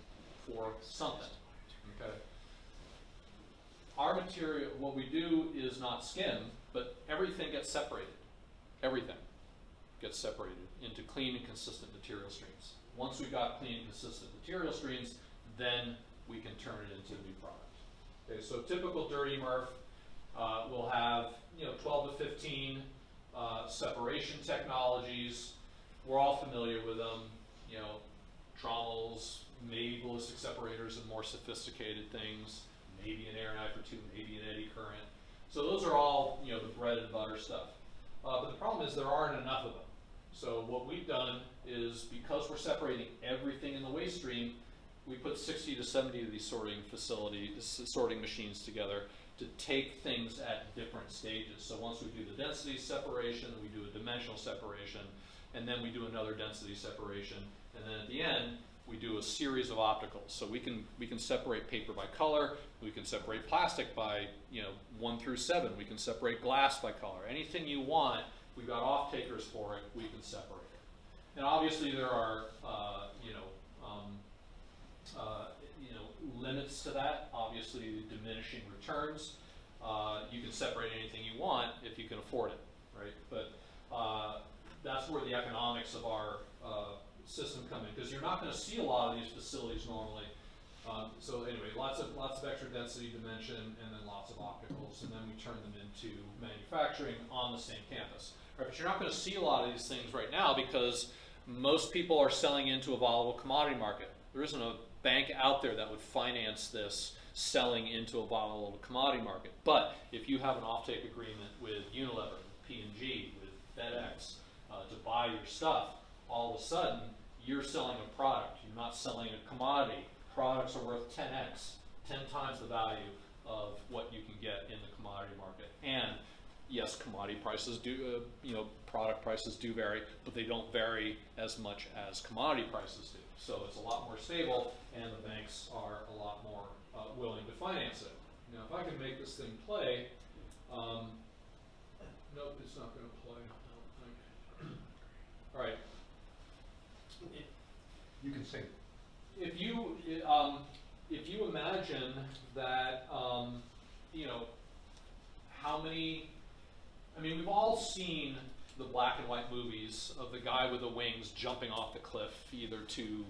for something, okay? Our material, what we do is not skim, but everything gets separated. Everything gets separated into clean and consistent material streams. Once we've got clean and consistent material streams, then we can turn it into a new product. Okay, so typical dirty MRF will have, you know, 12 to 15 separation technologies. We're all familiar with them, you know, trommels, maybe ballistic separators and more sophisticated things, maybe an air knife or two, maybe an eddy current. So those are all, you know, the bread and butter stuff. But the problem is there aren't enough of them. So what we've done is, because we're separating everything in the waste stream, we put 60 to 70 of these sorting machines together to take things at different stages. So once we do the density separation, we do a dimensional separation, and then we do another density separation, and then at the end, we do a series of opticals. So we can separate paper by color, we can separate plastic by, you know, 1 through 7, we can separate glass by color. Anything you want, we've got off-takers for it, we can separate it. And obviously there are, limits to that. Obviously, diminishing returns. You can separate anything you want if you can afford it, right? But that's where the economics of our system come in, because you're not going to see a lot of these facilities normally. So anyway, lots of extra density dimension, and then lots of opticals, and then we turn them into manufacturing on the same campus. Right, but you're not going to see a lot of these things right now because most people are selling into a volatile commodity market. There isn't a bank out there that would finance this selling into a volatile commodity market. But if you have an offtake agreement with Unilever, P&G, with FedEx, to buy your stuff, all of a sudden, you're selling a product, you're not selling a commodity. Products are worth 10x, 10 times the value of what you can get in the commodity market. And yes, commodity prices do, product prices do vary, but they don't vary as much as commodity prices do. So it's a lot more stable, and the banks are a lot more willing to finance it. Now, if I can make this thing play, nope, it's not going to play. I don't think. All right. You can sing. If you imagine that, how many, we've all seen the black and white movies of the guy with the wings jumping off the cliff, either to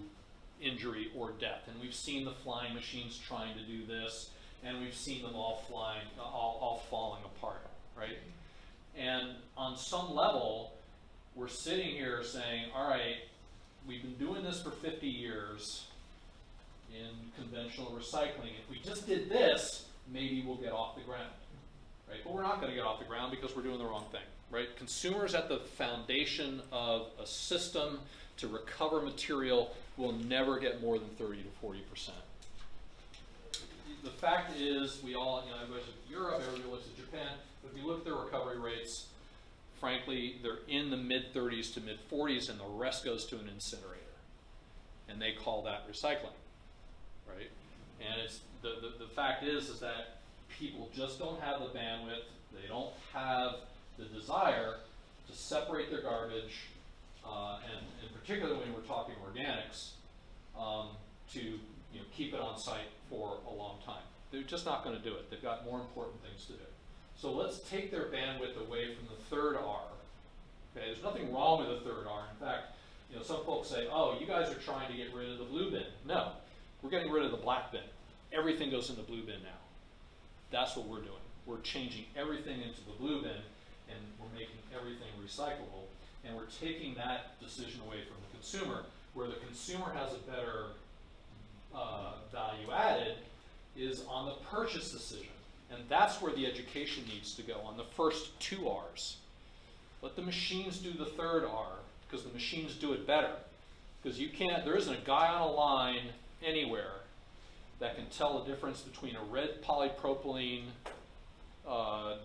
injury or death. And we've seen the flying machines trying to do this, and we've seen them all flying, all falling apart, right? And on some level, we're sitting here saying, all right, we've been doing this for 50 years in conventional recycling. If we just did this, maybe we'll get off the ground, right? But we're not going to get off the ground because we're doing the wrong thing, right? Consumers at the foundation of a system to recover material will never get more than 30 to 40%. The fact is, we all, everybody looks at Europe, everybody looks at Japan, but if you look at their recovery rates, frankly, they're in the mid-30s to mid-40s, and the rest goes to an incinerator. And they call that recycling, right? And it's the fact is that people just don't have the bandwidth, they don't have the desire to separate their garbage, and particularly when we're talking organics, to keep it on site for a long time. They're just not going to do it. They've got more important things to do. So let's take their bandwidth away from the third R. Okay, there's nothing wrong with the third R. In fact, some folks say, oh, you guys are trying to get rid of the blue bin. No, we're getting rid of the black bin. Everything goes in the blue bin now. That's what we're doing. We're changing everything into the blue bin, and we're making everything recyclable. And we're taking that decision away from the consumer, where the consumer has a better value added is on the purchase decision. And that's where the education needs to go, on the first two R's. Let the machines do the third R, because the machines do it better. Because there isn't a guy on a line anywhere that can tell the difference between a red polypropylene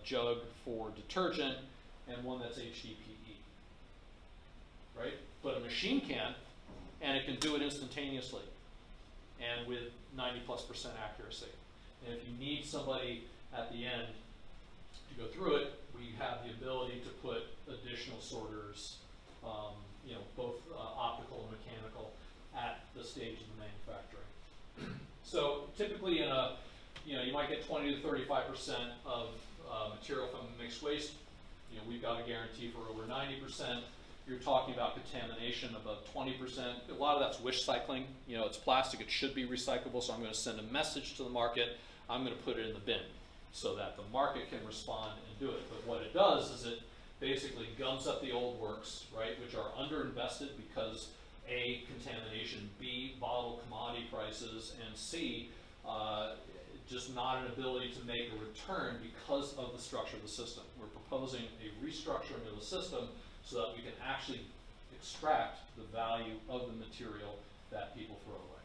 jug for detergent and one that's HDPE, right? But a machine can, and it can do it instantaneously and with 90+% accuracy. And if you need somebody at the end to go through it, we have the ability to put additional sorters, both optical and mechanical, at the stage of the manufacturing. So typically in you might get 20 to 35% of material from mixed waste. We've got a guarantee for over 90%. You're talking about contamination above 20%. A lot of that's wish cycling. It's plastic, it should be recyclable, so I'm going to send a message to the market. I'm going to put it in the bin so that the market can respond and do it. But what it does is it basically gums up the old works, right, which are underinvested because A, contamination, B, volatile commodity prices, and C, just not an ability to make a return because of the structure of the system. We're proposing a restructuring of the system so that we can actually extract the value of the material that people throw away.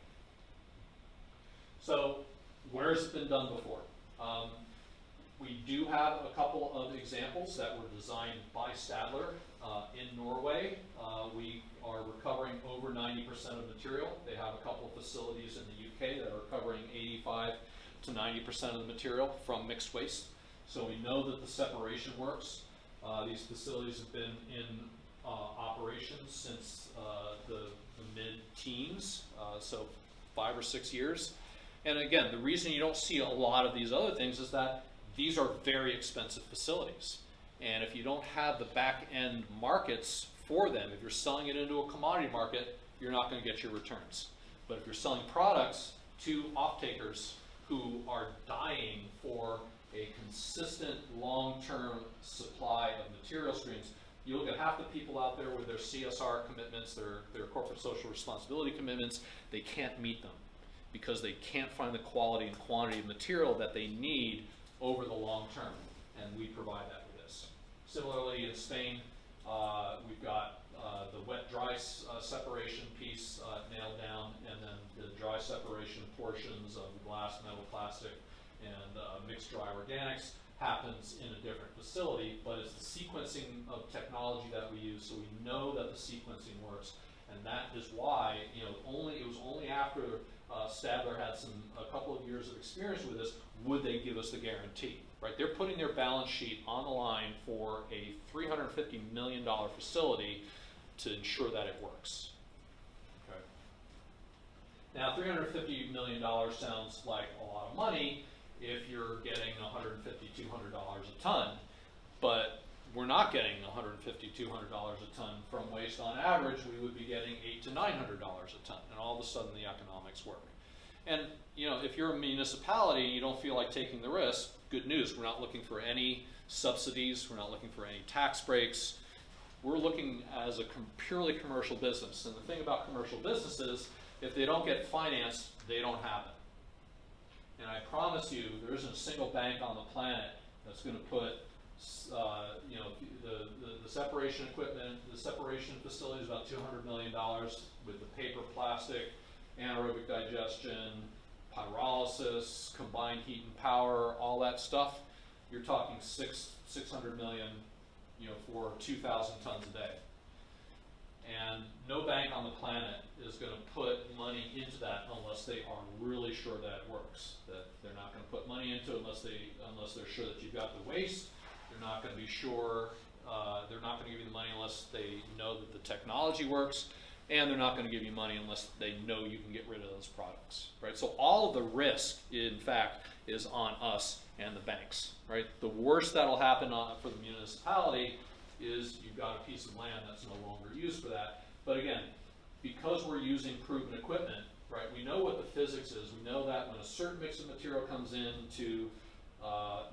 So where's it been done before? We do have a couple of examples that were designed by Stadler in Norway. We are recovering over 90% of material. They have a couple of facilities in the UK that are recovering 85 to 90% of the material from mixed waste. So we know that the separation works. These facilities have been in operation since the mid-teens, so 5 or 6 years. And again, the reason you don't see a lot of these other things is that these are very expensive facilities. And if you don't have the back-end markets for them, if you're selling it into a commodity market, you're not going to get your returns. But if you're selling products to off-takers who are dying for a consistent long-term supply of material streams, you look at half the people out there with their CSR commitments, their corporate social responsibility commitments, they can't meet them because they can't find the quality and quantity of material that they need over the long term, and we provide that with this. Similarly, in Spain, we've got the wet-dry separation piece nailed down, and then the dry separation portions of glass, metal, plastic, and mixed dry organics happens in a different facility, but it's the sequencing of technology that we use, so we know that the sequencing works, and that is why, you know, it was only after Stadler had a couple of years of experience with this, would they give us the guarantee, right? They're putting their balance sheet on the line for a $350 million facility to ensure that it works. Okay. Now, $350 million sounds like a lot of money if you're getting $150, $200 a ton, but we're not getting $150, $200 a ton from waste. On average, we would be getting $800 to $900 a ton, and all of a sudden the economics work. And you know, if you're a municipality and you don't feel like taking the risk, good news, we're not looking for any subsidies, we're not looking for any tax breaks. We're looking as a purely commercial business, and the thing about commercial businesses, if they don't get financed, they don't have it. And I promise you, there isn't a single bank on the planet that's going to put, you know, the separation equipment, the separation facility is about $200 million with the paper, plastic, anaerobic digestion, pyrolysis, combined heat and power, all that stuff. You're talking $600 million, you know, for 2,000 tons a day. And no bank on the planet is going to put money into that unless they are really sure that it works. That they're not going to put money into it unless they're sure that you've got the waste. They're not going to be sure. They're not going to give you the money unless they know that the technology works, and they're not going to give you money unless they know you can get rid of those products, right? So all of the risk, in fact, is on us and the banks, right? The worst that'll happen for the municipality is you've got a piece of land that's no longer used for that. But again, because we're using proven equipment, right, we know what the physics is. We know that when a certain mix of material comes into,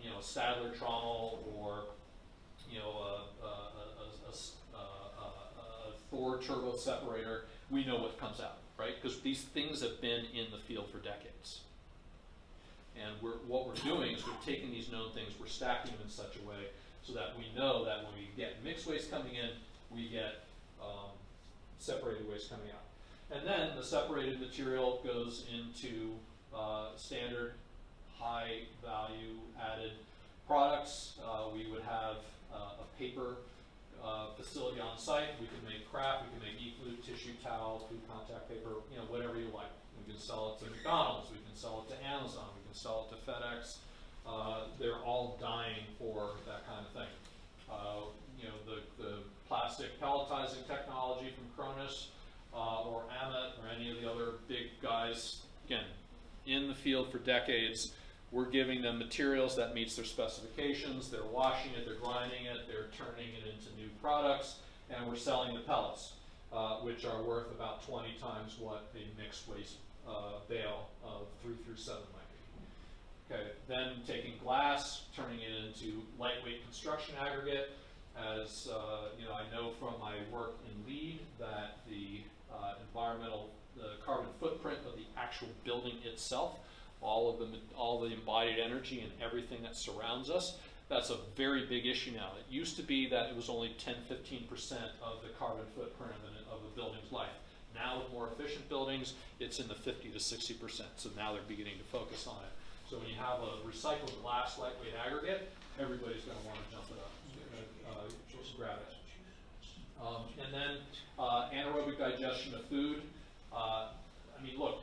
you know, a Stadler trommel or, you know, a Thor turbo separator, we know what comes out, right? Because these things have been in the field for decades. And what we're doing is we're taking these known things, we're stacking them in such a way so that we know that when we get mixed waste coming in, we get separated waste coming out. And then the separated material goes into standard high value added products. We would have a paper facility on site. We can make craft, we can make e-flute, tissue towel, food contact paper, you know, whatever you like. We can sell it to McDonald's, we can sell it to Amazon, we can sell it to FedEx. They're all dying for that kind of thing. You know, the plastic pelletizing technology from Cronus or Amet or any of the other big guys, again, in the field for decades. We're giving them materials that meets their specifications, they're washing it, they're grinding it, they're turning it into new products, and we're selling the pellets, which are worth about 20 times what a mixed waste bale of 3 through 7 might be. Okay, then taking glass, turning it into lightweight construction aggregate. As you know, I know from my work in LEED that the carbon footprint of the actual building itself, all the embodied energy and everything that surrounds us, that's a very big issue now. It used to be that it was only 10–15% of the carbon footprint of the building's life. Now with more efficient buildings, it's in the 50 to 60%. So now they're beginning to focus on it. So when you have a recycled glass lightweight aggregate, everybody's going to want to jump it up, just grab it. And then anaerobic digestion of food. I mean, look,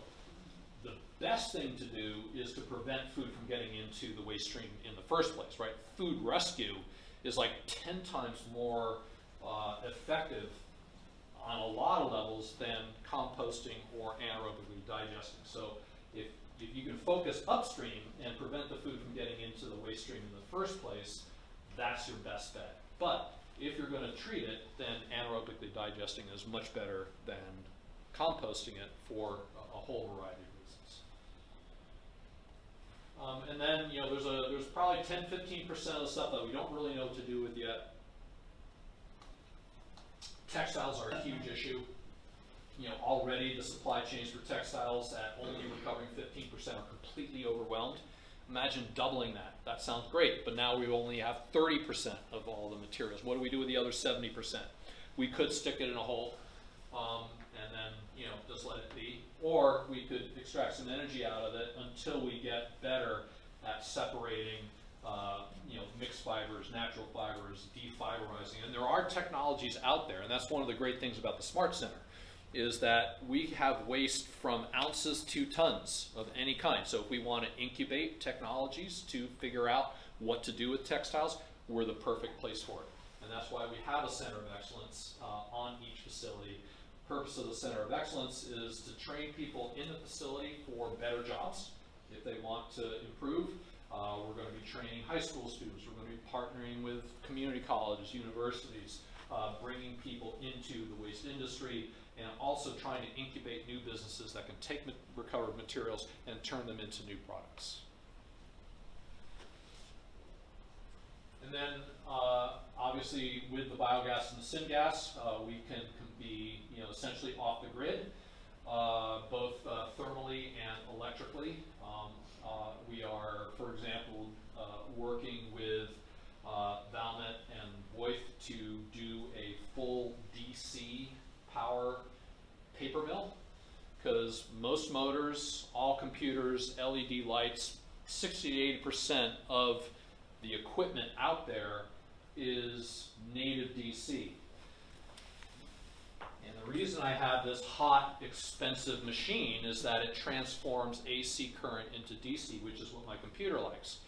the best thing to do is to prevent food from getting into the waste stream in the first place, right? Food rescue is like 10 times more effective on a lot of levels than composting or anaerobically digesting. So if you can focus upstream and prevent the food from getting into the waste stream in the first place, that's your best bet. But if you're going to treat it, then anaerobically digesting is much better than composting it for a whole variety of reasons. And then, you know, there's probably 10–15% of the stuff that we don't really know what to do with yet. Textiles are a huge issue. You know, already the supply chains for textiles at only recovering 15% are completely overwhelmed. Imagine doubling that. That sounds great, but now we only have 30% of all the materials. What do we do with the other 70%? We could stick it in a hole, and then, you know, just let it be. Or we could extract some energy out of it until we get better at separating, you know, mixed fibers, natural fibers, defiberizing. And there are technologies out there, and that's one of the great things about the Smart Center, is that we have waste from ounces to tons of any kind. So if we want to incubate technologies to figure out what to do with textiles, we're the perfect place for it. And that's why we have a Center of Excellence on each facility. Purpose of the Center of Excellence is to train people in the facility for better jobs if they want to improve. We're going to be training high school students. We're going to be partnering with community colleges, universities, bringing people into the waste industry, and also trying to incubate new businesses that can take recovered materials and turn them into new products. And then, obviously, with the biogas and the syngas, we can be, you know, essentially off the grid, both thermally and electrically. We are, for example, working with Valmet and Voith to do a full DC power paper mill, because most motors, all computers, LED lights, 60 to 80% of the equipment out there is native DC. And the reason I have this hot, expensive machine is that it transforms AC current into DC, which is what my computer likes.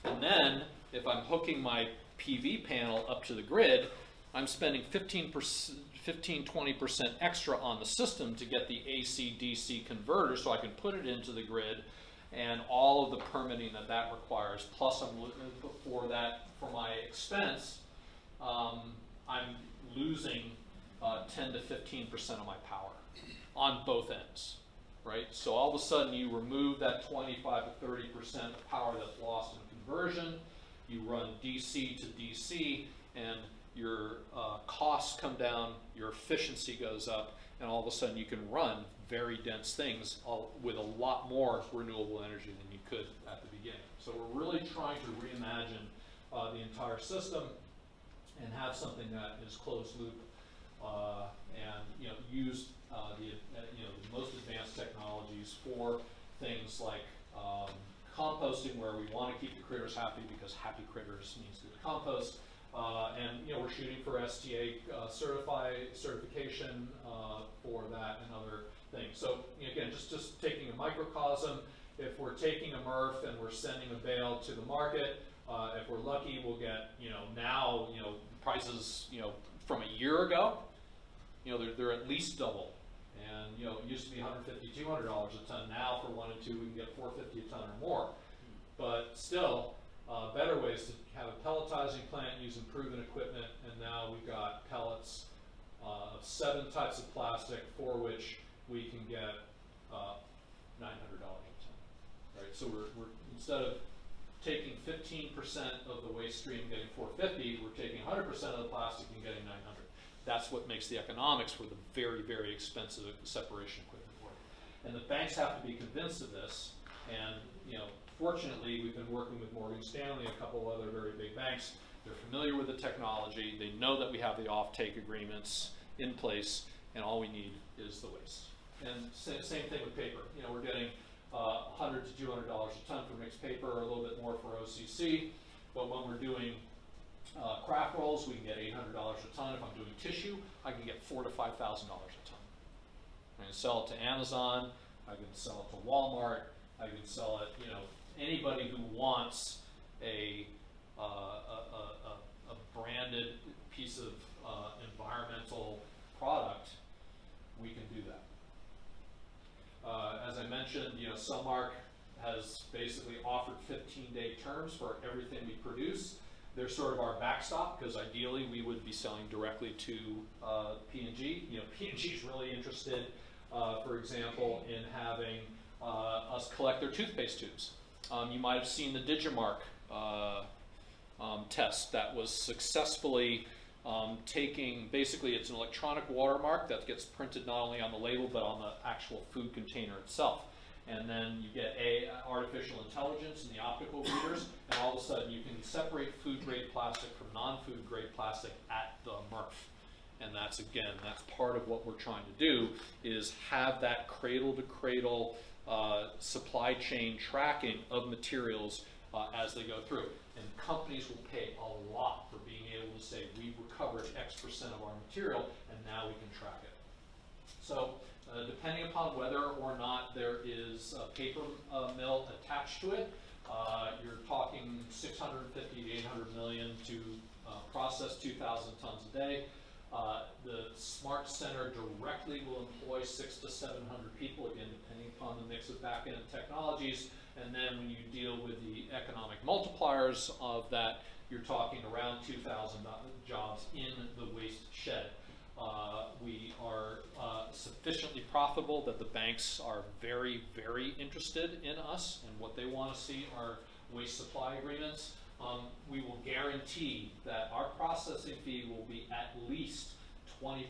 And then, if I'm hooking my PV panel up to the grid, I'm spending 15-20% extra on the system to get the AC-DC converter so I can put it into the grid, and all of the permitting that requires. Plus, I'm looking for that for my expense. I'm losing 10 to 15% of my power on both ends, right? So all of a sudden, you remove that 25 to 30% of power that's lost in conversion. You run DC to DC, and your costs come down, your efficiency goes up, and all of a sudden you can run very dense things with a lot more renewable energy than you could at the beginning. So we're really trying to reimagine the entire system and have something that is closed loop, and, you know, use the most advanced technologies for things like composting, where we want to keep the critters happy, because happy critters means good compost. And, you know, we're shooting for STA certification for that and other things. So, you know, again, just taking a microcosm, if we're taking a MRF and we're sending a bale to the market, if we're lucky, we'll get, you know, now, you know, prices, you know, from a year ago, you know, they're at least double. And, you know, it used to be $150, $200 a ton. Now, for 1 and 2, we can get $450 a ton or more. But still, better ways to have a pelletizing plant, use proven equipment, and now we've got pellets of 7 types of plastic, for which we can get $900 a ton. Right? So we're instead of taking 15% of the waste stream and getting $450, we're taking 100% of the plastic and getting $900. That's what makes the economics for the very, very expensive separation equipment work. And the banks have to be convinced of this. And, you know, fortunately, we've been working with Morgan Stanley, a couple other very big banks. They're familiar with the technology. They know that we have the off-take agreements in place, and all we need is the waste. And same thing with paper. You know, we're getting $100 to $200 a ton for mixed paper, or a little bit more for OCC. But when we're doing craft rolls, we can get $800 a ton. If I'm doing tissue, I can get $4,000 to $5,000 a ton. I can sell it to Amazon. I can sell it to Walmart. I can sell it, you know, anybody who wants a branded piece of environmental product, we can do that. As I mentioned, you know, Cellmark has basically offered 15-day terms for everything we produce. They're sort of our backstop, because ideally we would be selling directly to P&G. You know, P&G is really interested, for example, in having us collect their toothpaste tubes. You might have seen the Digimark test that was successfully taking, basically it's an electronic watermark that gets printed not only on the label but on the actual food container itself. and then you get artificial intelligence and the optical readers, and all of a sudden you can separate food grade plastic from non-food grade plastic at the MRF. And that's part of what we're trying to do, is have that cradle to cradle supply chain tracking of materials as they go through. And companies will pay a lot for being able to say, we recovered X% of our material, and now we can track it. So depending upon whether or not there is a paper mill attached to it, you're talking 650 to 800 million to process 2,000 tons a day. The Smart Center directly will employ 600 to 700 people, again, depending upon the mix of back-end technologies. And then when you deal with the economic multipliers of that, you're talking around 2,000 jobs in the waste shed. We are sufficiently profitable that the banks are very, very interested in us, and what they want to see are waste supply agreements. We will guarantee that our processing fee will be at least 20%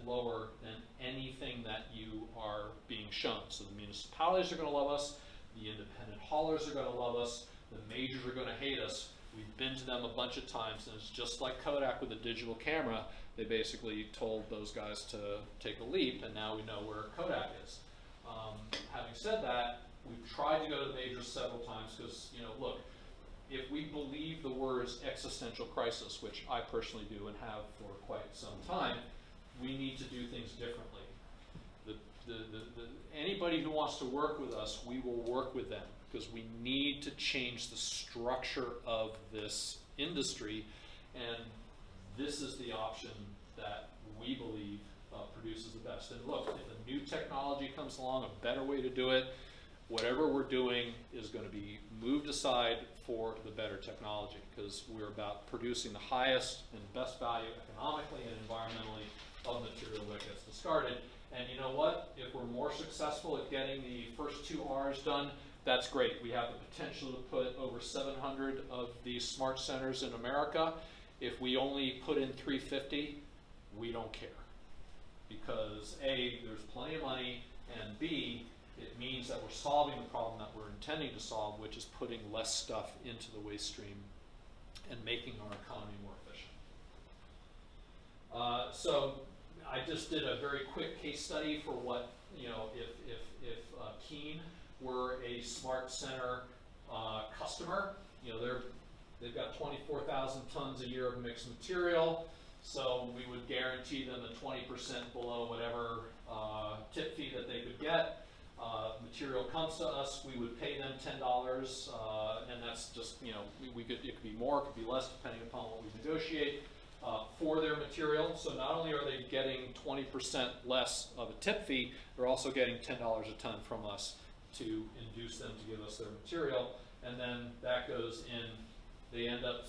lower than anything that you are being shown. So the municipalities are going to love us, the independent haulers are going to love us, the majors are going to hate us. We've been to them a bunch of times, and it's just like Kodak with a digital camera. They basically told those guys to take a leap, and now we know where Kodak is. Having said that, we've tried to go to the majors several times because, look, if we believe the words existential crisis, which I personally do and have for quite some time, we need to do things differently. Anybody who wants to work with us, we will work with them, because we need to change the structure of this industry, and this is the option that we believe produces the best. And look, if a new technology comes along, a better way to do it, whatever we're doing is going to be moved aside for the better technology, because we're about producing the highest and best value economically and environmentally of material that gets discarded. And you know what? If we're more successful at getting the first 2 R's done, that's great. We have the potential to put over 700 of these smart centers in America. If we only put in 350, we don't care. Because A, there's plenty of money, and B, it means that we're solving the problem that we're intending to solve, which is putting less stuff into the waste stream and making our economy more efficient. So I just did a very quick case study for what, if Keene were a Smart Center customer, they've got 24,000 tons a year of mixed material, so we would guarantee them the 20% below whatever tip fee that they could get. Material comes to us, we would pay them $10, and that's just, it could be more, it could be less, depending upon what we negotiate for their material. So not only are they getting 20% less of a tip fee, they're also getting $10 a ton from us to induce them to give us their material, and then that goes in. They end up,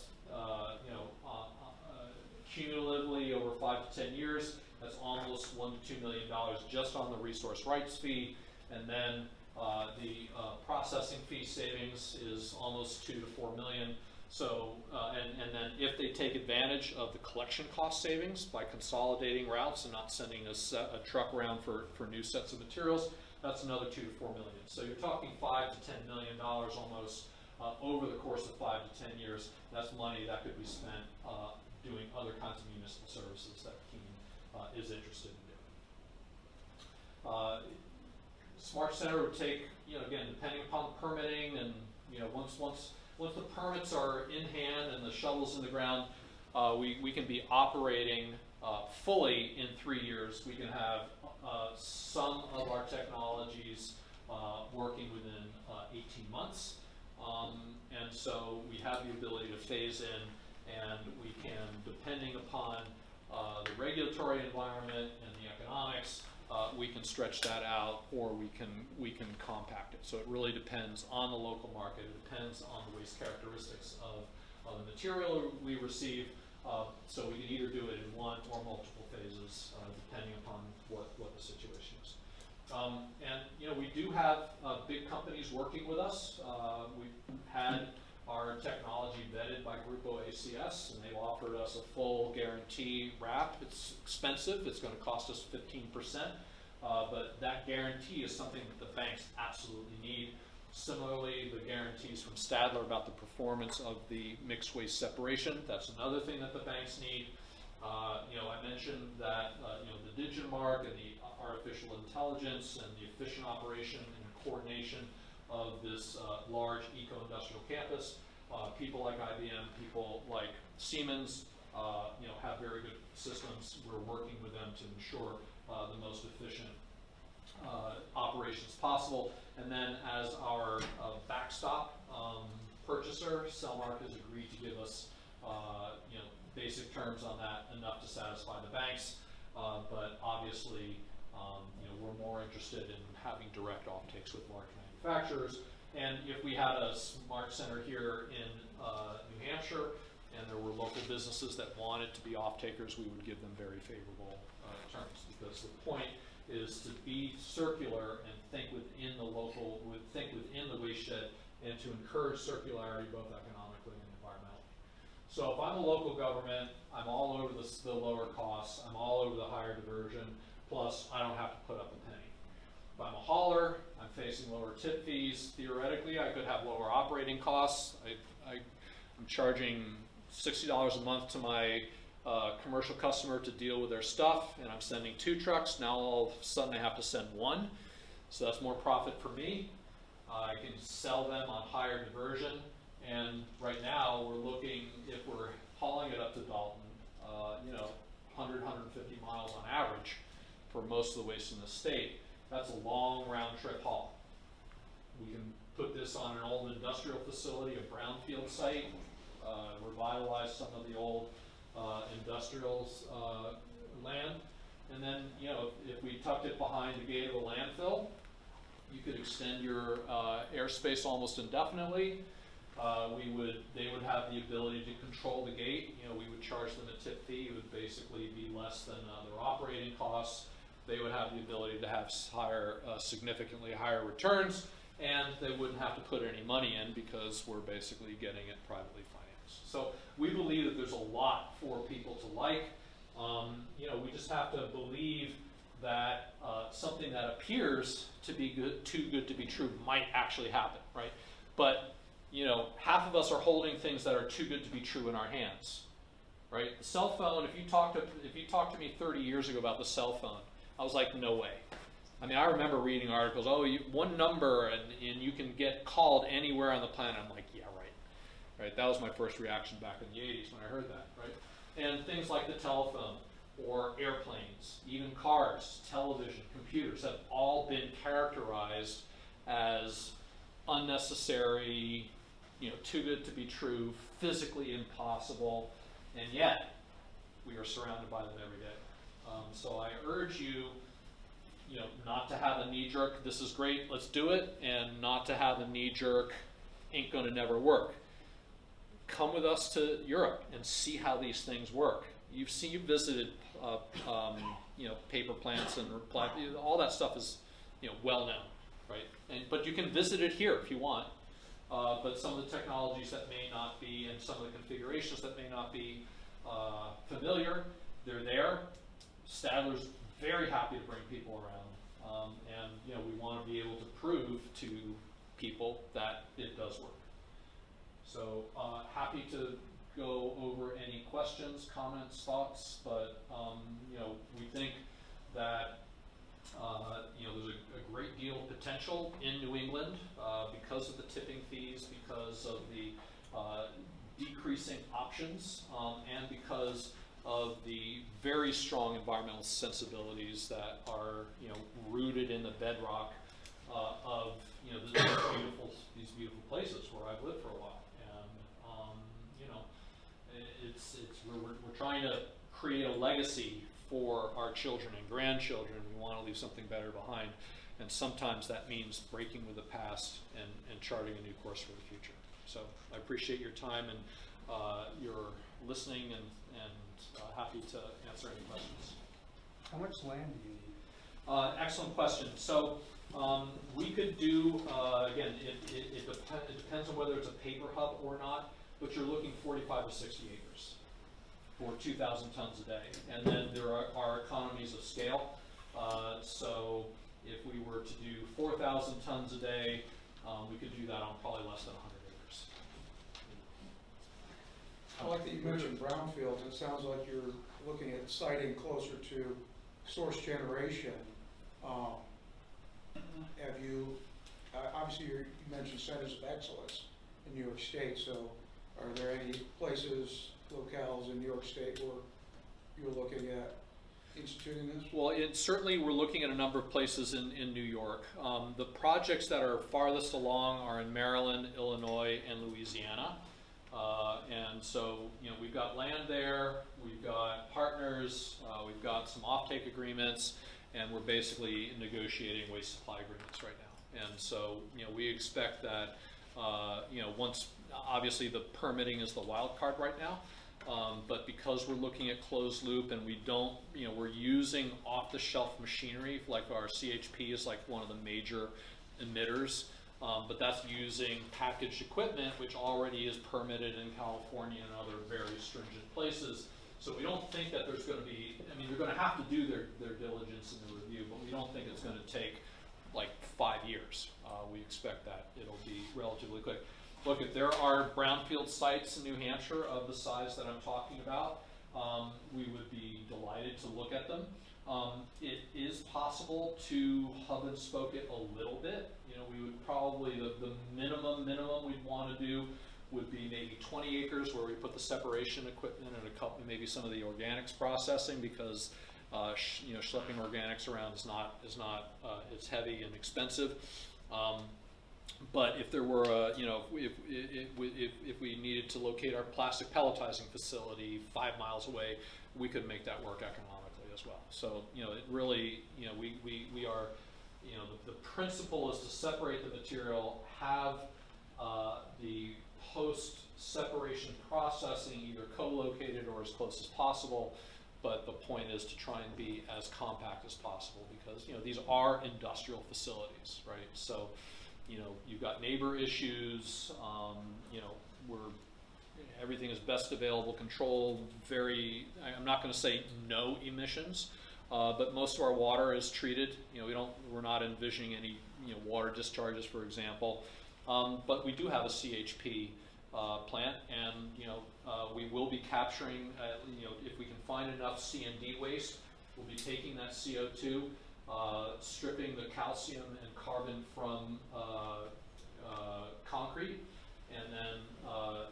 cumulatively over 5 to 10 years, that's almost $1 to $2 million just on the resource rights fee. And then the processing fee savings is almost 2 to 4 million. So, and then if they take advantage of the collection cost savings by consolidating routes and not sending a truck around for new sets of materials, that's another 2 to 4 million. So you're talking $5 to $10 million almost over the course of 5 to 10 years. That's money that could be spent doing other kinds of municipal services that Keene is interested in doing. Smart Center would take, again, depending upon the permitting, and once the permits are in hand and the shovel's in the ground, we can be operating fully in 3 years. We can have some of our technologies working within 18 months, and so we have the ability to phase in, and we can, depending upon the regulatory environment and the economics, we can stretch that out, or we can compact it. So it really depends on the local market. It depends on the waste characteristics of the material we receive. So we can either do it in one or multiple phases, depending upon what the situation is. And we do have big companies working with us. We've had our technology vetted by Grupo ACS, and they've offered us a full guarantee wrap. It's expensive. It's going to cost us 15%. but that guarantee is something that the banks absolutely need. Similarly, the guarantees from Stadler about the performance of the mixed waste separation, that's another thing that the banks need. I mentioned that the Digimark and the artificial intelligence and the efficient operation and coordination of this large eco-industrial campus. People like IBM, people like Siemens, have very good systems. We're working with them to ensure the most efficient operations possible. And then as our backstop purchaser, Cellmark has agreed to give us basic terms on that, enough to satisfy the banks. But obviously, we're more interested in having direct offtakes with large manufacturers. And if we had a smart center here in New Hampshire, and there were local businesses that wanted to be off-takers, we would give them very favorable terms, because the point is to be circular and think within the watershed, and to encourage circularity both economically and environmentally. So if I'm a local government, I'm all over the lower costs, I'm all over the higher diversion, plus I don't have to put up a penny. If I'm a hauler, I'm facing lower tip fees. Theoretically, I could have lower operating costs. I'm charging $60 a month to my commercial customer to deal with their stuff, and I'm sending 2 trucks. Now all of a sudden I have to send 1. So that's more profit for me. I can sell them on higher diversion. And right now we're looking, if we're hauling it up to Dalton, 100, 150 miles on average for most of the waste in the state. That's a long round trip haul. We can put this on an old industrial facility, a brownfield site, revitalize some of the old industrials land, and then if we tucked it behind the gate of a landfill, you could extend your airspace almost indefinitely. They would have the ability to control the gate. We would charge them a tip fee. It would basically be less than their operating costs. They would have the ability to have significantly higher returns, and they wouldn't have to put any money in because we're basically getting it privately financed. So we believe that there's a lot for people to like. We just have to believe that something that appears to be too good to be true might actually happen, right? But half of us are holding things that are too good to be true in our hands, right? The cell phone. If you talked to me 30 years ago about the cell phone, I was like, no way. I mean, I remember reading articles. Oh, one number and you can get called anywhere on the planet. I'm like, yeah, right. Right. That was my first reaction back in the 80s when I heard that, right? And things like the telephone or airplanes, even cars, television, computers have all been characterized as unnecessary, too good to be true, physically impossible, and yet we are surrounded by them every day. So I urge you, not to have a knee-jerk, this is great, let's do it, and not to have a knee-jerk, ain't gonna never work. Come with us to Europe and see how these things work. You visited, paper plants and all that stuff is, well known, right? But you can visit it here if you want. But some of the technologies that may not be, and some of the configurations that may not be familiar, they're there. Stadler's very happy to bring people around, and we want to be able to prove to people that it does work. So happy to go over any questions, comments, thoughts, but we think that there's a great deal of potential in New England because of the tipping fees, because of the decreasing options, and because of the very strong environmental sensibilities that are rooted in the bedrock of these beautiful places where I've lived for a while. And we're trying to create a legacy for our children and grandchildren. We want to leave something better behind, and sometimes that means breaking with the past and charting a new course for the future. So I appreciate your time and your listening, and happy to answer any questions. How much land do you need? Excellent question. So we could do, again, it depends on whether it's a paper hub or not, but you're looking 45 to 60 acres for 2,000 tons a day. And then there are economies of scale. So if we were to do 4,000 tons a day, we could do that on probably less than 100 acres. I like that you mentioned brownfields. It sounds like you're looking at siting closer to source generation. Have you, obviously you mentioned centers of excellence in New York State, so are there any places, locales in New York State where you're looking at instituting this? Well, certainly we're looking at a number of places in New York. The projects that are farthest along are in Maryland, Illinois, and Louisiana. And so, we've got land there, we've got partners, we've got some offtake agreements, and we're basically negotiating waste supply agreements right now. And so, we expect that, once, obviously the permitting is the wild card right now, but because we're looking at closed loop and we don't, we're using off-the-shelf machinery, like our CHP is like one of the major emitters, but that's using packaged equipment, which already is permitted in California and other very stringent places. So we don't think that there's going to be, they're going to have to do their diligence in the review, but we don't think it's going to take like 5 years. We expect that it'll be relatively quick. Look, if there are brownfield sites in New Hampshire of the size that I'm talking about, we would be delighted to look at them. It is possible to hub and spoke it a little bit. We would probably, the minimum we'd want to do would be maybe 20 acres where we put the separation equipment and a couple, maybe some of the organics processing, because schlepping organics around is not it's heavy and expensive. But if there were if we needed to locate our plastic pelletizing facility 5 miles away, we could make that work economically as well. So it really, we are, the principle is to separate the material, have the post-separation processing either co-located or as close as possible, but the point is to try and be as compact as possible, because these are industrial facilities, right? So you've got neighbor issues, everything is best available control, I'm not going to say no emissions, but most of our water is treated. We're not envisioning any water discharges, for example, but we do have a CHP plant, and we will be capturing, if we can find enough C&D waste, we'll be taking that CO2, stripping the calcium and carbon from concrete, and then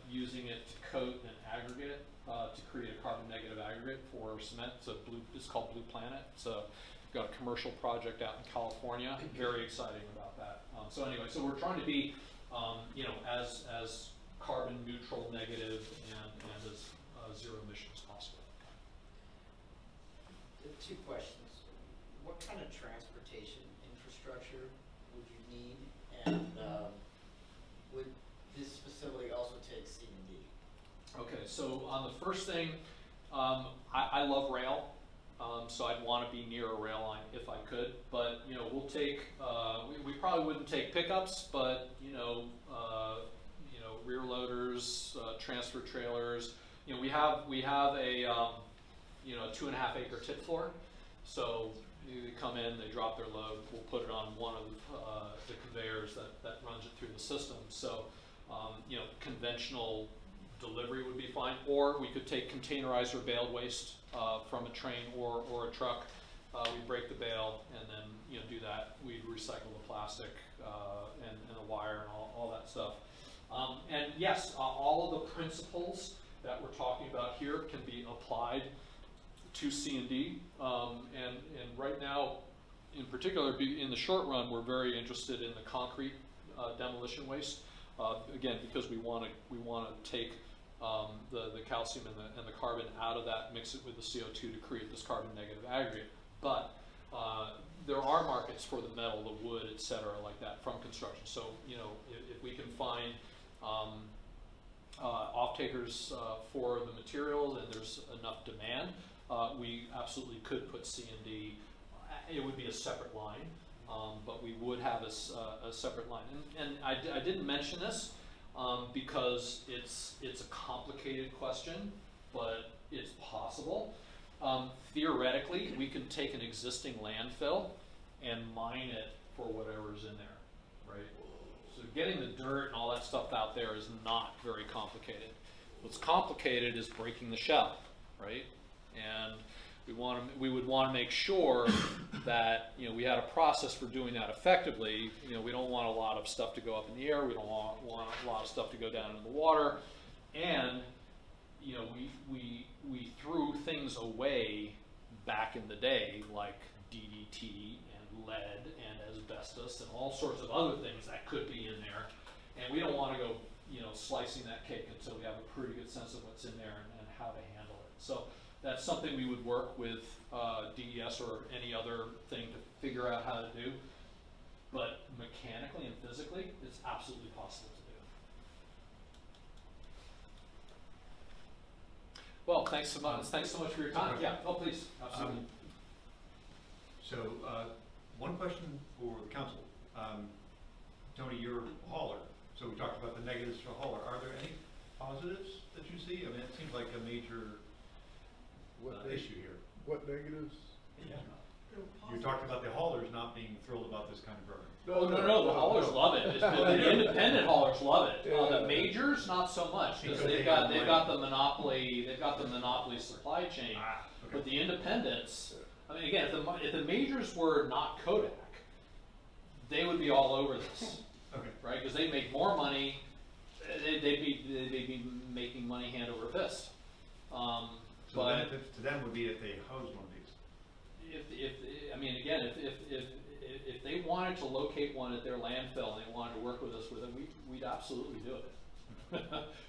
using it to coat and aggregate it to create a carbon negative aggregate for cement. It's called Blue Planet. We've got a commercial project out in California. Very exciting about that. So we're trying to be as carbon neutral, negative, and as zero emission as possible. 2 questions. What kind of transportation infrastructure would you need, and would this facility also take C&D? Okay, so on the first thing, I love rail, so I'd want to be near a rail line if I could. But we'll take. We probably wouldn't take pickups, but rear loaders, transfer trailers. We have a 2.5 acre tip floor, so they come in, they drop their load, we'll put it on one of the conveyors that runs it through the system. So, conventional delivery would be fine, or we could take containerized or baled waste from a train or a truck. We break the bale and then do that. We'd recycle the plastic and the wire and all that stuff. And yes, all of the principles that we're talking about here can be applied to C&D, and right now, in particular, in the short run, we're very interested in the concrete demolition waste. Again, because we want to take the calcium and the carbon out of that, mix it with the CO2 to create this carbon negative aggregate. But there are markets for the metal, the wood, et cetera, like that from construction. So if we can find off-takers for the materials and there's enough demand, we absolutely could put C&D. It would be a separate line, but we would have a separate line. And I didn't mention this because it's a complicated question, but it's possible. Theoretically, we can take an existing landfill and mine it for whatever's in there, right? So getting the dirt and all that stuff out there is not very complicated. What's complicated is breaking the shell, right? And we would want to make sure that, you know, we had a process for doing that effectively. You know, we don't want a lot of stuff to go up in the air. We don't want a lot of stuff to go down in the water. And, you know, we threw things away back in the day, like DDT and lead and asbestos and all sorts of other things that could be in there. And we don't want to go, you know, slicing that cake until we have a pretty good sense of what's in there and how to handle it. So that's something we would work with DES or any other thing to figure out how to do. But mechanically and physically, it's absolutely possible to do. Well, thanks so much. Thanks so much for your time. Yeah. Oh, please. Absolutely. So, one question for the council. Tony, you're a hauler. So we talked about the negatives for a hauler. Are there any positives that you see? I mean, it seems like a major issue here. What negatives? Yeah. You talked about the haulers not being thrilled about this kind of burden. No, the haulers love it. The independent haulers love it. The majors, not so much, because they've got the monopoly. They've got the monopoly supply chain. Okay. But the independents, I mean, again, if the majors were not Kodak, they would be all over this. Okay. Right? Because they make more money. They'd be making money hand over fist. So the benefit to them would be if they hose one of these. If they wanted to locate one at their landfill and they wanted to work with us with it, we'd absolutely do it.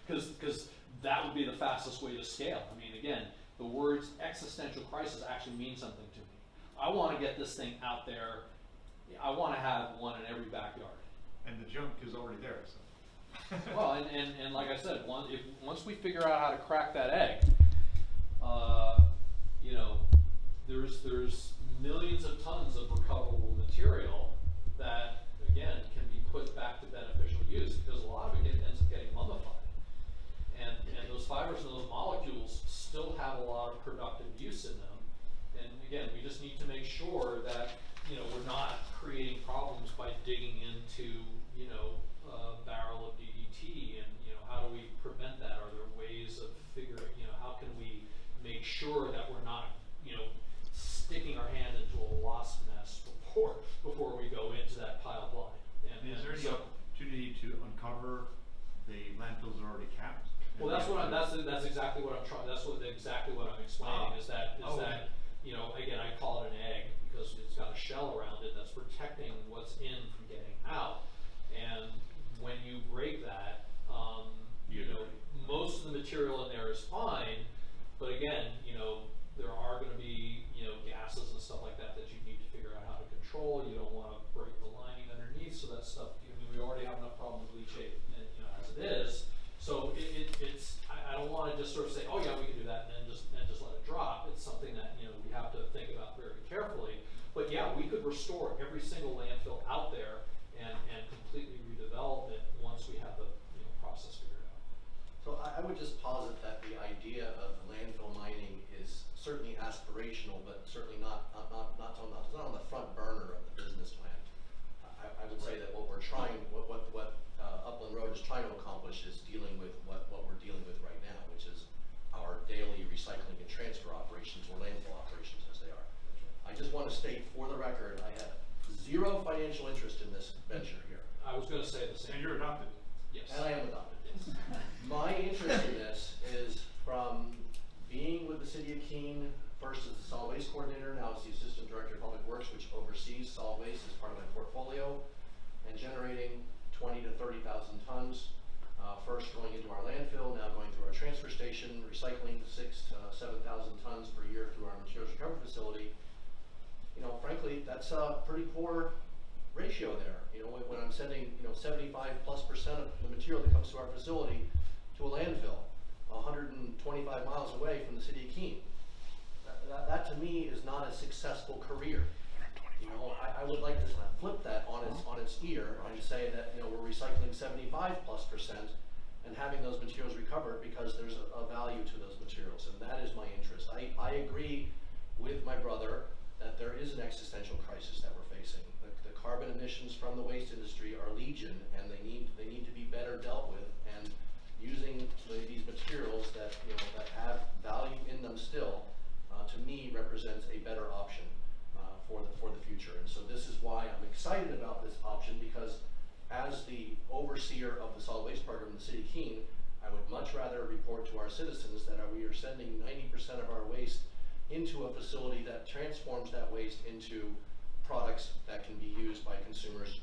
Because that would be the fastest way to scale. I mean, again, the words existential crisis actually mean something to me. I want to get this thing out there. I want to have one in every backyard. And the junk is already there, so. Well, and like I said, once we figure out how to crack that egg, you know, there's millions of tons of recoverable material that, again, can be put back to beneficial use, because a lot of it ends up getting mummified. And those fibers and those molecules still have a lot of productive use in them. And again, we just need to make sure that, you know, we're not creating problems by digging into, you know, a barrel of DDT, and, you know, how do we prevent that? Are there ways of figuring, you know, how can we make sure that we're not, you know, sticking our hand into a wasp nest before we go into that pile blind? And Is there any opportunity to uncover the landfills that are already capped? Well, that's exactly what I'm trying. That's exactly what I'm explaining. Is that you know, again, I call it an egg because it's got a shell around it that's protecting what's in from getting out. And when you break that, you know, most of the material in there is fine, but again, you know, there are going to be, you know, gases and stuff like that that you need to figure out how to control. You don't want to break the lining underneath, so that stuff. I mean, we already have enough problems with leachate, you know, as it is. So I don't want to just sort of say, oh yeah, we can do that, and just let it drop. It's something that, you know, we have to think about very carefully. But yeah, we could restore every single landfill out there and completely redevelop it once we have the, you know, process figured out. So I would just posit that the idea of landfill mining is certainly aspirational, but certainly not on the front burner of the business plan. I would say that what we're trying, what Upland Road is trying to accomplish is dealing with what we're dealing with right now, which is our daily recycling and transfer operations, or landfill operations as they are. I just want to state for the record, I have zero financial interest in this venture here. I was going to say the same. And you're adopted. Yes. And I am adopted, yes. My interest in this is from being with the City of Keene, first as the solid waste coordinator, now as the Assistant Director of Public Works, which oversees solid waste as part of my portfolio, and generating 20 to 30,000 tons, first going into our landfill, now going through our transfer station, recycling 6,000 to 7,000 tons per year through our materials recovery facility. You know, frankly, that's a pretty poor ratio there. You know, when I'm sending, you know, 75+% of the material that comes to our facility to a landfill, 125 miles away from the City of Keene. That to me is not a successful career. You know, I would like to flip that on its ear and say that, you know, we're recycling 75+%, and having those materials recovered because there's a value to those materials, and that is my interest. I agree with my brother that there is an existential crisis that we're facing. The carbon emissions from the waste industry are legion, and they need to be better dealt with, and using these materials that, you know, that have value in them still, to me represents a better option for the future. And so this is why I'm excited about this option, because as the overseer of the solid waste program in the city of Keene, I would much rather report to our citizens that we are sending 90% of our waste into a facility that transforms that waste into products that can be used by consumers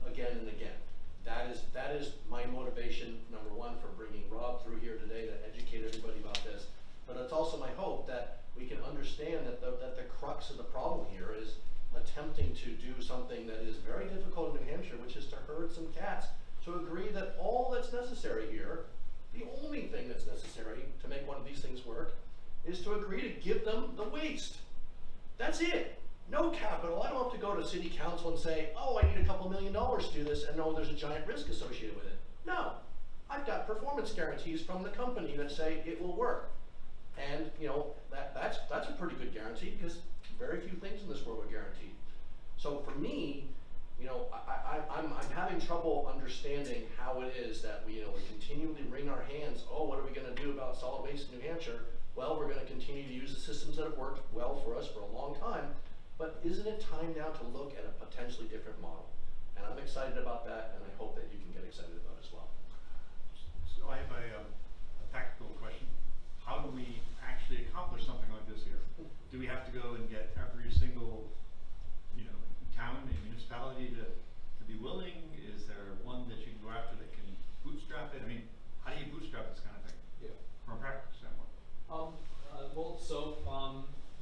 again and again. That is my motivation, number one, for bringing Rob through here today to educate everybody about this. But it's also my hope that we can understand that the crux of the problem here is attempting to do something that is very difficult in New Hampshire, which is to herd some cats, to agree that all that's necessary here, the only thing that's necessary to make one of these things work, is to agree to give them the waste. That's it. No capital. I don't have to go to city council and say, oh, I need a couple $1 million to do this, and no, there's a giant risk associated with it. No. I've got performance guarantees from the company that say it will work. And, you know, that's a pretty good guarantee, because very few things in this world are guaranteed. So for me, you know, I'm having trouble understanding how it is that we continually wring our hands. Oh, what are we going to do about solid waste in New Hampshire? Well, we're going to continue to use the systems that have worked well for us for a long time. But isn't it time now to look at a potentially different model? And I'm excited about that, and I hope that you can get excited about it as well. So I have a tactical question. How do we actually accomplish something like this here? Do we have to go and get every single, you know, town and municipality to be willing? Is there one that you can go after that can bootstrap it? I mean, how do you bootstrap this kind of thing? Yeah. From a practical standpoint.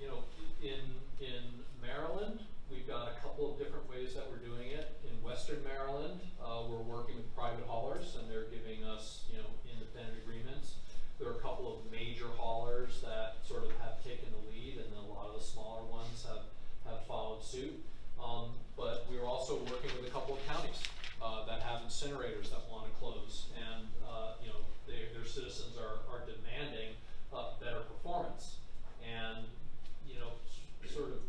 You know, in Maryland, we've got a couple of different ways that we're doing it. In Western Maryland, we're working with private haulers, and they're giving us, you know, independent agreements. There are a couple of major haulers that sort of have taken the lead, and then a lot of the smaller ones have followed suit. But we're also working with a couple of counties that have incinerators that want to close, and you know, their citizens are demanding better performance. And you know, sort of,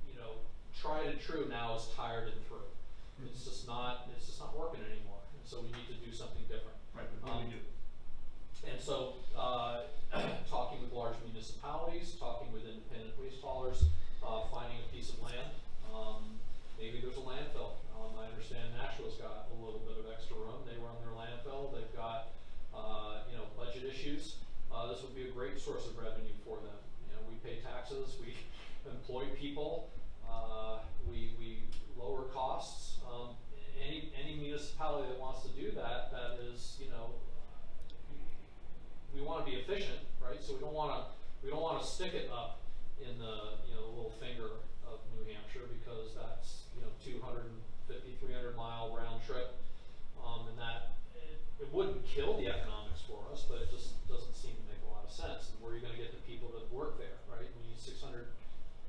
you know, tried and true now is tired and through. It's just not working anymore. And so we need to do something different. Right, but what do we do? And so, talking with large municipalities, talking with independent waste haulers, finding a piece of land. Maybe there's a landfill. I understand Nashville's got a little bit of extra room. They run their landfill. They've got, you know, budget issues. This would be a great source of revenue for them. You know, we pay taxes, we employ people, we lower costs. Any municipality that wants to do that is, you know, we want to be efficient, right? So we don't want to stick it up in the, you know, little finger of New Hampshire, because that's, you know, 250, 300-mile round trip, and that it wouldn't kill the economics for us, but it just doesn't seem to make a lot of sense. And where are you going to get the people that work there, right? We need 600,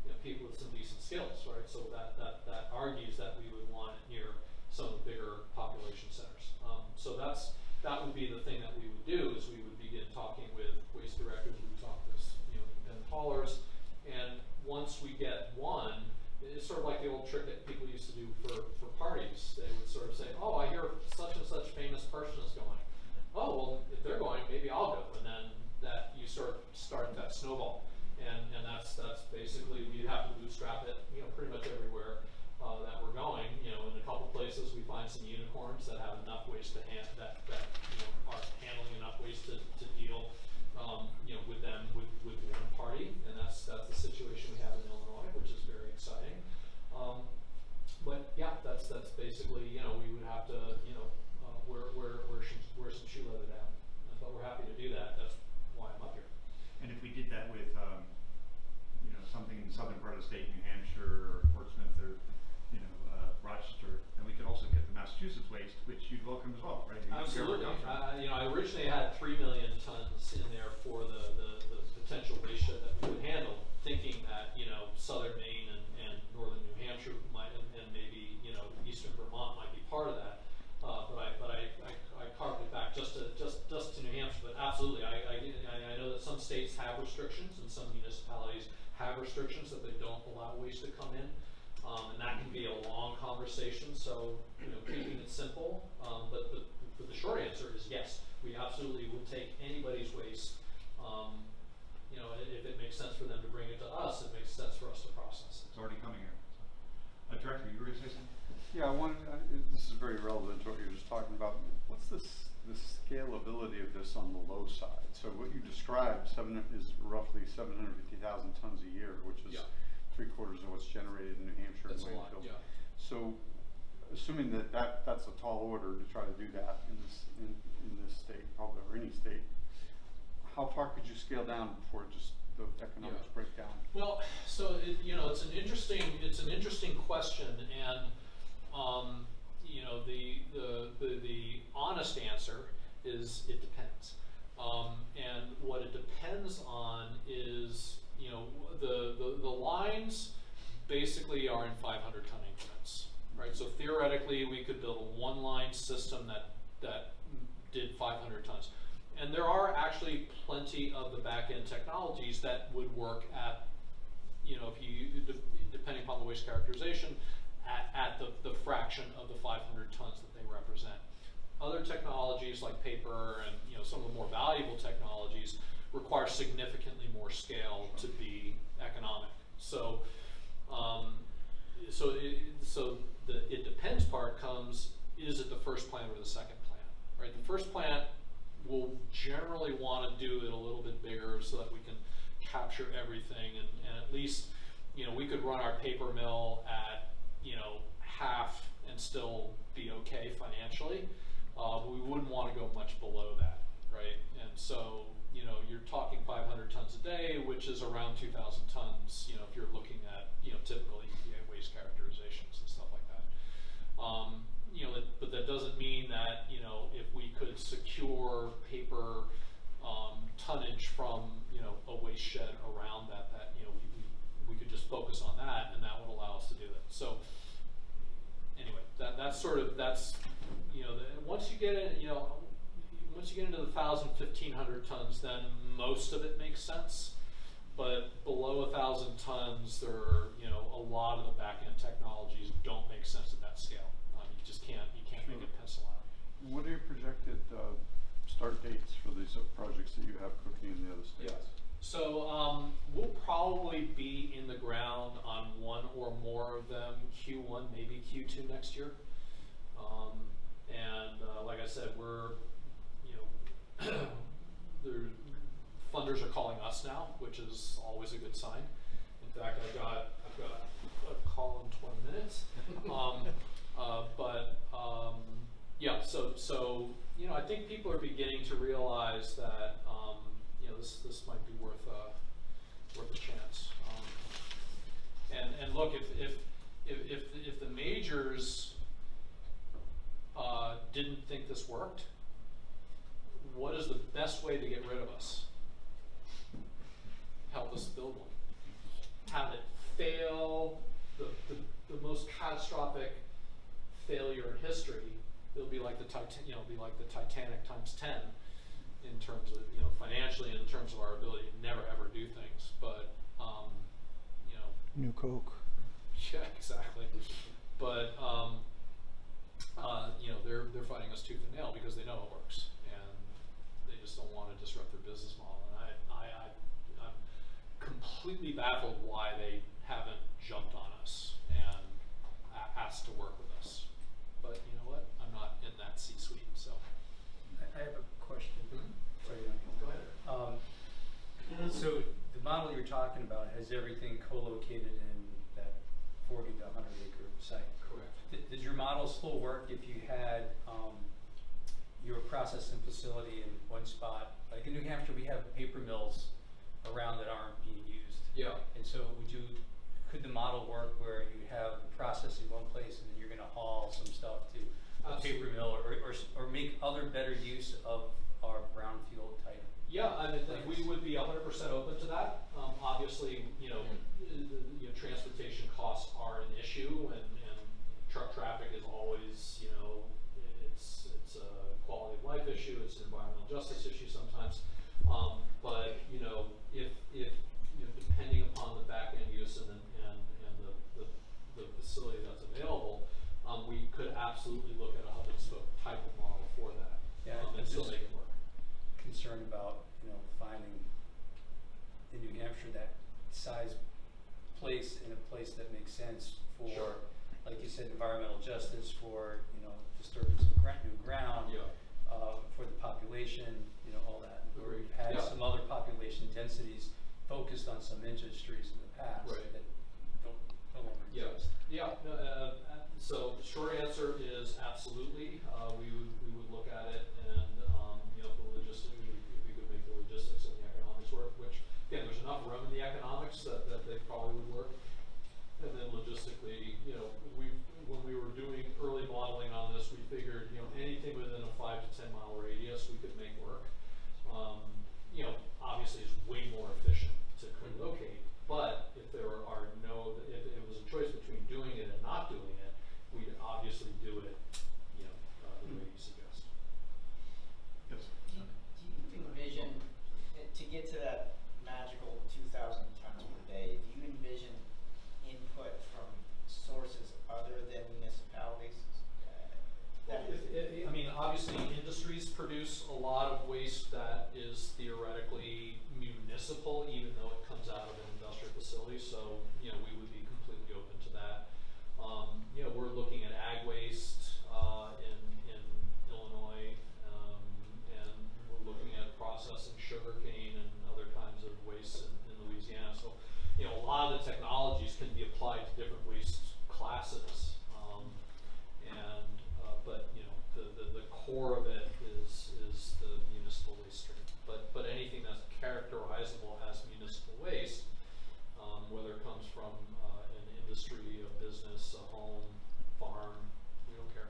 you know, people with some decent skills, right? So that argues that we would want it near some of the bigger population centers. So that would be the thing that we would do, is we would begin talking with waste directors, we would talk to, you know, independent haulers, and once we get one, it's sort of like the old trick that people used to do for parties. They would sort of say, oh, I hear such and such famous person is going. Oh, well, if they're going, maybe I'll go. And then that you start that snowball. And that's basically, we'd have to bootstrap it, you know, pretty much everywhere that we're going. You know, in a couple places we find some unicorns that have enough waste to that you know, are handling enough waste to deal, you know, with them with one party, and that's the situation we have in Illinois, which is very exciting. But yeah, that's basically, you know, we would have to, you know, wear some shoe leather down, but we're happy to do that. That's why I'm up here. And if we did that with, you know, something in the southern part of the state, New Hampshire or Portsmouth or, you know, Rochester, then we could also get the Massachusetts waste, which you'd welcome as well, right? Absolutely. You know, I originally had 3 million tons in there for the potential waste shed that we would handle, thinking that, you know, southern Maine and northern New Hampshire might, and maybe, you know, eastern Vermont might be part of that. But I carved it back just to states have restrictions and some municipalities have restrictions that they don't allow waste to come in. And that can be a long conversation, so, you know, keeping it simple. But the short answer is yes, we absolutely would take anybody's waste. You know, if it makes sense for them to bring it to us, it makes sense for us to process it. It's already coming here. Director, you were going to say something? Yeah, this is very relevant to what you were just talking about. What's the scalability of this on the low side? So what you described is roughly 750,000 tons a year, which is 3/4 of what's generated in New Hampshire and That's a lot, landfill. yeah. So, assuming that's a tall order to try to do that in this state, probably, or any state, how far could you scale down before just the economics break down? Well, so you know, it's an interesting question, and you know, the honest answer is it depends. And what it depends on is, you know, the lines basically are in 500 ton increments, right? So theoretically, we could build a one-line system that did 500 tons. And there are actually plenty of the back-end technologies that would work at, you know, if you, depending upon the waste characterization, at the fraction of the 500 tons that they represent. Other technologies like paper and, you know, some of the more valuable technologies require significantly more scale to be economic. So, the it depends part comes, is it the first plant or the second plant, right? The first plant will generally want to do it a little bit bigger so that we can capture everything, and at least, you know, we could run our paper mill at, you know, half and still be okay financially. We wouldn't want to go much below that, right? And so, you know, you're talking 500 tons a day, which is around 2,000 tons, you know, if you're looking at, you know, typical EPA waste characterizations and stuff like that. You know, but that doesn't mean that, you know, if we could secure paper tonnage from, you know, a waste shed around that, you know, we could just focus on that, and that would allow us to do that. So anyway, that's you know, once you get in, you know, once you get into the 1,000, 1,500 tons, then most of it makes sense. But below 1,000 tons, there are, you know, a lot of the back-end technologies don't make sense at that scale. You can't make it pencil out. What are your projected start dates for these projects that you have cooking in the other states? Yeah. So we'll probably be in the ground on one or more of them Q1, maybe Q2 next year. Like I said, we're, you know, the funders are calling us now, which is always a good sign. In fact, I've got a call in 20 minutes. Yeah, so you know, I think people are beginning to realize that you know, this might be worth a chance. And look, if the majors didn't think this worked, what is the best way to get rid of us? Help us build one. Have it fail, the most catastrophic failure in history. It'll be like the Titanic times 10 in terms of, you know, financially, and in terms of our ability to never ever do things. But you know, New Coke. yeah, exactly. But you know, they're fighting us tooth and nail because they know it works, and they just don't want to disrupt their business model. And I'm completely baffled why they haven't jumped on us and asked to work with us. But you know what? I'm not in that C-suite, so. I have a question. Sorry, Go ahead. So the model you're talking about has everything co-located in that 40 to 100 acre site. Correct. Does your model still work if you had your processing facility in one spot? Like in New Hampshire, we have paper mills around that aren't being used. Yeah. And so could the model work where you have the processing one place and then you're going to haul some stuff to a paper mill, or make other better use of our brownfield type? Yeah, I mean, we would be 100% open to that. Obviously, you know, transportation costs are an issue, and truck traffic is always, you know, it's a quality of life issue, it's an environmental justice issue sometimes. but, you know, if, you know, depending upon the back-end use and the facility that's available, we could absolutely look at a hub and spoke type of model for that, Yeah, and still just make it work. concerned about, you know, finding in New Hampshire that size place in a place that makes sense for, Sure. like you said, environmental justice, for, you know, disturbance of new ground, Yeah. for the population, you know, all that. Where we've had Yeah. some other population densities focused on some industries in the past Right. that don't no longer Yeah, exist. yeah, so the short answer is absolutely, we would look at it and, you know, the logistics, if we could make the logistics and the economics work, which, again, there's enough room in the economics that they probably would work. And then logistically, you know, when we were doing early modeling on this, we figured, you know, anything within a 5 to 10 mile radius we could make work. You know, obviously it's way more efficient to co-locate, but if there are if it was a choice between doing it and not doing it, we'd obviously do it, you know, the way you suggest. Yes. Do you envision, to get to that magical 2,000 tons per day, do you envision input from sources other than municipalities? Well, I mean, obviously, industries produce a lot of waste that is theoretically municipal, even though it comes out of an industrial facility. So, you know, we would be completely open to that. You know, we're looking at ag waste in Illinois, and we're looking at processing sugarcane and other kinds of waste in Louisiana. So, you know, a lot of the technologies can be applied to different waste classes. But you know, the core of it is the municipal waste stream. But anything that's characterizable as municipal waste, whether it comes from an industry, a business, a home, farm, we don't care.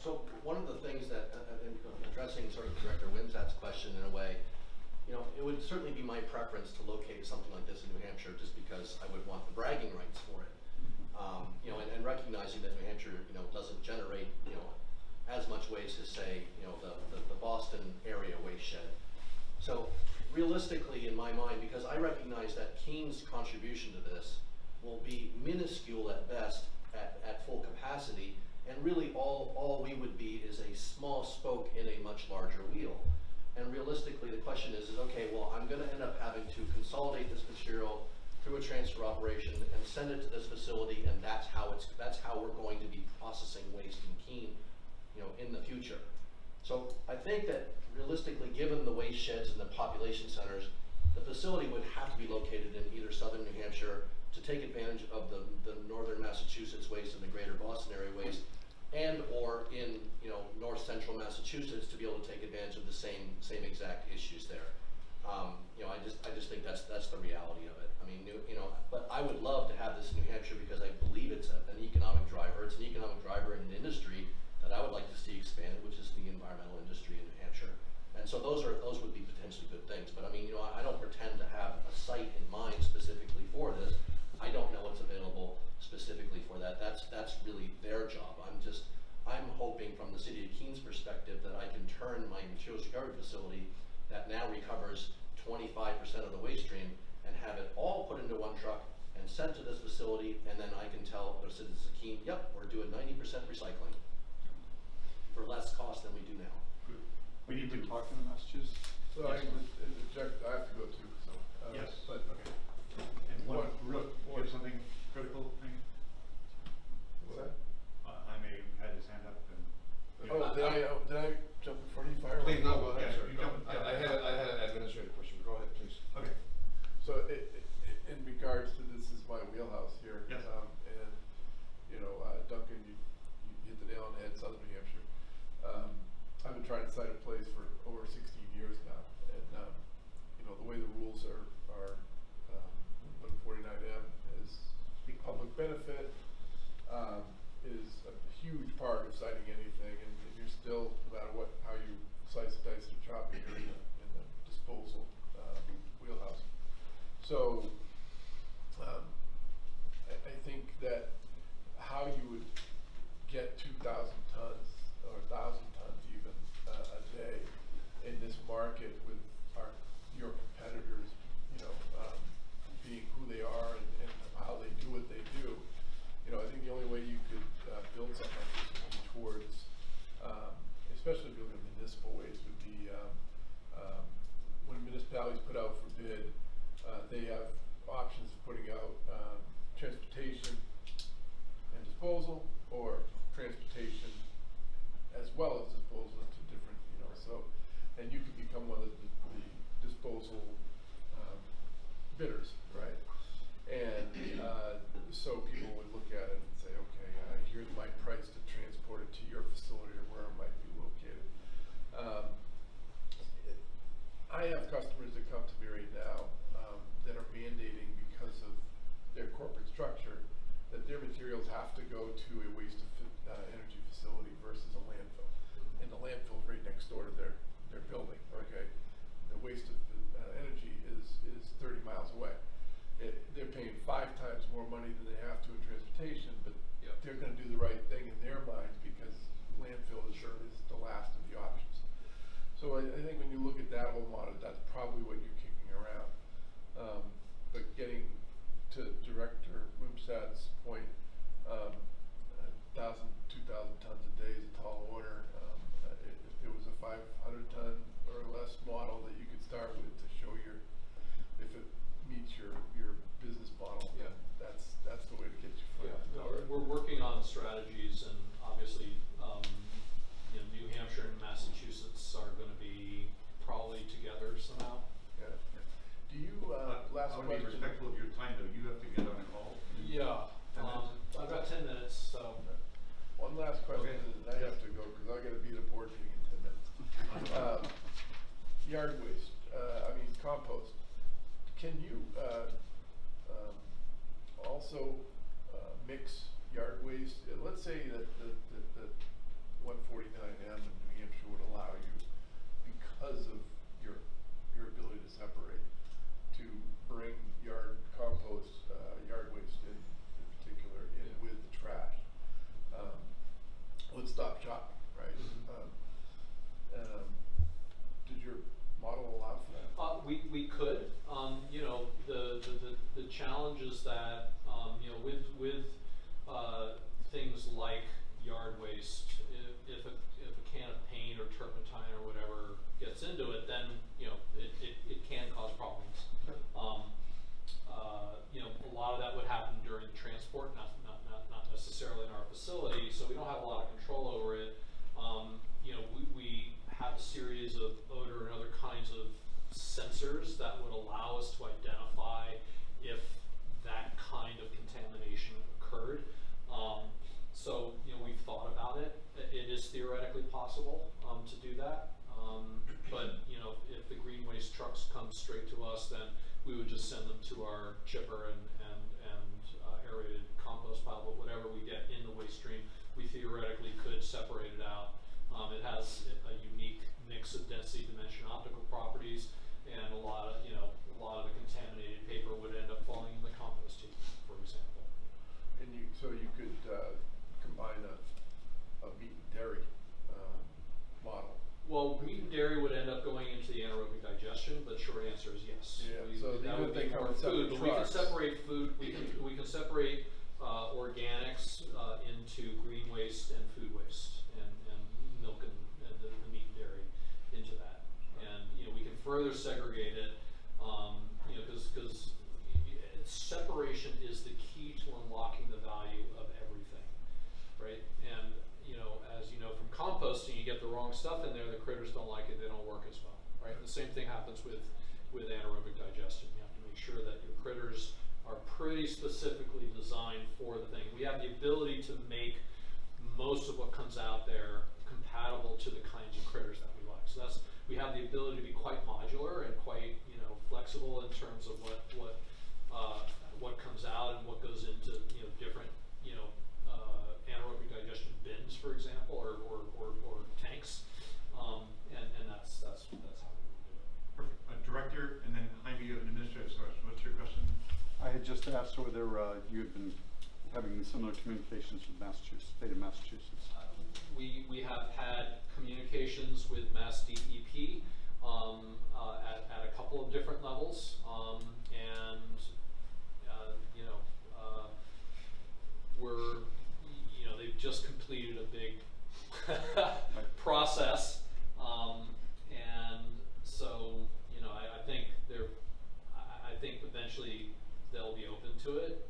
So one of the things that, addressing sort of Director Wimsatt's question in a way, you know, it would certainly be my preference to locate something like this in New Hampshire, just because I would want the bragging rights for it. You know, and recognizing that New Hampshire, you know, doesn't generate, you know, as much waste as, say, you know, the Boston area waste shed. So realistically, in my mind, because I recognize that Keane's contribution to this will be minuscule at best at full capacity, and really all we would be is a small spoke in a much larger wheel. And realistically, the question is okay, well, I'm going to end up having to consolidate this material through a transfer operation and send it to this facility, and that's how we're going to be processing waste in Keene, you know, in the future. So I think that realistically, given the waste sheds and the population centers, the facility would have to be located in either southern New Hampshire to take advantage of the northern Massachusetts waste and the greater Boston area waste, and or in, you know, north central Massachusetts to be able to take advantage of the same exact issues there. You know, I just think that's the reality of it. I mean, you know, but I would love to have this in New Hampshire because I believe it's an economic driver. It's an economic driver in an industry that I would like to see expanded, which is the environmental industry in New Hampshire. And so those would be potentially good things. But I mean, you know, I don't pretend to have a site in mind specifically for this. I don't know what's available specifically for that. That's really their job. I'm hoping from the City of Keene's perspective that I can turn my materials recovery facility that now recovers 25% of the waste stream and have it all put into one truck and sent to this facility, and then I can tell the citizens of Keene, yep, we're doing 90% recycling for less cost than we do now. Good. We need to talk in Massachusetts. So I can just interject, I have to go too, so. Yes. But, Okay. And one, you have something critical thing? what's that? I may have had his hand up and. Oh, did I jump in front of you, Fire? Please, no, go ahead. Yeah, sure. You jump in. I had an administrative question, go ahead, please. Okay. So in regards to this is my wheelhouse here. Yes. And, you know, Duncan, you hit the nail on the head, Southern New Hampshire. I've been trying to cite a place for over 16 years now. And, you know, the way the rules are 149M is public benefit, is a huge part of citing anything. And you're still, no matter how you slice and dice it theoretically possible, to do that. But, you know, if the green waste trucks come straight to us, then we would just send them to our chipper and aerated compost pile, but whatever we get in the waste stream, we theoretically could separate it out. It has a unique mix of density, dimension, optical properties, and a lot of the contaminated paper would end up falling in the compost heap, for example. And so you could combine a meat and dairy model. Well, meat and dairy would end up going into the anaerobic digestion, but short answer is yes. Yeah, so that even would if they be come more in separate food, but we can trucks. separate food. We can separate organics into green waste and food waste, and milk and the meat and dairy into that. And you know, we can further segregate it. You know, because separation is the key to unlocking the value of everything, right? And you know, as you know from composting, you get the wrong stuff in there, the critters don't like it, they don't work as well, right? The same thing happens with anaerobic digestion. You have to make sure that your critters are pretty specifically designed for the thing. We have the ability to make most of what comes out there compatible to the kinds of critters that we like. So we have the ability to be quite modular and quite, you know, flexible in terms of what comes out and what goes into, you know, different, you know, anaerobic digestion bins, for example, or tanks, and that's how we would do it. Perfect. Director, and then Jaime, you have an administrative question. What's your question? I had just asked whether you had been having similar communications with Massachusetts, state of Massachusetts. We have had communications with Mass DEP at a couple of different levels, and you know, they've just completed a big process, and so you know, I think I think eventually they'll be open to it,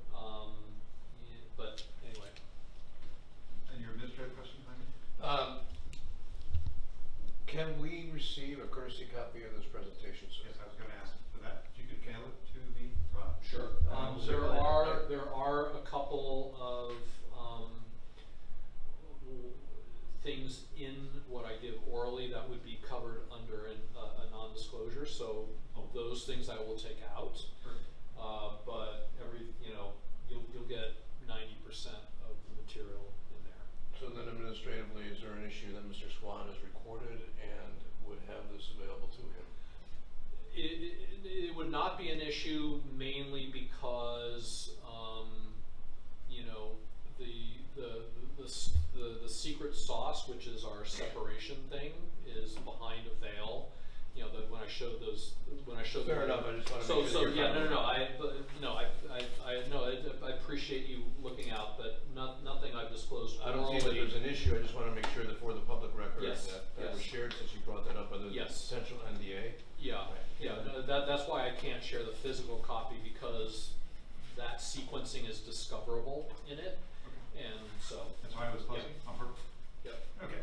but anyway. And your administrative question, Jaime? Can we receive a courtesy copy of this presentation, sir? Yes, I was going to ask for that. If you could mail it to me, Rob? Sure. There are a couple of things in what I give orally that would be covered under a non-disclosure. So those things I will take out. But you'll get 90% of the material in there. So then administratively, is there an issue that Mr. Swan has recorded and would have this available to him? It would not be an issue, mainly because you know, the secret sauce, which is our separation thing, is behind a veil. You know, when I showed Fair enough. I just want to make sure. I appreciate you looking out, but nothing I've disclosed. I don't see that there's an issue. I just want to make sure that for the public record Yes, that was yes. shared, since you brought that up, other than Yes. potential NDA. Yeah, yeah. No, that's why I can't share the physical copy, because that sequencing is discoverable in it, and so. That's why I was fussy. Yeah. On purpose. Yep. Okay.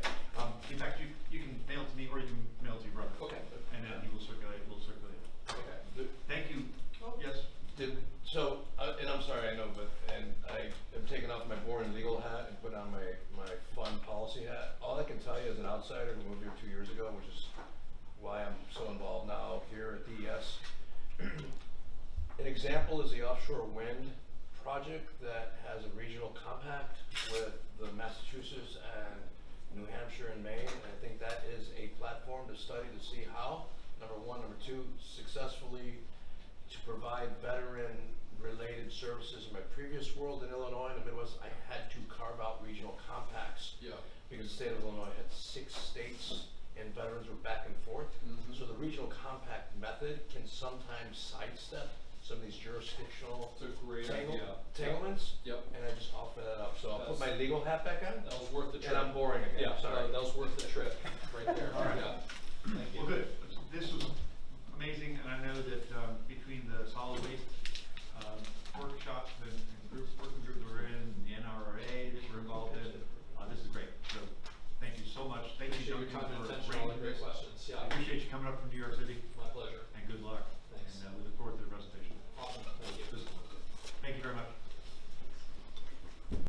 In fact, you can mail it to me, or you can mail it to your brother. Okay. And then he will circulate. We'll circulate it. Okay. Thank you. Yes. And I'm sorry, I know, and I am taking off my boring legal hat and put on my fun policy hat. All I can tell you as an outsider who moved here 2 years ago, which is why I'm so involved now here at DES. An example is the offshore wind project that has a regional compact with the Massachusetts and New Hampshire and Maine. And I think that is a platform to study to see how, number one. Number two, successfully to provide veteran-related services. In my previous world in Illinois and the Midwest, I had to carve out regional compacts. Yeah. Because the state of Illinois had 6 states and veterans were back and forth. Mhm. So the regional compact method can sometimes sidestep some of these jurisdictional It's a great idea. entanglements. Yep. And I just offer that up. So I'll put my legal hat back on. That was worth the trip. And I'm boring again. Yeah, Sorry. that was worth the trip, right there. All right. Yeah. Thank you. Well, good. This was amazing, and I know that between the solid waste workshops and working group that we're in, the NRA that we're involved in, this is great. So thank you so much. Thank you, Appreciate your Duncan, time and for attention, all the bringing great this. questions. Yeah. I appreciate you coming up from New York City. My pleasure.